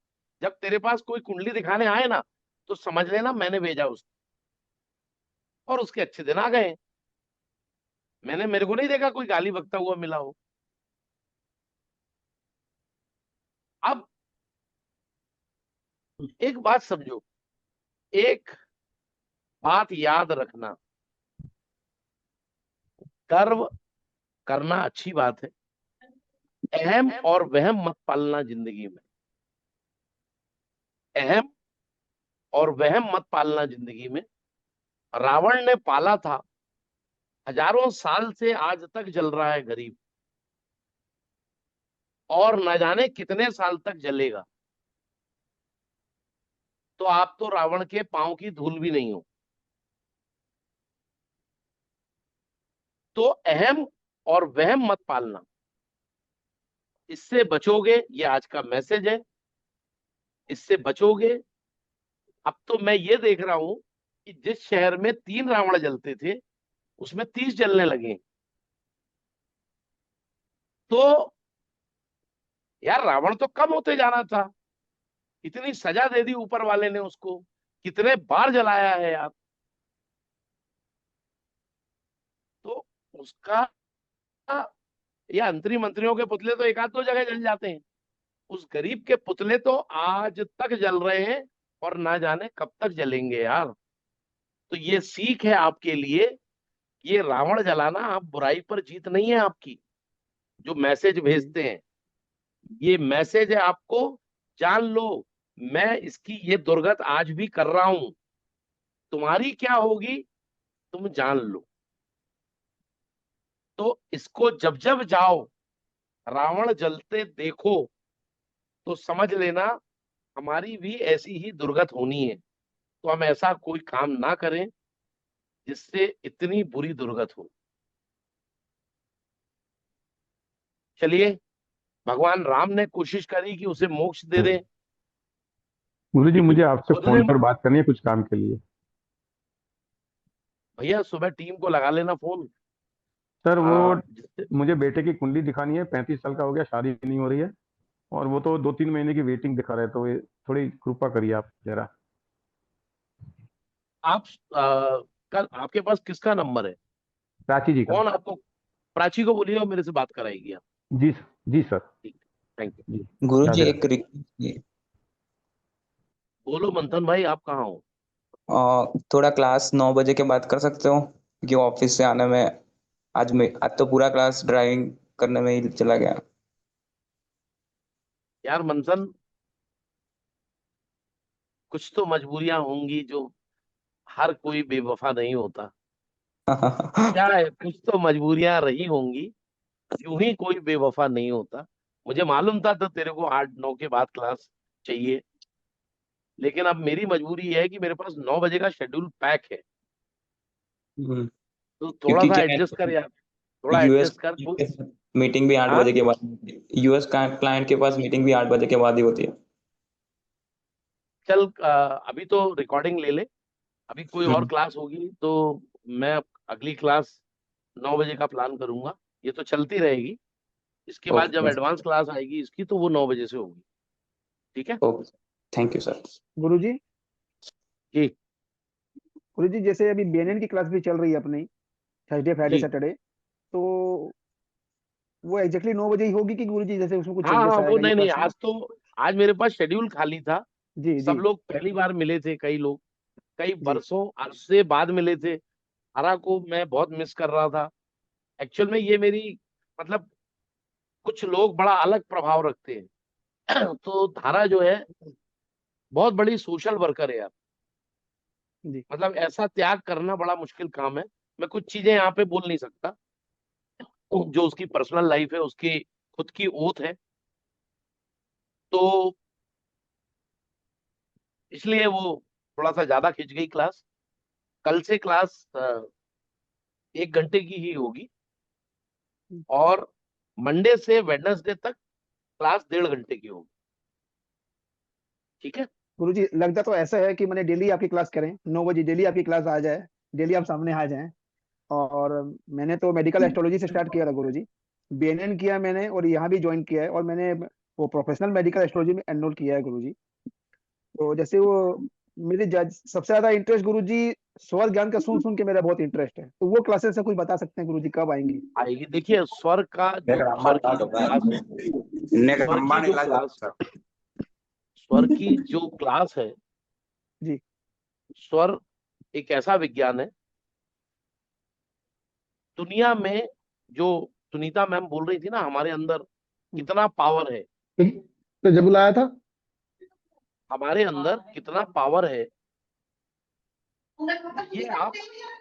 जब तेरे पास कोई कुंडली दिखाने आए ना तो समझ लेना मैंने भेजा उसको, और उसके अच्छे दिन आ गए। मेरे को नहीं देखा कोई गाली बकता हुआ मिला हो। अब एक बात समझो, एक बात याद रखना, गर्व करना अच्छी बात है, अहम और वहम मत पालना जिंदगी में। अहम और वहम मत पालना जिंदगी में। रावण ने पाला था, हजारों साल से आज तक जल रहा है गरीब, और न जाने कितने साल तक जलेगा। तो आप तो रावण के पांव की धूल भी नहीं हो। तो अहम और वहम मत पालना। इससे बचोगे, ये आज का मैसेज है, इससे बचोगे। अब तो मैं ये देख रहा हूं कि जिस शहर में 3 रावण जलते थे उसमें 30 जलने लगे। तो यार रावण तो कम होते जाना था, इतनी सजा दे दी ऊपर वाले ने उसको, कितने बार जलाया है यार। तो उसका, या अंतरी मंत्रियों के पुतले तो एक आध दो जगह जल जाते हैं, उस गरीब के पुतले तो आज तक जल रहे हैं और ना जाने कब तक जलेंगे यार। तो ये सीख है आपके लिए, ये रावण जलाना आप बुराई पर जीत नहीं है आपकी। जो मैसेज भेजते हैं ये मैसेज है आपको, जान लो मैं इसकी ये दुर्गत आज भी कर रहा हूं, तुम्हारी क्या होगी तुम जान लो। तो इसको जब जब जाओ रावण जलते देखो तो समझ लेना हमारी भी ऐसी ही दुर्गत होनी है। तो हम ऐसा कोई काम ना करें जिससे इतनी बुरी दुर्गत हो। चलिए, भगवान राम ने कोशिश करी कि उसे मोक्ष दे दें। गुरु जी मुझे आपसे खुद फोन ने, पर बात करनी है कुछ काम के लिए। भैया सुबह टीम को लगा लेना फोन। सर वो जिससे मुझे बेटे की कुंडली दिखानी है, 35 साल का हो गया, शादी नहीं हो रही है, और वो तो 2-3 महीने की वेटिंग दिखा रहे हैं, तो ये थोड़ी कृपा करिए आप जरा। आप कल आपके पास किसका नंबर है? प्राची जी का। कौन आपको? प्राची को बोलिए और मेरे से बात कराएगी आप। जी जी सर। ठीक, थैंक यू। जी गुरु जी राधे एक रिक्वेस्ट, बोलो मंथन भाई, आप कहाँ हो? थोड़ा क्लास 9 बजे के बाद कर सकते हो, क्योंकि ऑफिस से आने में आज तो पूरा क्लास ड्राइविंग करने में ही चला गया। यार मंथन, कुछ तो मजबूरियां होंगी, जो हर कोई बेवफा नहीं होता। क्या है, कुछ तो मजबूरियां रही होंगी, यूं ही कोई बेवफा नहीं होता। मुझे मालूम था तो तेरे को 8-9 के बाद क्लास चाहिए, लेकिन अब मेरी मजबूरी है कि मेरे पास 9 बजे का शेड्यूल पैक है। तो थोड़ा क्योंकि सा क्या एडजस्ट कर है, यार, थोड़ा यूएस एडजस्ट कर तू। मीटिंग भी 8 हाँ बजे के बाद, यूएस क्लाइंट के पास मीटिंग भी 8 बजे के बाद ही होती है। चल, अभी तो रिकॉर्डिंग ले ले, अभी कोई और क्लास होगी तो मैं अगली क्लास 9 बजे का प्लान करूंगा। ये तो चलती रहेगी, इसके बाद जब ओके एडवांस क्लास आएगी इसकी तो वो 9 बजे से होगी। ठीक है? Okay, thank you sir. गुरुजी जी गुरुजी जैसे अभी बीएनएन की क्लास भी चल रही है अपनी, थर्सडे फ्राइडे जी। सैटरडे, तो वो एग्जैक्टली 9 बजे ही होगी कि गुरुजी जैसे उसमें कुछ हाँ चेंजेस हाँ, वो आएगा ये नहीं नहीं, प्रश्न? आज मेरे पास शेड्यूल खाली था। जी सब जी लोग पहली बार मिले थे, कई लोग कई जी बरसों अरसे बाद मिले थे। हरा को मैं बहुत मिस कर रहा था। एक्चुअल में ये मेरी, मतलब कुछ लोग बड़ा अलग प्रभाव रखते हैं। तो धारा जो है बहुत बड़ी सोशल वर्कर है यार। जी मतलब ऐसा त्याग करना बड़ा मुश्किल काम है। मैं कुछ चीजें यहाँ पे बोल नहीं सकता, जो उसकी पर्सनल लाइफ है, उसकी खुद की ओथ है, तो इसलिए वो थोड़ा सा ज्यादा खिंच गई क्लास। कल से क्लास 1 घंटे की ही होगी, और मंडे से वेडनेसडे तक क्लास 1.5 घंटे की होगी। ठीक है? गुरुजी लगता तो ऐसा है कि मैंने डेली आपकी क्लास करें, 9 बजे डेली आपकी क्लास आ जाए, डेली आप सामने आ जाएं। और मैंने तो मेडिकल एस्ट्रोलॉजी से स्टार्ट किया था गुरुजी, बीएनएन किया मैंने और यहाँ भी ज्वाइन किया है, और मैंने वो प्रोफेशनल मेडिकल एस्ट्रोलॉजी में एनरोल किया है गुरुजी। तो जैसे वो मेरे सबसे ज्यादा इंटरेस्ट गुरुजी स्वर ज्ञान का सुन सुन के मेरा बहुत इंटरेस्ट है, तो वो क्लासेस से कुछ बता सकते हैं गुरुजी कब आएंगी? आएगी। देखिए, स्वर की जो क्लास है, स्वर की जो क्लास है, जी स्वर एक ऐसा विज्ञान है दुनिया में, जो सुनीता मैम बोल रही थी ना, हमारे अंदर कितना पावर है, तो जब बुलाया था हमारे अंदर कितना पावर है, ये आप स्वर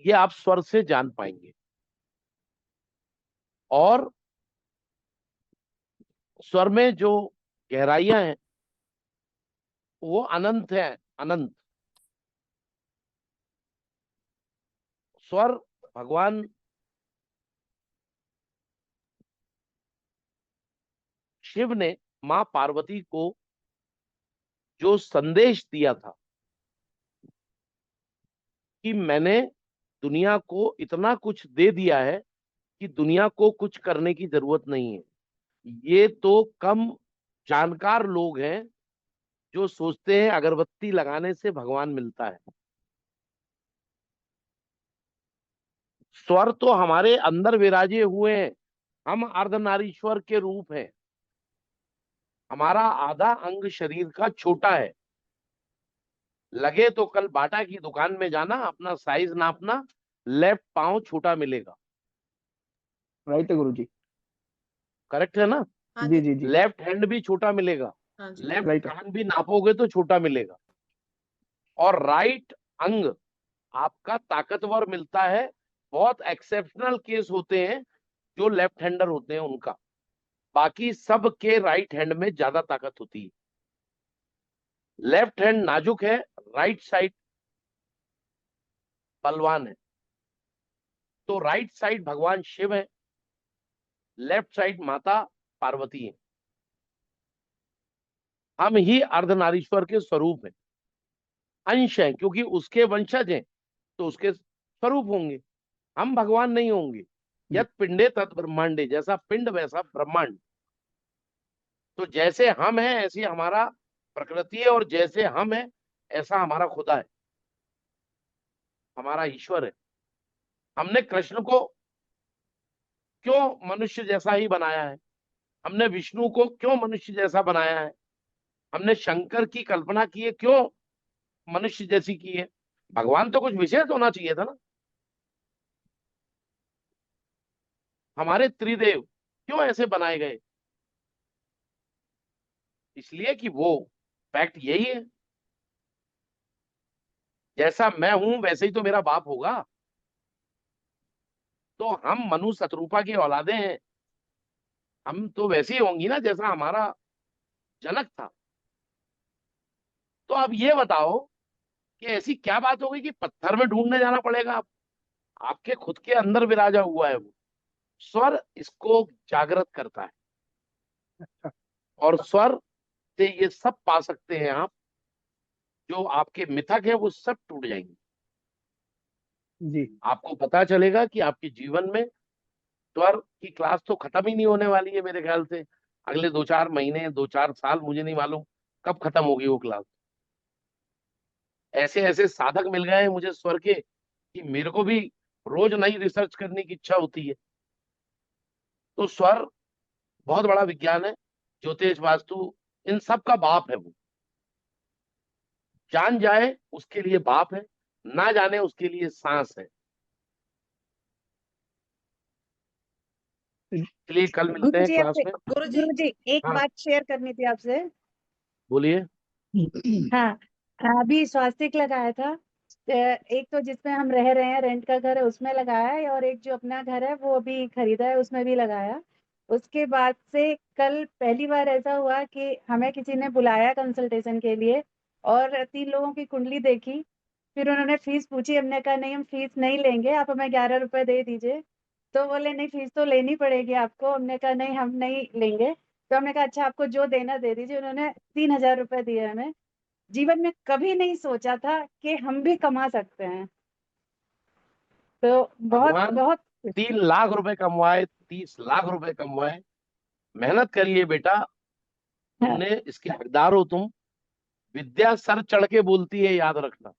ये आप स्वर से जान पाएंगे। और स्वर में जो गहराइयां हैं वो अनंत है, अनंत। स्वर भगवान शिव ने मां पार्वती को जो संदेश दिया था कि मैंने दुनिया को इतना कुछ दे दिया है कि दुनिया को कुछ करने की जरूरत नहीं है। ये तो कम जानकार लोग हैं जो सोचते हैं अगरबत्ती लगाने से भगवान मिलता है। स्वर तो हमारे अंदर विराजे हुए हैं, हम अर्धनारीश्वर के रूप हैं। हमारा आधा अंग शरीर का छोटा है। लगे तो कल बाटा की दुकान में जाना, अपना साइज नापना, लेफ्ट पांव छोटा मिलेगा। राइट है गुरुजी। करेक्ट है ना? हाँ जी जी। जी जी। लेफ्ट हैंड भी छोटा मिलेगा, हाँ जी। Left right. कान भी नापोगे तो छोटा मिलेगा, और राइट अंग आपका ताकतवर मिलता है। बहुत एक्सेप्शनल केस होते हैं जो लेफ्ट हैंडर होते हैं उनका, बाकी सब के राइट हैंड में ज्यादा ताकत होती है। लेफ्ट हैंड नाजुक है, राइट साइड बलवान है। तो राइट साइड भगवान शिव है, लेफ्ट साइड माता पार्वती है। हम ही अर्धनारीश्वर के स्वरूप हैं, अंश हैं, क्योंकि उसके वंशज हैं तो उसके स्वरूप होंगे। हम भगवान नहीं होंगे। यद पिंडे तत् ब्रह्मांडे, जैसा पिंड वैसा ब्रह्मांड। तो जैसे हम हैं ऐसी हमारा प्रकृति है, और जैसे हम हैं ऐसा हमारा खुदा है, हमारा ईश्वर है। हमने कृष्ण को क्यों मनुष्य जैसा ही बनाया है, हमने विष्णु को क्यों मनुष्य जैसा बनाया है, हमने शंकर की कल्पना की है क्यों मनुष्य जैसी की है। भगवान तो कुछ विशेष होना चाहिए था ना। हमारे त्रिदेव क्यों ऐसे बनाए गए? इसलिए कि वो फैक्ट यही है, जैसा मैं हूं वैसे ही तो मेरा बाप होगा। तो हम मनु शत्रुपा की औलादे हैं, हम तो वैसे ही होंगी ना जैसा हमारा जनक था। तो अब ये बताओ कि ऐसी क्या बात हो गई कि पत्थर में ढूंढने जाना पड़ेगा? आपके खुद के अंदर विराजा हुआ है वो स्वर, इसको जागृत करता है, और स्वर से ये सब पा सकते हैं आप। जो आपके मिथक है वो सब टूट जाएंगे। जी। आपको पता चलेगा कि आपके जीवन में स्वर की क्लास तो खत्म ही नहीं होने वाली है मेरे ख्याल से। अगले 2-4 महीने, 2-4 साल, मुझे नहीं मालूम कब खत्म होगी वो क्लास। ऐसे ऐसे साधक मिल गए हैं मुझे स्वर के कि मेरे को भी रोज नई रिसर्च करने की इच्छा होती है। तो स्वर बहुत बड़ा विज्ञान है। ज्योतिष, वास्तु, इन सब का बाप है वो। जान जाए उसके लिए बाप है, ना जाने उसके लिए सांस है। इसलिए कल मिलते हैं गुरुजी क्लास में। गुरुजी एक हाँ बात शेयर करनी थी आपसे। बोलिए। हाँ, अभी स्वास्तिक लगाया था। एक तो जिसमें हम रह रहे हैं, रेंट का घर है, उसमें लगाया है, और एक जो अपना घर है वो अभी खरीदा है, उसमें भी लगाया। उसके बाद से कल पहली बार ऐसा हुआ कि हमें किसी ने बुलाया कंसल्टेशन के लिए, और 3 लोगों की कुंडली देखी। फिर उन्होंने फीस पूछी, हमने कहा नहीं हम फीस नहीं लेंगे, आप हमें 11 रुपए दे दीजिए। तो बोले नहीं फीस तो लेनी पड़ेगी आपको। हमने कहा नहीं हम नहीं लेंगे। तो हमने कहा अच्छा आपको जो देना दे दीजिए। उन्होंने 3000 रुपए दिए हमें। जीवन में कभी नहीं सोचा था कि हम भी कमा सकते हैं। तो बहुत भगवान बहुत 3 लाख रुपए कमवाए, 30 लाख रुपए कमवाए। मेहनत करिए बेटा, तुमने इसके हकदार हो तुम। विद्या सर चढ़ के बोलती है, याद रखना।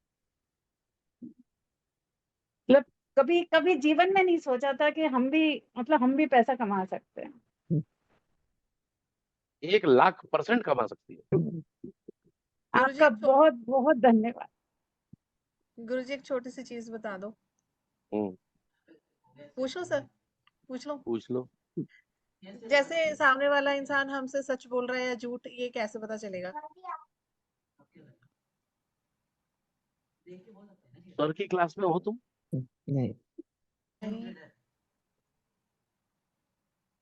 मतलब कभी कभी जीवन में नहीं सोचा था कि हम भी हम भी पैसा कमा सकते हैं। 1,00,000% कमा सकती है। आपका बहुत बहुत धन्यवाद। गुरुजी एक छोटी सी चीज बता दो। हम्म, पूछ लो सर, पूछ लो। पूछ लो। जैसे सामने वाला इंसान हमसे सच बोल रहा है या झूठ, ये कैसे पता चलेगा? सर की क्लास में हो तुम? नहीं।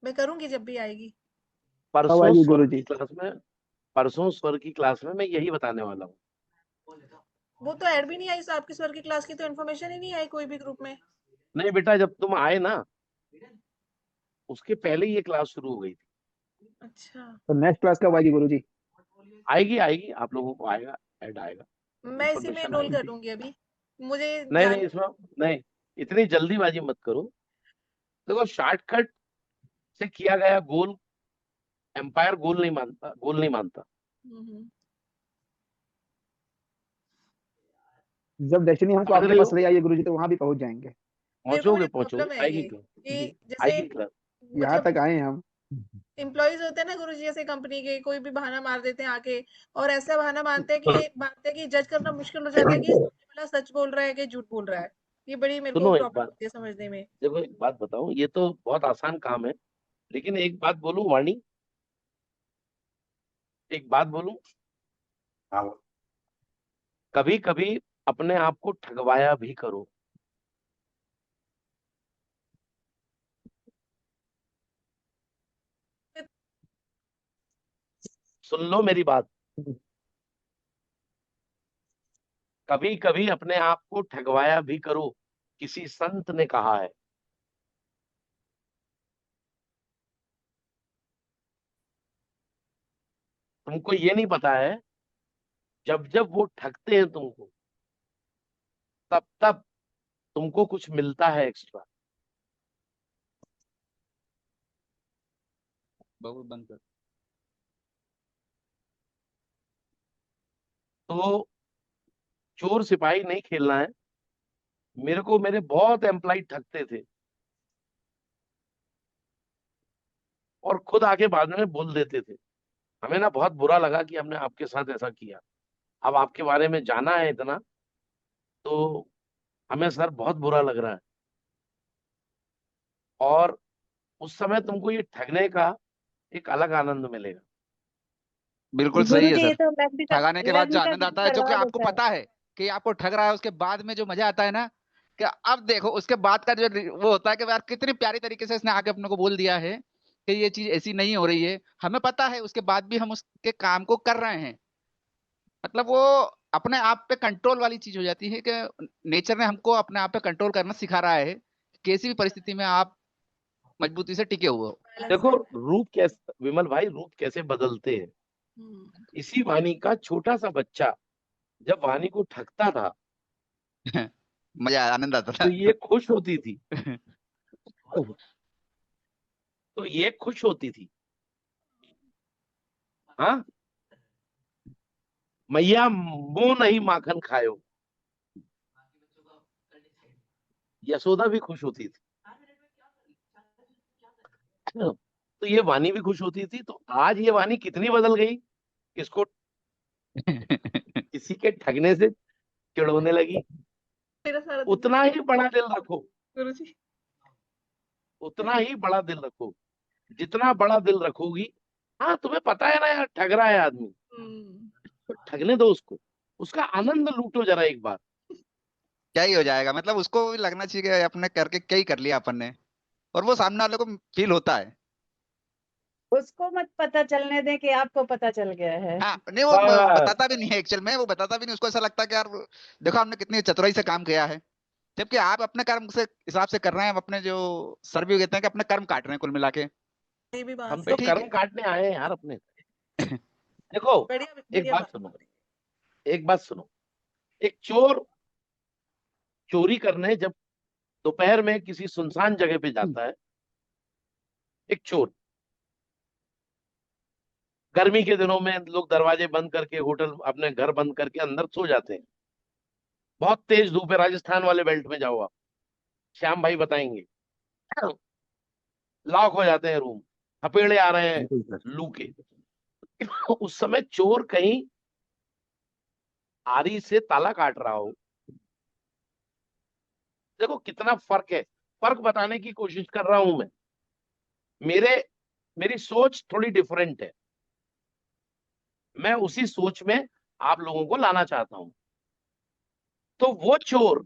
मैं करूंगी जब भी आएगी। परसों आएगी स्वर गुरुजी? की क्लास में, परसों स्वर की क्लास में मैं यही बताने वाला हूँ। वो तो ऐड भी नहीं आई आपकी स्वर की क्लास की, तो इन्फॉर्मेशन ही नहीं आई कोई भी ग्रुप में। नहीं बेटा, जब तुम आए ना उसके पहले ही ये क्लास शुरू हो गई थी। अच्छा, तो नेक्स्ट क्लास कब आएगी गुरुजी? आएगी आएगी, आप लोगों को आएगा, ऐड आएगा, मैं इसी में इन्फॉर्मेशन एनरोल कर आएगी। लूंगी अभी, मुझे नहीं जान नहीं, इसमें नहीं, इतनी जल्दीबाजी मत करो। देखो, शॉर्टकट से किया गया गोल एम्पायर गोल नहीं मानता, गोल नहीं मानता। जब डेस्टिनी हमको समझ आपके रहे पास हो? ले आइए गुरुजी, तो वहां भी पहुंच जाएंगे। मेरे को बड़ी पहुंचोगे, प्रॉब्लम है आएगी ये क्लास, कि जैसे आएगी क्लास। यहाँ मतलब तक आए हैं हम। एम्प्लॉयज होते हैं ना गुरुजी, जैसे कंपनी के कोई भी बहाना मार देते हैं आके, और ऐसा बहाना मारते हैं कि जज करना मुश्किल हो जाता है कि सामने वाला सच बोल रहा है कि झूठ बोल रहा है। ये बड़ी मेरे को सुनो एक प्रॉब्लम बात, होती है समझने में। देखो एक बात बताऊं, ये तो बहुत आसान काम है, लेकिन एक बात बोलूं वाणी, एक बात बोलूं, कभी कभी अपने आप को ठगवाया भी करो। सुन लो मेरी बात, कभी कभी अपने आप को ठगवाया भी करो, किसी संत ने कहा है। तुमको ये नहीं पता है, जब जब वो ठगते हैं तुमको, तब तब तुमको कुछ मिलता है एक्स्ट्रा। बहुत बंद कर। तो चोर सिपाही नहीं खेलना है। मेरे को मेरे बहुत एम्प्लॉय ठगते थे और खुद आके बाद में बोल देते थे। हमें ना बहुत बुरा लगा कि हमने आपके साथ ऐसा किया। अब आपके बारे में जाना है इतना, तो हमें सर बहुत बुरा लग रहा है। और उस समय तुमको ये ठगने का एक अलग आनंद मिलेगा। बिल्कुल सही है गुरुजी ये सर। तो ठगाने के बाद जो आनंद लग्न आता है, जो कि करवा आपको देता है। पता है कि आपको ठग रहा है, उसके बाद में जो मजा आता है ना, कि अब देखो उसके बाद का जो वो होता है कि यार कितनी प्यारी तरीके से इसने आके अपने को बोल दिया है कि ये चीज ऐसी नहीं हो रही है। हमें पता है, उसके बाद भी हम उसके काम को कर रहे हैं। मतलब वो अपने आप पे कंट्रोल वाली चीज हो जाती है कि नेचर ने हमको अपने आप पे कंट्रोल करना सिखा रहा है। किसी भी परिस्थिति में आप मजबूती से टिके हुए हो। देखो रूप कैसे, विमल भाई, रूप कैसे बदलते हैं। इसी वाणी का छोटा सा बच्चा जब वाणी को ठगता था मजा आनंद आता तो था। ये खुश होती थी, तो ये खुश होती थी। हाँ, मैया वो नहीं माखन खायो, यशोदा भी खुश होती थी। तो ये वाणी भी खुश होती थी। तो आज ये वाणी कितनी बदल गई, किसको किसी के ठगने से चिढ़ोने लगी। मेरा सारा दिन उतना ही बड़ा दिल रखो, गुरुजी। उतना ही बड़ा दिल रखो, जितना बड़ा दिल रखोगी। हाँ, तुम्हें पता है ना यार, ठग रहा है आदमी, तो ठगने दो उसको, उसका आनंद लूटो जरा एक बार। क्या ही हो जाएगा, मतलब उसको भी लगना चाहिए कि अपने करके क्या ही कर लिया अपन ने, और वो सामने वाले को फील होता है। उसको मत पता चलने दें कि आपको पता चल गया है। हाँ, नहीं वो बस बताता भी नहीं है एक्चुअल में, वो बताता भी नहीं। उसको ऐसा लगता है कि यार देखो हमने कितनी चतुराई से काम किया है, जबकि आप अपने कर्म से हिसाब से कर रहे हैं। अपने जो सर भी कहते हैं कि अपने कर्म काट रहे हैं कुल मिला के। ये भी बात हम भाई तो ठीक कर्म है। काटने आए हैं यार अपने। देखो बढ़िया एक बढ़िया बात बात। सुनो, एक बात सुनो। एक चोर चोरी करने जब दोपहर में किसी सुनसान जगह पे जाता है, एक चोर, गर्मी के दिनों में लोग दरवाजे बंद करके, होटल अपने घर बंद करके अंदर सो जाते हैं। बहुत तेज धूप है, राजस्थान वाले बेल्ट में जाओ आप, श्याम भाई बताएंगे, लॉक हो जाते हैं रूम, थपेड़े आ रहे हैं बिल्कुल सर। लू के। उस समय चोर कहीं आरी से ताला काट रहा हो। देखो कितना फर्क है, फर्क बताने की कोशिश कर रहा हूं मैं। मेरे मेरी सोच थोड़ी डिफरेंट है, मैं उसी सोच में आप लोगों को लाना चाहता हूं। तो वो चोर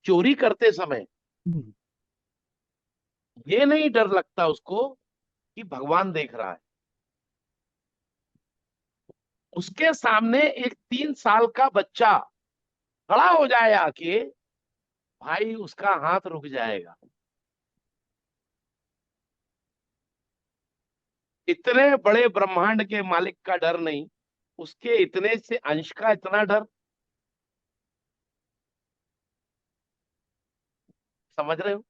चोरी करते समय ये नहीं डर लगता उसको कि भगवान देख रहा है। उसके सामने एक 3 साल का बच्चा खड़ा हो जाए आके भाई उसका हाथ रुक जाएगा। इतने बड़े ब्रह्मांड के मालिक का डर नहीं, उसके इतने से अंश का इतना डर। समझ रहे हो?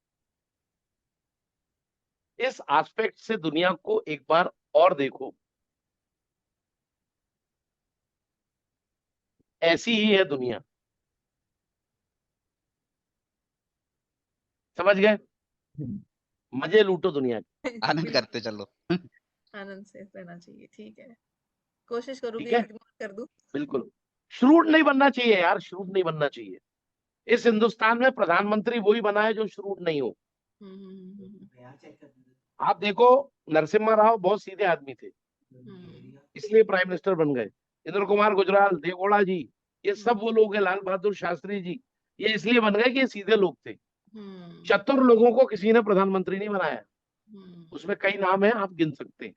इस एस्पेक्ट से दुनिया को एक बार और देखो, ऐसी ही है दुनिया। समझ गए? मजे लूटो दुनिया के। आनंद करते चलो। आनंद से रहना चाहिए। ठीक है, कोशिश करूंगी ठीक है, इग्नोर कर दूं। बिल्कुल। श्रूड नहीं बनना चाहिए यार, श्रूड नहीं बनना चाहिए। इस हिंदुस्तान में प्रधानमंत्री वही बना है जो श्रूड नहीं हो। आप देखो, नरसिम्हा राव बहुत सीधे आदमी थे, इसलिए प्राइम मिनिस्टर बन गए। इंद्र कुमार गुजराल, देवगौड़ा जी, ये सब वो लोग हैं, लाल बहादुर शास्त्री जी, ये इसलिए बन गए कि ये सीधे लोग थे। चतुर लोगों को किसी ने प्रधानमंत्री नहीं बनाया। उसमें कई नाम है, आप गिन सकते हैं।